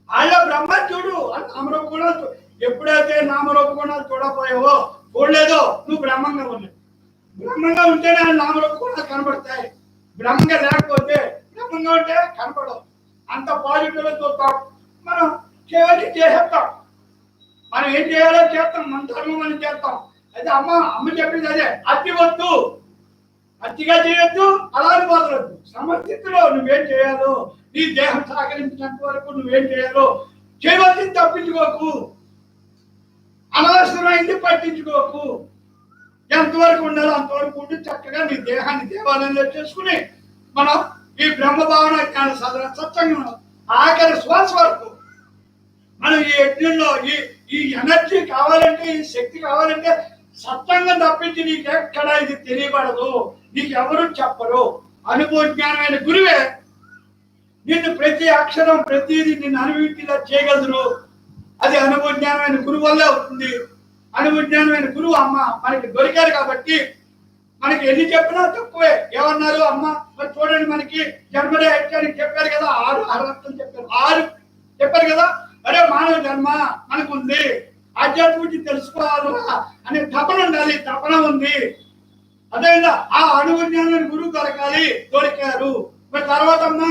వాళ్ళ బ్రహ్మ చూడు, నామరూప గుణాలు. ఎప్పుడైతే నామరూప గుణాలు చూడలేదో నువ్వు బ్రహ్మంగా ఉండవు. బ్రహ్మంగా ఉంటేనే నామరూప గుణాలు కనబడతాయి. బ్రహ్మంగా లేకపోతే అందంగా ఉంటే కనపడవు. అంత పాజిటివ్గా చూస్తాం, మనం చేయవలసి చేసేస్తాం. మనం ఏం చేయాలో చేస్తాం, మన ధర్మం మనం చేస్తాం. అయితే అమ్మ చెప్పింది అదే, అతి వద్దు, అతిగా చేయొద్దు, అలానే వదలొద్దు. సమస్థితిలో నువ్వేం చేయాలో, నీ దేహం సహకరించినంత వరకు నువ్వేం చేయాలో చేయవలసింది తప్పించుకోకు, అనవసరమైంది పట్టించుకోకు. ఎంతవరకు ఉండాలో అంతవరకు ఉండి చక్కగా నీ దేహాన్ని దేవాలయంలో చేసుకుని మనం ఈ బ్రహ్మ భావన జ్ఞాన సాధన సత్సంగం ఆఖరి శ్వాస వరకు మనం ఈ యజ్ఞంలో ఈ ఎనర్జీ కావాలంటే, ఈ శక్తి కావాలంటే సత్సంగం తప్పించి నీకు ఎక్కడ ఇది తెలియబడదు, నీకు ఎవరు చెప్పరు. అనుభవ జ్ఞానమైన గురువే నిన్ను ప్రతి అక్షరం ప్రతిదీ నిన్ను అనుభూతిలా చేయగలరు. అది అనుభవ జ్ఞానమైన గురువు వల్లే అవుతుంది. అనుభవ జ్ఞానమైన గురువు అమ్మ మనకి దొరికారు కాబట్టి మనకి ఎన్ని చెప్పినా తక్కువే. ఏమన్నారు అమ్మ, మరి చూడండి మనకి జన్మరేహానికి చెప్పారు కదా, 6 అర్హతలు చెప్పారు, 6 చెప్పారు కదా. అరే మానవ జన్మ మనకు ఉంది, ఆధ్యాత్మిక గురించి తెలుసుకోవాలా అనే తపన ఉండాలి, తపన ఉంది. అదేవిధంగా ఆ అనుభవ జ్ఞానమైన గురువు దొరికారు. మరి తర్వాత అమ్మ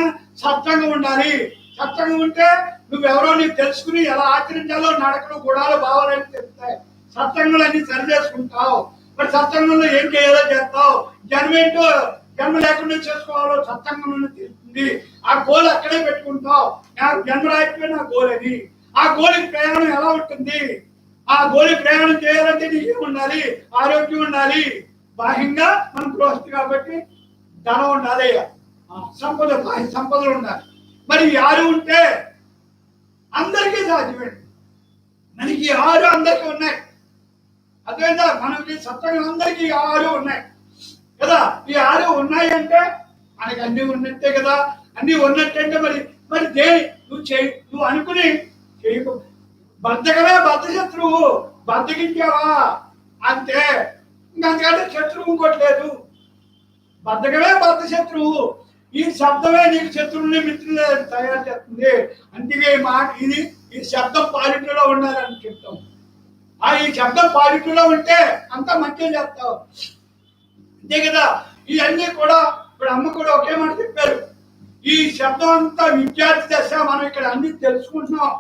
సత్సంగం ఉండాలి. సత్సంగం ఉంటే నువ్వెవరో నీకు తెలుసుకుని ఎలా ఆచరించాలో నడకలు గుణాలు భావాలని తెలుస్తాయి. సత్సంగంలో అన్ని సరి చేసుకుంటావు. మరి సత్సంగంలో ఏం చేయాలో చేస్తావు. జన్మ లేకుండా చేసుకోవాలో సత్సంగంలో తెలుస్తుంది. ఆ గోల్ అక్కడే పెట్టుకుంటావు. నాకు జన్మ రాకపోయినా నా గోల్ అని. ఆ గోలికి ప్రయాణం ఎలా ఉంటుంది, ఆ గోలికి ప్రయాణం చేయాలంటే నీకు ఉండాలి, ఆరోగ్యం ఉండాలి. బాహ్యంగా మనం గృహస్థి కాబట్టి ధనం ఉండాలి, సంపదలు ఉండాలి. మరి 6 ఉంటే అందరికీ సాధ్యమే. మనకి 6 అందరికీ ఉన్నాయి. అదేవిధంగా మనకి సత్సంగం అందరికీ 6 ఉన్నాయి కదా. ఈ 6 ఉన్నాయి అంటే మనకి అన్ని ఉన్నట్టే కదా. అన్ని ఉన్నట్టంటే మరి దేని నువ్వు అనుకుని చేయకు. బద్ధకమే బద్ధశత్రువు, బద్దకించావా అంతే, ఇంకంతకంటే శత్రువు ఇంకోట్లేదు. బద్ధకమే బద్ధశత్రువు. ఈ శబ్దమే నీకు శత్రువుని మిత్రులు తయారు చేస్తుంది. అందుకే ఈ శబ్దం పాజిటివ్లో ఉండాలని చెప్తాం. ఈ శబ్దం పాజిటివ్లో ఉంటే అంతా మంచిగా చేస్తావు, అంతే కదా. ఇవన్నీ కూడా ఇప్పుడు అమ్మ కూడా ఒకే మాట చెప్పారు. ఈ శబ్దం అంతా విద్యార్థి దశ. మనం ఇక్కడ అన్ని తెలుసుకుంటున్నాం,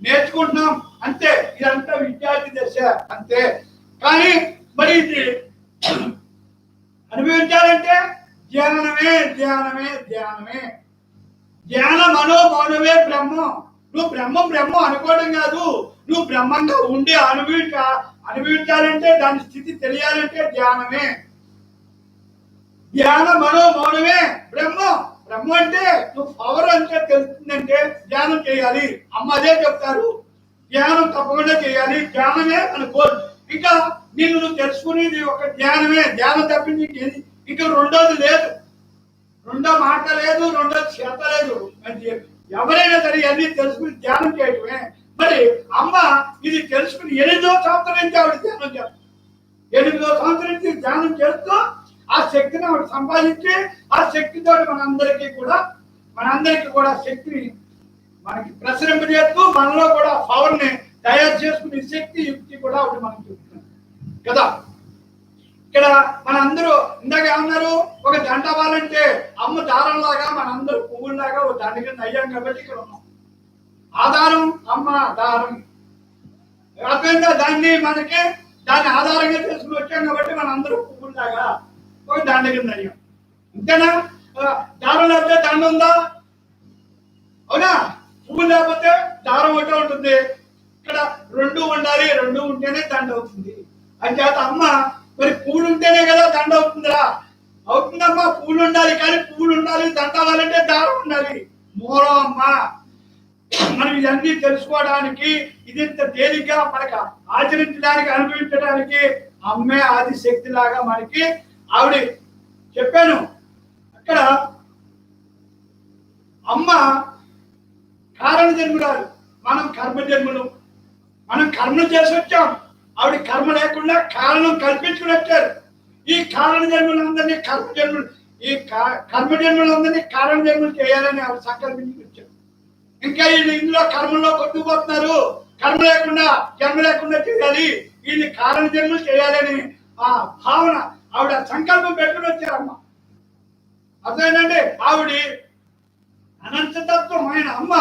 నేర్చుకుంటున్నాం, అంతే. ఇదంతా విద్యార్థి దశ అంతే. కానీ మరి ఇది అనుభవించాలంటే ధ్యానమే ధ్యానమే ధ్యానమే. ధ్యాన మనోమౌనమే బ్రహ్మం. నువ్వు బ్రహ్మం అనుకోవడం కాదు, నువ్వు బ్రహ్మంగా ఉండి అనుభవించాలంటే, దాని స్థితి తెలియాలంటే ధ్యానమే. ధ్యాన మనోమౌనమే బ్రహ్మం. బ్రహ్మ అంటే నువ్వు పవర్ అంటే తెలుస్తుందంటే ధ్యానం చేయాలి. అమ్మ అదే చెప్తారు, ధ్యానం తప్పకుండా చేయాలి. ధ్యానమే అనుకో. ఇంకా నువ్వు తెలుసుకునేది ఒక ధ్యానమే. ధ్యానం తప్పించి ఇంకా రెండోది లేదు, రెండో మాట లేదు, రెండోది చేత లేదు. ఎవరైనా సరే అన్ని తెలుసుకుని ధ్యానం చేయటమే. మరి అమ్మ ఇది తెలుసుకుని 8వ సంవత్సరం నుంచి ఆవిడ ధ్యానం చేస్తాం. 8వ సంవత్సరం నుంచి ధ్యానం చేస్తూ ఆ శక్తిని ఆవిడ సంపాదించి, ఆ శక్తితో మనందరికీ కూడా శక్తిని మనకి ప్రసరింపజేస్తూ మనలో కూడా పవర్ ని తయారు చేసుకునే శక్తి యుక్తి కూడా ఆవిడ మనం చెప్తున్నాం కదా. ఇక్కడ మనందరూ ఇందాక ఏమన్నారు, ఒక దండ అవ్వాలంటే అమ్మ దారంలాగా మనందరూ పువ్వుల్లాగా ఒక దండ కింద అయ్యాం కాబట్టి ఇక్కడ ఉన్నాం. ఆధారం అమ్మ దారం. అర్థంగా దాన్ని ఆధారంగా చేసుకుని వచ్చాం కాబట్టి మనందరూ పువ్వుల్లాగా ఒక దండ కింద అయ్యాం. అంతేనా? దారం లేకపోతే దండ ఉందా? అవునా? పువ్వు లేకపోతే దారం ఒకటే ఉంటుంది. ఇక్కడ 2 ఉండాలి, 2 ఉంటేనే దండ అవుతుంది. అంచేత అమ్మ మరి పూలు ఉంటేనే కదా దండ అవుతుందిరా. అవుతుందమ్మా, పూలు ఉండాలి. కానీ పూలు ఉండాలి, దండ అవ్వాలంటే దారం ఉండాలి. మూలం అమ్మ. మనం ఇవన్నీ తెలుసుకోవడానికి, ఇది ఇంత తేలిగ్గా మనకు ఆచరించడానికి, అనుభవించడానికి అమ్మే ఆది శక్తి లాగా మనకి ఆవిడ చెప్పాను. అక్కడ అమ్మ కారణ జన్మురాలు, మనం కర్మ జన్ములు. మనం కర్మ చేసి వచ్చాం. ఆవిడ కర్మ లేకుండా కారణం కల్పించుకుని వచ్చారు. ఈ కారణ జన్మలందరినీ కర్మ జన్మలందరినీ కారణ జన్మలు చేయాలని ఆవిడ సంకల్పించుకుని వచ్చారు. ఇంకా ఇందులో కర్మలో కొట్టుకుపోతున్నారు. జన్మ లేకుండా చేయాలి, వీళ్ళు కారణ జన్మలు చేయాలని ఆ భావన ఆవిడ సంకల్పం పెట్టుకుని వచ్చారమ్మ. అర్థమైందండి? ఆవిడ తత్వమైన అమ్మ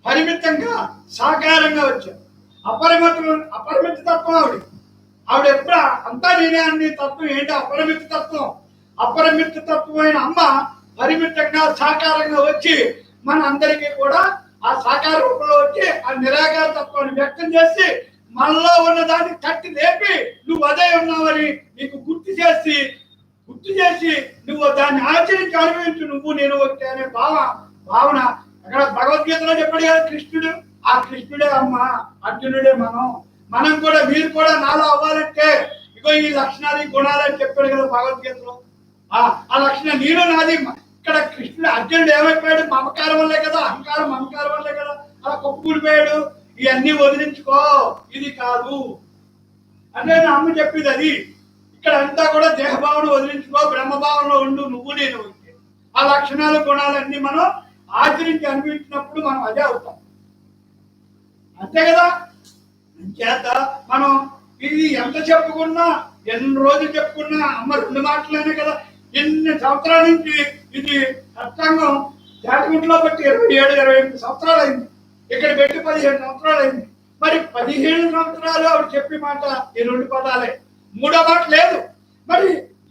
పరిమితంగా సాకారంగా వచ్చారు. అపరిమిత తత్వం ఆవిడ ఎప్పుడు అంతా నేనే అన్ని తత్వం ఏంటి అపరిమిత తత్వం. అపరిమిత తత్వమైన అమ్మ పరిమితంగా సాకారంగా వచ్చి మన అందరికీ కూడా ఆ సాకార రూపంలో వచ్చి ఆ నిరాకార తత్వాన్ని వ్యక్తం చేసి మనలో ఉన్న దాన్ని తట్టి లేపి నువ్వు అదే ఉన్నావని నీకు గుర్తు చేసి నువ్వు దాన్ని ఆచరించి అనుభవించు, నువ్వు నేను ఒకటి అనే భావన అక్కడ భగవద్గీతలో చెప్పాడు కదా కృష్ణుడు. ఆ కృష్ణుడే అమ్మ, అర్జునుడే మనం కూడా మీరు కూడా నాలో అవ్వాలంటే ఇగో ఈ లక్షణాలు ఈ గుణాలు అని చెప్పాడు కదా భగవద్గీతలో. ఆ లక్షణం నేను నాది. ఇక్కడ కృష్ణుడు అర్జునుడు ఏమైపోయాడు? మమకారం వల్లే కదా, మమకారం వల్లే కదా అలా కొప్పుకూలిపోయాడు. ఇవన్నీ వదిలించుకో, ఇది కాదు అంటే నా అమ్మ చెప్పింది అది. ఇక్కడ అంతా కూడా దేహభావన వదిలించుకో, బ్రహ్మభావనలో ఉండు, నువ్వు నేను. ఆ లక్షణాలు గుణాలన్నీ మనం ఆచరించి అనుభవించినప్పుడు మనం అదే అవుతాం, అంతే కదా. చేత మనం ఇది ఎంత చెప్పుకున్నా, ఎన్ని రోజులు చెప్పుకున్నా అమ్మ రెండు మాటలేనే కదా. ఎన్ని సంవత్సరాల నుంచి ఇది సత్సంగం జాతిగుంట్లో బట్టి 27-28 సంవత్సరాలు అయింది. ఇక్కడ పెట్టి 15 సంవత్సరాలు అయింది. మరి 15 సంవత్సరాలు ఆవిడ చెప్పే మాట ఈ రెండు పదాలే, మూడో మాట లేదు. మరి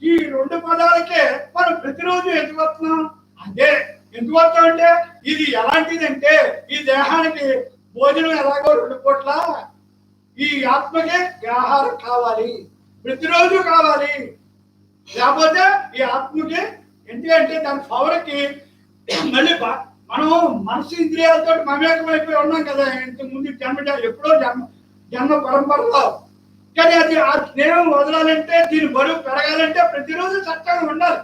ఈ రెండు పదాలకే మనం ప్రతిరోజు ఎందుకు వస్తున్నాం? అదే ఎందుకు వస్తామంటే ఇది ఎలాంటిది అంటే ఈ దేహానికి భోజనం ఎలాగో 2 పూట్ల ఈ ఆత్మకే ఆహారం కావాలి, ప్రతిరోజు కావాలి. లేకపోతే ఈ ఆత్మకి ఎందుకంటే దాని పవర్కి మళ్ళీ మనం మనసు ఇంద్రియాలతో మమేకమైపోయి ఉన్నాం కదా ఇంతకు ముందు ఎప్పుడో జన్మ పరంపరలో. కానీ అది ఆ స్నేహం వదలాలంటే దీని బరువు పెరగాలంటే ప్రతిరోజు సత్సంగం ఉండాలి.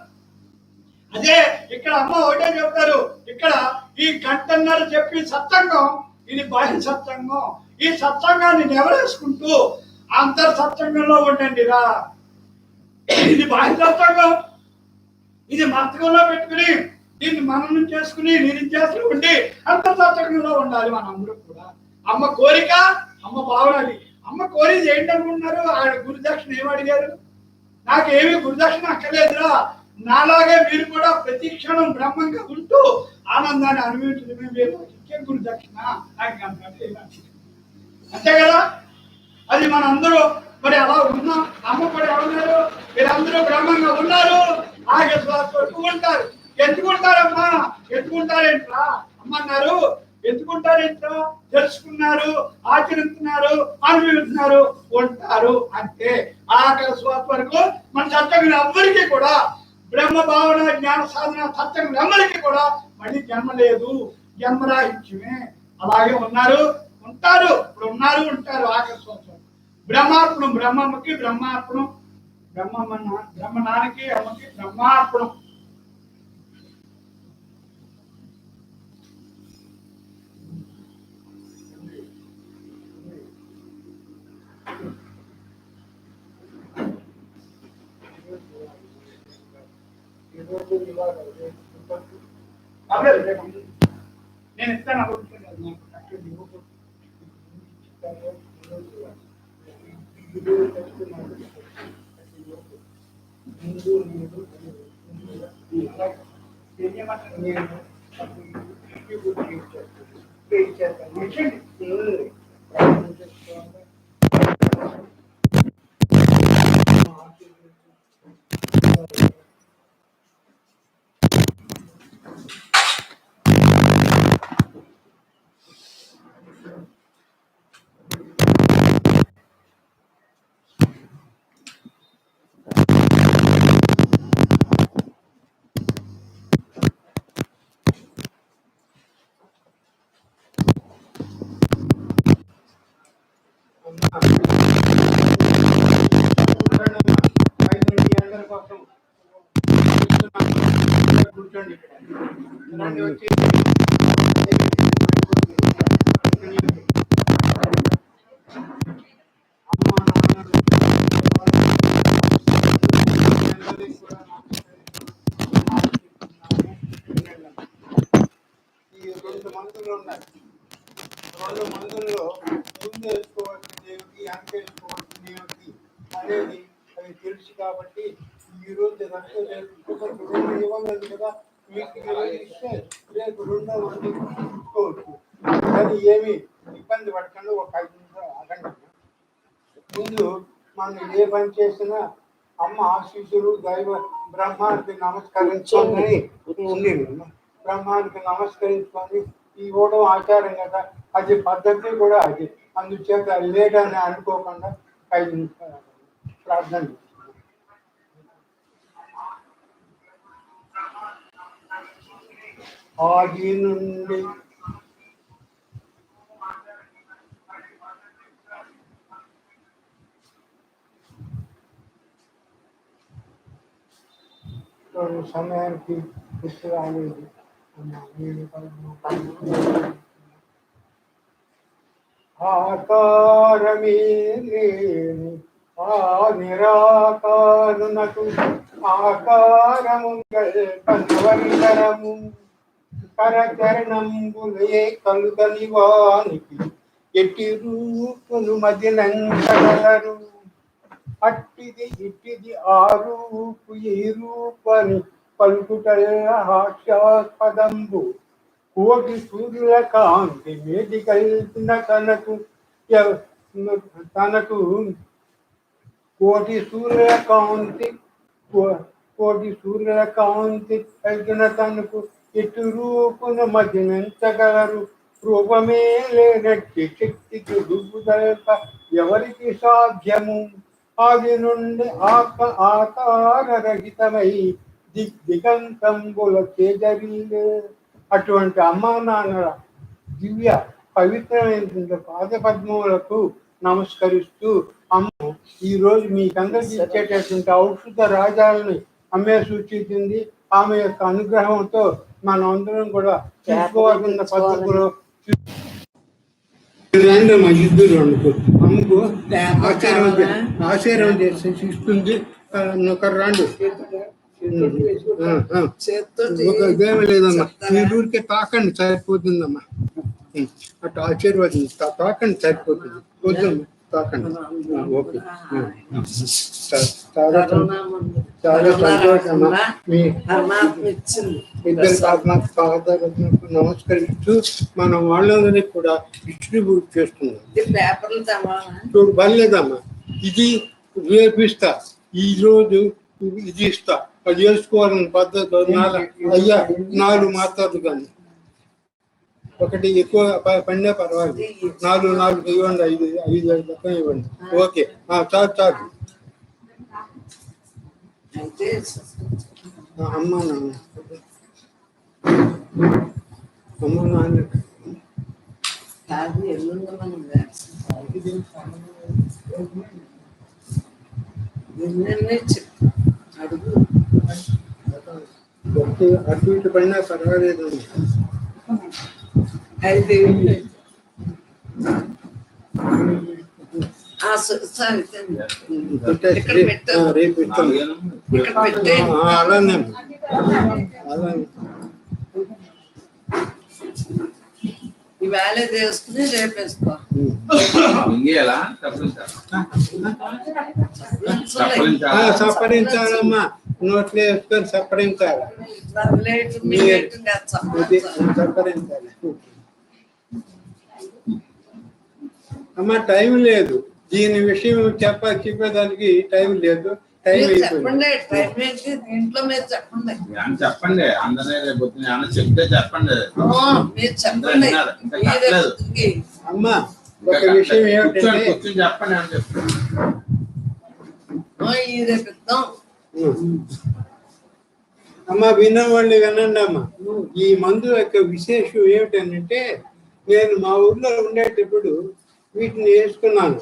అదే ఇక్కడ అమ్మ ఒకటే చెప్తారు, ఇక్కడ ఈ గంటన్నర చెప్పి సత్సంగం ఇది బాహ్య సత్సంగం. ఈ సత్సంగాన్ని నెవరేసుకుంటూ అంతర్ సత్సంగంలో ఉండండి రా. ఇది బాహ్య సత్సంగం, ఇది మస్తకంలో పెట్టుకుని దీన్ని మననం చేసుకుని నిరించేస్తూ ఉండి అంతర్ సత్సంగంలో ఉండాలి మనందరూ కూడా. అమ్మ కోరిక, అమ్మ భావన అది. అమ్మ కోరిక ఏంటనుకుంటున్నారు? ఆయన గురుదక్షిణ ఏమడిగారు? నాకేమి గురుదక్షిణ అక్కర్లేదురా, నాలాగే మీరు కూడా ప్రతి క్షణం బ్రహ్మంగా ఉంటూ ఆనందాన్ని అనుభవించడమే మీరు ఇచ్చే గురుదక్షిణ. అంతే కదా. అది మనందరూ మరి అలా ఉన్నాం. అమ్మ కూడా ఏమన్నారు? మీరందరూ బ్రహ్మంగా ఉన్నారు, ఆగే శ్వాస వరకు ఉంటారు. ఎందుకుంటారమ్మా? ఎందుకుంటారేంట్రా అమ్మన్నారు. ఎందుకుంటారేంట్రా? తెలుసుకున్నారు, ఆచరిస్తున్నారు, అనుభవిస్తున్నారు, ఉంటారు అంతే. ఆఖరి శ్వాస వరకు మన సత్సంగులు ఎవ్వరికీ కూడా బ్రహ్మ భావన జ్ఞాన సాధన సత్సంగులు ఎవ్వరికీ కూడా మళ్ళీ జన్మ లేదు, జన్మరాహిత్యమే. అలాగే ఉన్నారు, ఉంటారు. ఇప్పుడు ఉన్నారు, ఉంటారు. ఆఖరి శ్వాస బ్రహ్మార్పణం. బ్రహ్మమ్మకి బ్రహ్మార్పణం, బ్రహ్మ నాన్నకి అమ్మకి బ్రహ్మార్పణం. నేను ఇస్తాను కూర్చోండి. వచ్చి ఈ 2 మందులు ఉన్నాయి. 2 మందుల్లో ముందు వేసుకోవాల్సింది ఏమిటి, వెనక వేసుకోవాల్సింది ఏమిటి అనేది అది తెలుసు. కాబట్టి ఈ రోజు ఇవ్వలేదు కదా, వీటికి ఇస్తే రేపు 2వ మంది తీసుకోవచ్చు. కానీ ఏమి ఇబ్బంది పడకుండా ఒక 5 నిమిషాలు ఆగండి. ముందు మనం ఏ పని చేసినా అమ్మ ఆశీస్సులు దైవ బ్రహ్మానికి నమస్కరించుకొని ఉండేది. బ్రహ్మానికి నమస్కరించుకొని ఇవ్వడం ఆచారం కదా, అది పద్ధతి కూడా అది. అందుచేత లేట్ అని అనుకోకుండా 5 నిమిషాలు ప్రార్థన ఆది నుండి సమయానికి గుర్తు రాలేదు. ఆకారమే లేని ఆ నిరాకారునకు ఆకారము కల్పనవరికరము కరచరణంబులే కలుగని వానికి ఎట్టి రూపులు మదిలంచగలరు. అట్టిది ఇట్టిది ఆ రూపు ఈ రూపని పలుకుటల్ల హాస్యాస్పదంబు. కోటి సూర్యుల కాంతి మేటి కలిసిన తనకు కోటి సూర్యుల కాంతి కలిగిన తనకు ఎటు రూపును మధ్యనంచగలరు. రూపమే లేనట్టి శక్తికి రూపుదల్ప ఎవరికి సాధ్యము. ఆది నుండి ఆకారరహితమై దిగంతంబుల తేజరిల్లే. అటువంటి అమ్మా నాన్నల దివ్య పవిత్రమైన పాదపద్మములకు నమస్కరిస్తూ అమ్మ ఈరోజు మీకందరికి ఇచ్చేటటువంటి ఔషధ రాజాలని అమ్మే సూచించింది. ఆమె యొక్క అనుగ్రహంతో మనం అందరం కూడా తీసుకోవాల్సిన పద్ధతిలో ఇద్దరు అనుకో అమ్మకు ఆశీర్వాదం చేసి ఇస్తుంది. ఒక రాండు ఒక ఇదేమీ లేదమ్మా, మీ ఊరికే తాకండి సరిపోతుందమ్మా. అటు ఆశీర్వాదం తాకండి సరిపోతుంది. కొంచెం తాకండి. ఓకే, చాలా సంతోషమ్మా. మీ ఇద్దరు పాదాలకు నమస్కరిస్తూ మనం వాళ్ళందరినీ కూడా డిస్ట్రిబ్యూట్ చేస్తున్నాం. చూడు పర్లేదమ్మా, ఇది రేపిస్తా, ఈ రోజు ఇది ఇస్తా, అది చేసుకోవాలని పద్ధతి. అయ్యా 4 మాత్రలు కానీ ఒకటి ఎక్కువ పడినా పర్వాలేదు. 4 ఇవ్వండి, 5 లెక్క ఇవ్వండి. ఓకే, చాలు. అమ్మ నాన్న అటు ఇటు పడినా పర్వాలేదు. 5 రేపు ఇస్తాం. అలానే ఇవాళ చేసుకుని రేపు వేసుకో. సపరించాలమ్మా, నోట్లో వేసుకొని సపరించాలి. సపరించాలి అమ్మా, టైం లేదు. దీని విషయం చెప్పేదానికి టైం లేదు. టైం చెప్పండి, ఇంట్లో మీరు చెప్పండి. చెప్పండి, అందరినీ రేపు చెప్తే చెప్పండి. మీరు చెప్పండి. అమ్మా, ఒక విషయం ఏమిటంటే చెప్పండి అని చెప్పండి. రేపు ఇద్దాం. అమ్మా, విన్నవాళ్ళు వినండి అమ్మా. ఈ మందు యొక్క విశేషం ఏమిటంటే, నేను మా ఊర్లో ఉండేటప్పుడు వీటిని వేసుకున్నాను.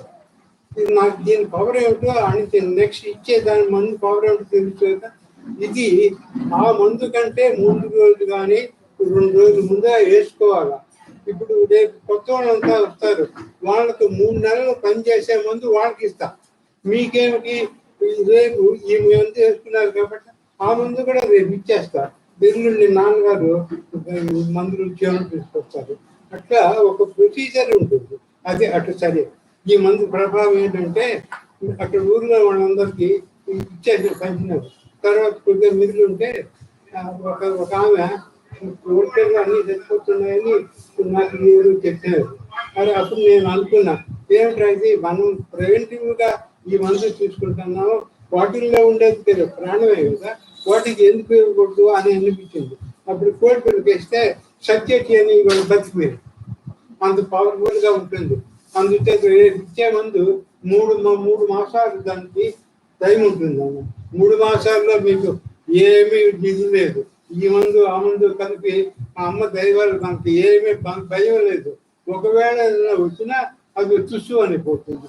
నాకు దీని పవర్ ఏమిటో అని నెక్స్ట్ ఇచ్చే దాని మందు పవర్ ఏమిటో తెలుసు కదా. ఇది ఆ మందు కంటే ముందు రోజు కానీ 2 రోజుల ముందే వేసుకోవాలా. ఇప్పుడు రేపు కొత్త వాళ్ళంతా వస్తారు, వాళ్ళకు 3 నెలలు పనిచేసే మందు వాళ్ళకి ఇస్తా. మీకేమిటి, రేపు ఈ మందు వేసుకున్నారు కాబట్టి ఆ మందు కూడా రేపు ఇచ్చేస్తా. ఎల్లుండి నాన్నగారు మందులు చేయడం తీసుకొస్తారు. అట్లా ఒక ప్రొసీజర్ ఉంటుంది. అదే అటు సరే. ఈ మందు ప్రభావం ఏంటంటే, అక్కడ ఊర్లో వాళ్ళందరికీ ఇచ్చేసి పంచినారు. తర్వాత కొద్దిగా మిగిలి ఉంటే ఒక ఆమె కోరికలు అన్ని చచ్చిపోతున్నాయని నాకు మీరు చెప్పారు. మరి అప్పుడు నేను అనుకున్నా, ఏమిటంటే మనం ప్రివెంటివ్ గా ఈ మందు తీసుకుంటున్నాము, వాటిల్లో ఉండేది తెలియదు ప్రాణమే కదా, వాటికి ఎందుకు ఇవ్వకూడదు అని అనిపించింది. అప్పుడు కోరికలు వేస్తే సత్యకి అని బతికిపోయింది. అంత పవర్ఫుల్ గా ఉంటుంది. అందుకే ఇచ్చే మందు మూడు మాసాలు దానికి టైం ఉంటుంది అన్న. 3 మాసాల్లో మీకు ఏమీ ఇది లేదు. ఈ మందు ఆ మందు కలిపి ఆ అమ్మ దైవాలు మనకి ఏమీ భయం లేదు. ఒకవేళ ఏదైనా వచ్చినా అది తుస్సు అని పోతుంది,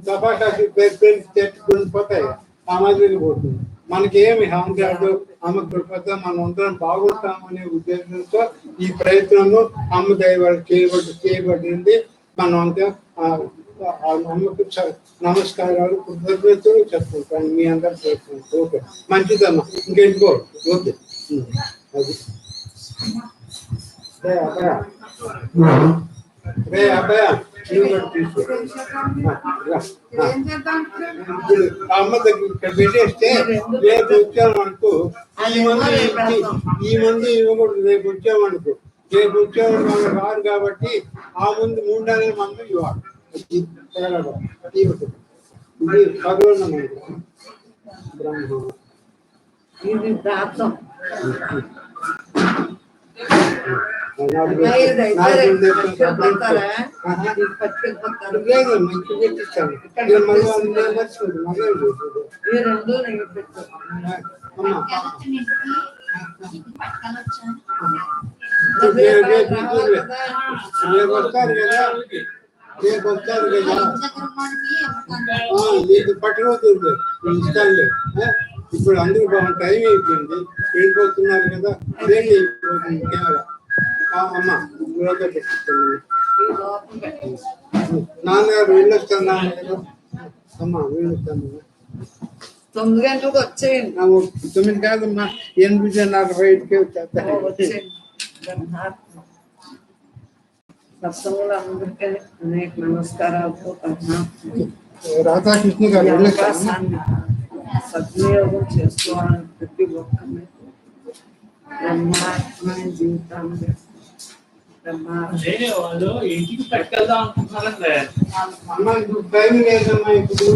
తపాకాసి పెట్టుకుని పోతాయి, ఆ మాదిరి పోతుంది. మనకి ఏమి హాని కాదు, అమ్మ కృపతో మనం అందరం బాగుంటామనే ఉద్దేశంతో ఈ ప్రయత్నము అమ్మ దైవాలు చేయబడింది. మనం అంతా అమ్మకు నమస్కారాలు కృతజ్ఞతలు చెప్పుకుంటాను. మీ అందరూ చెప్పుకుంటాం. ఓకే, మంచిదమ్మా, ఇంకెందుకో. ఓకే, అది రే అబ్బాయ నువ్వు కూడా తీసుకో. ఇప్పుడు అమ్మ దగ్గర ఇక్కడ పెట్టేస్తే రేపు వచ్చామనుకో ఈ మందు ఇవ్వకూడదు. రేపు వచ్చామనుకో, రేపు వచ్చేవాడు వాళ్ళు రారు కాబట్టి ఆ ముందు 3 నెలల మందు ఇవ్వాలి. ఇది భగవన్న మందు బ్రహ్మ. ఇది ప్రాప్తం. మీకు పట్టణవుతుంది ఇస్తానులే. ఇప్పుడు అందరూ టైం అయిపోయింది, వెళ్ళిపోతున్నారు కదా, లేట్ అయిపోతుంది. కేవలం అమ్మ నాన్నగారు వెళ్ళొస్తాను. నాన్నగారు అమ్మ వెళ్ళొస్తాను. 9 గంటలకు వచ్చేయండి. 9 కాదమ్మా, 8:45కి వచ్చేయండి. సత్సంగులు అందరికీ అనేక నమస్కారాలతో రాధాకృష్ణ గారు అవకాశాన్ని సద్వినియోగం చేసుకోవాలని ప్రతి ఒక్కరిని బ్రహ్మాత్మైన జీవితాన్ని వాళ్ళు ఇంటికి పట్టుకెళ్దాం అనుకుంటున్నారండి. అమ్మ ఇప్పుడు టైం లేదమ్మా. ఇప్పుడు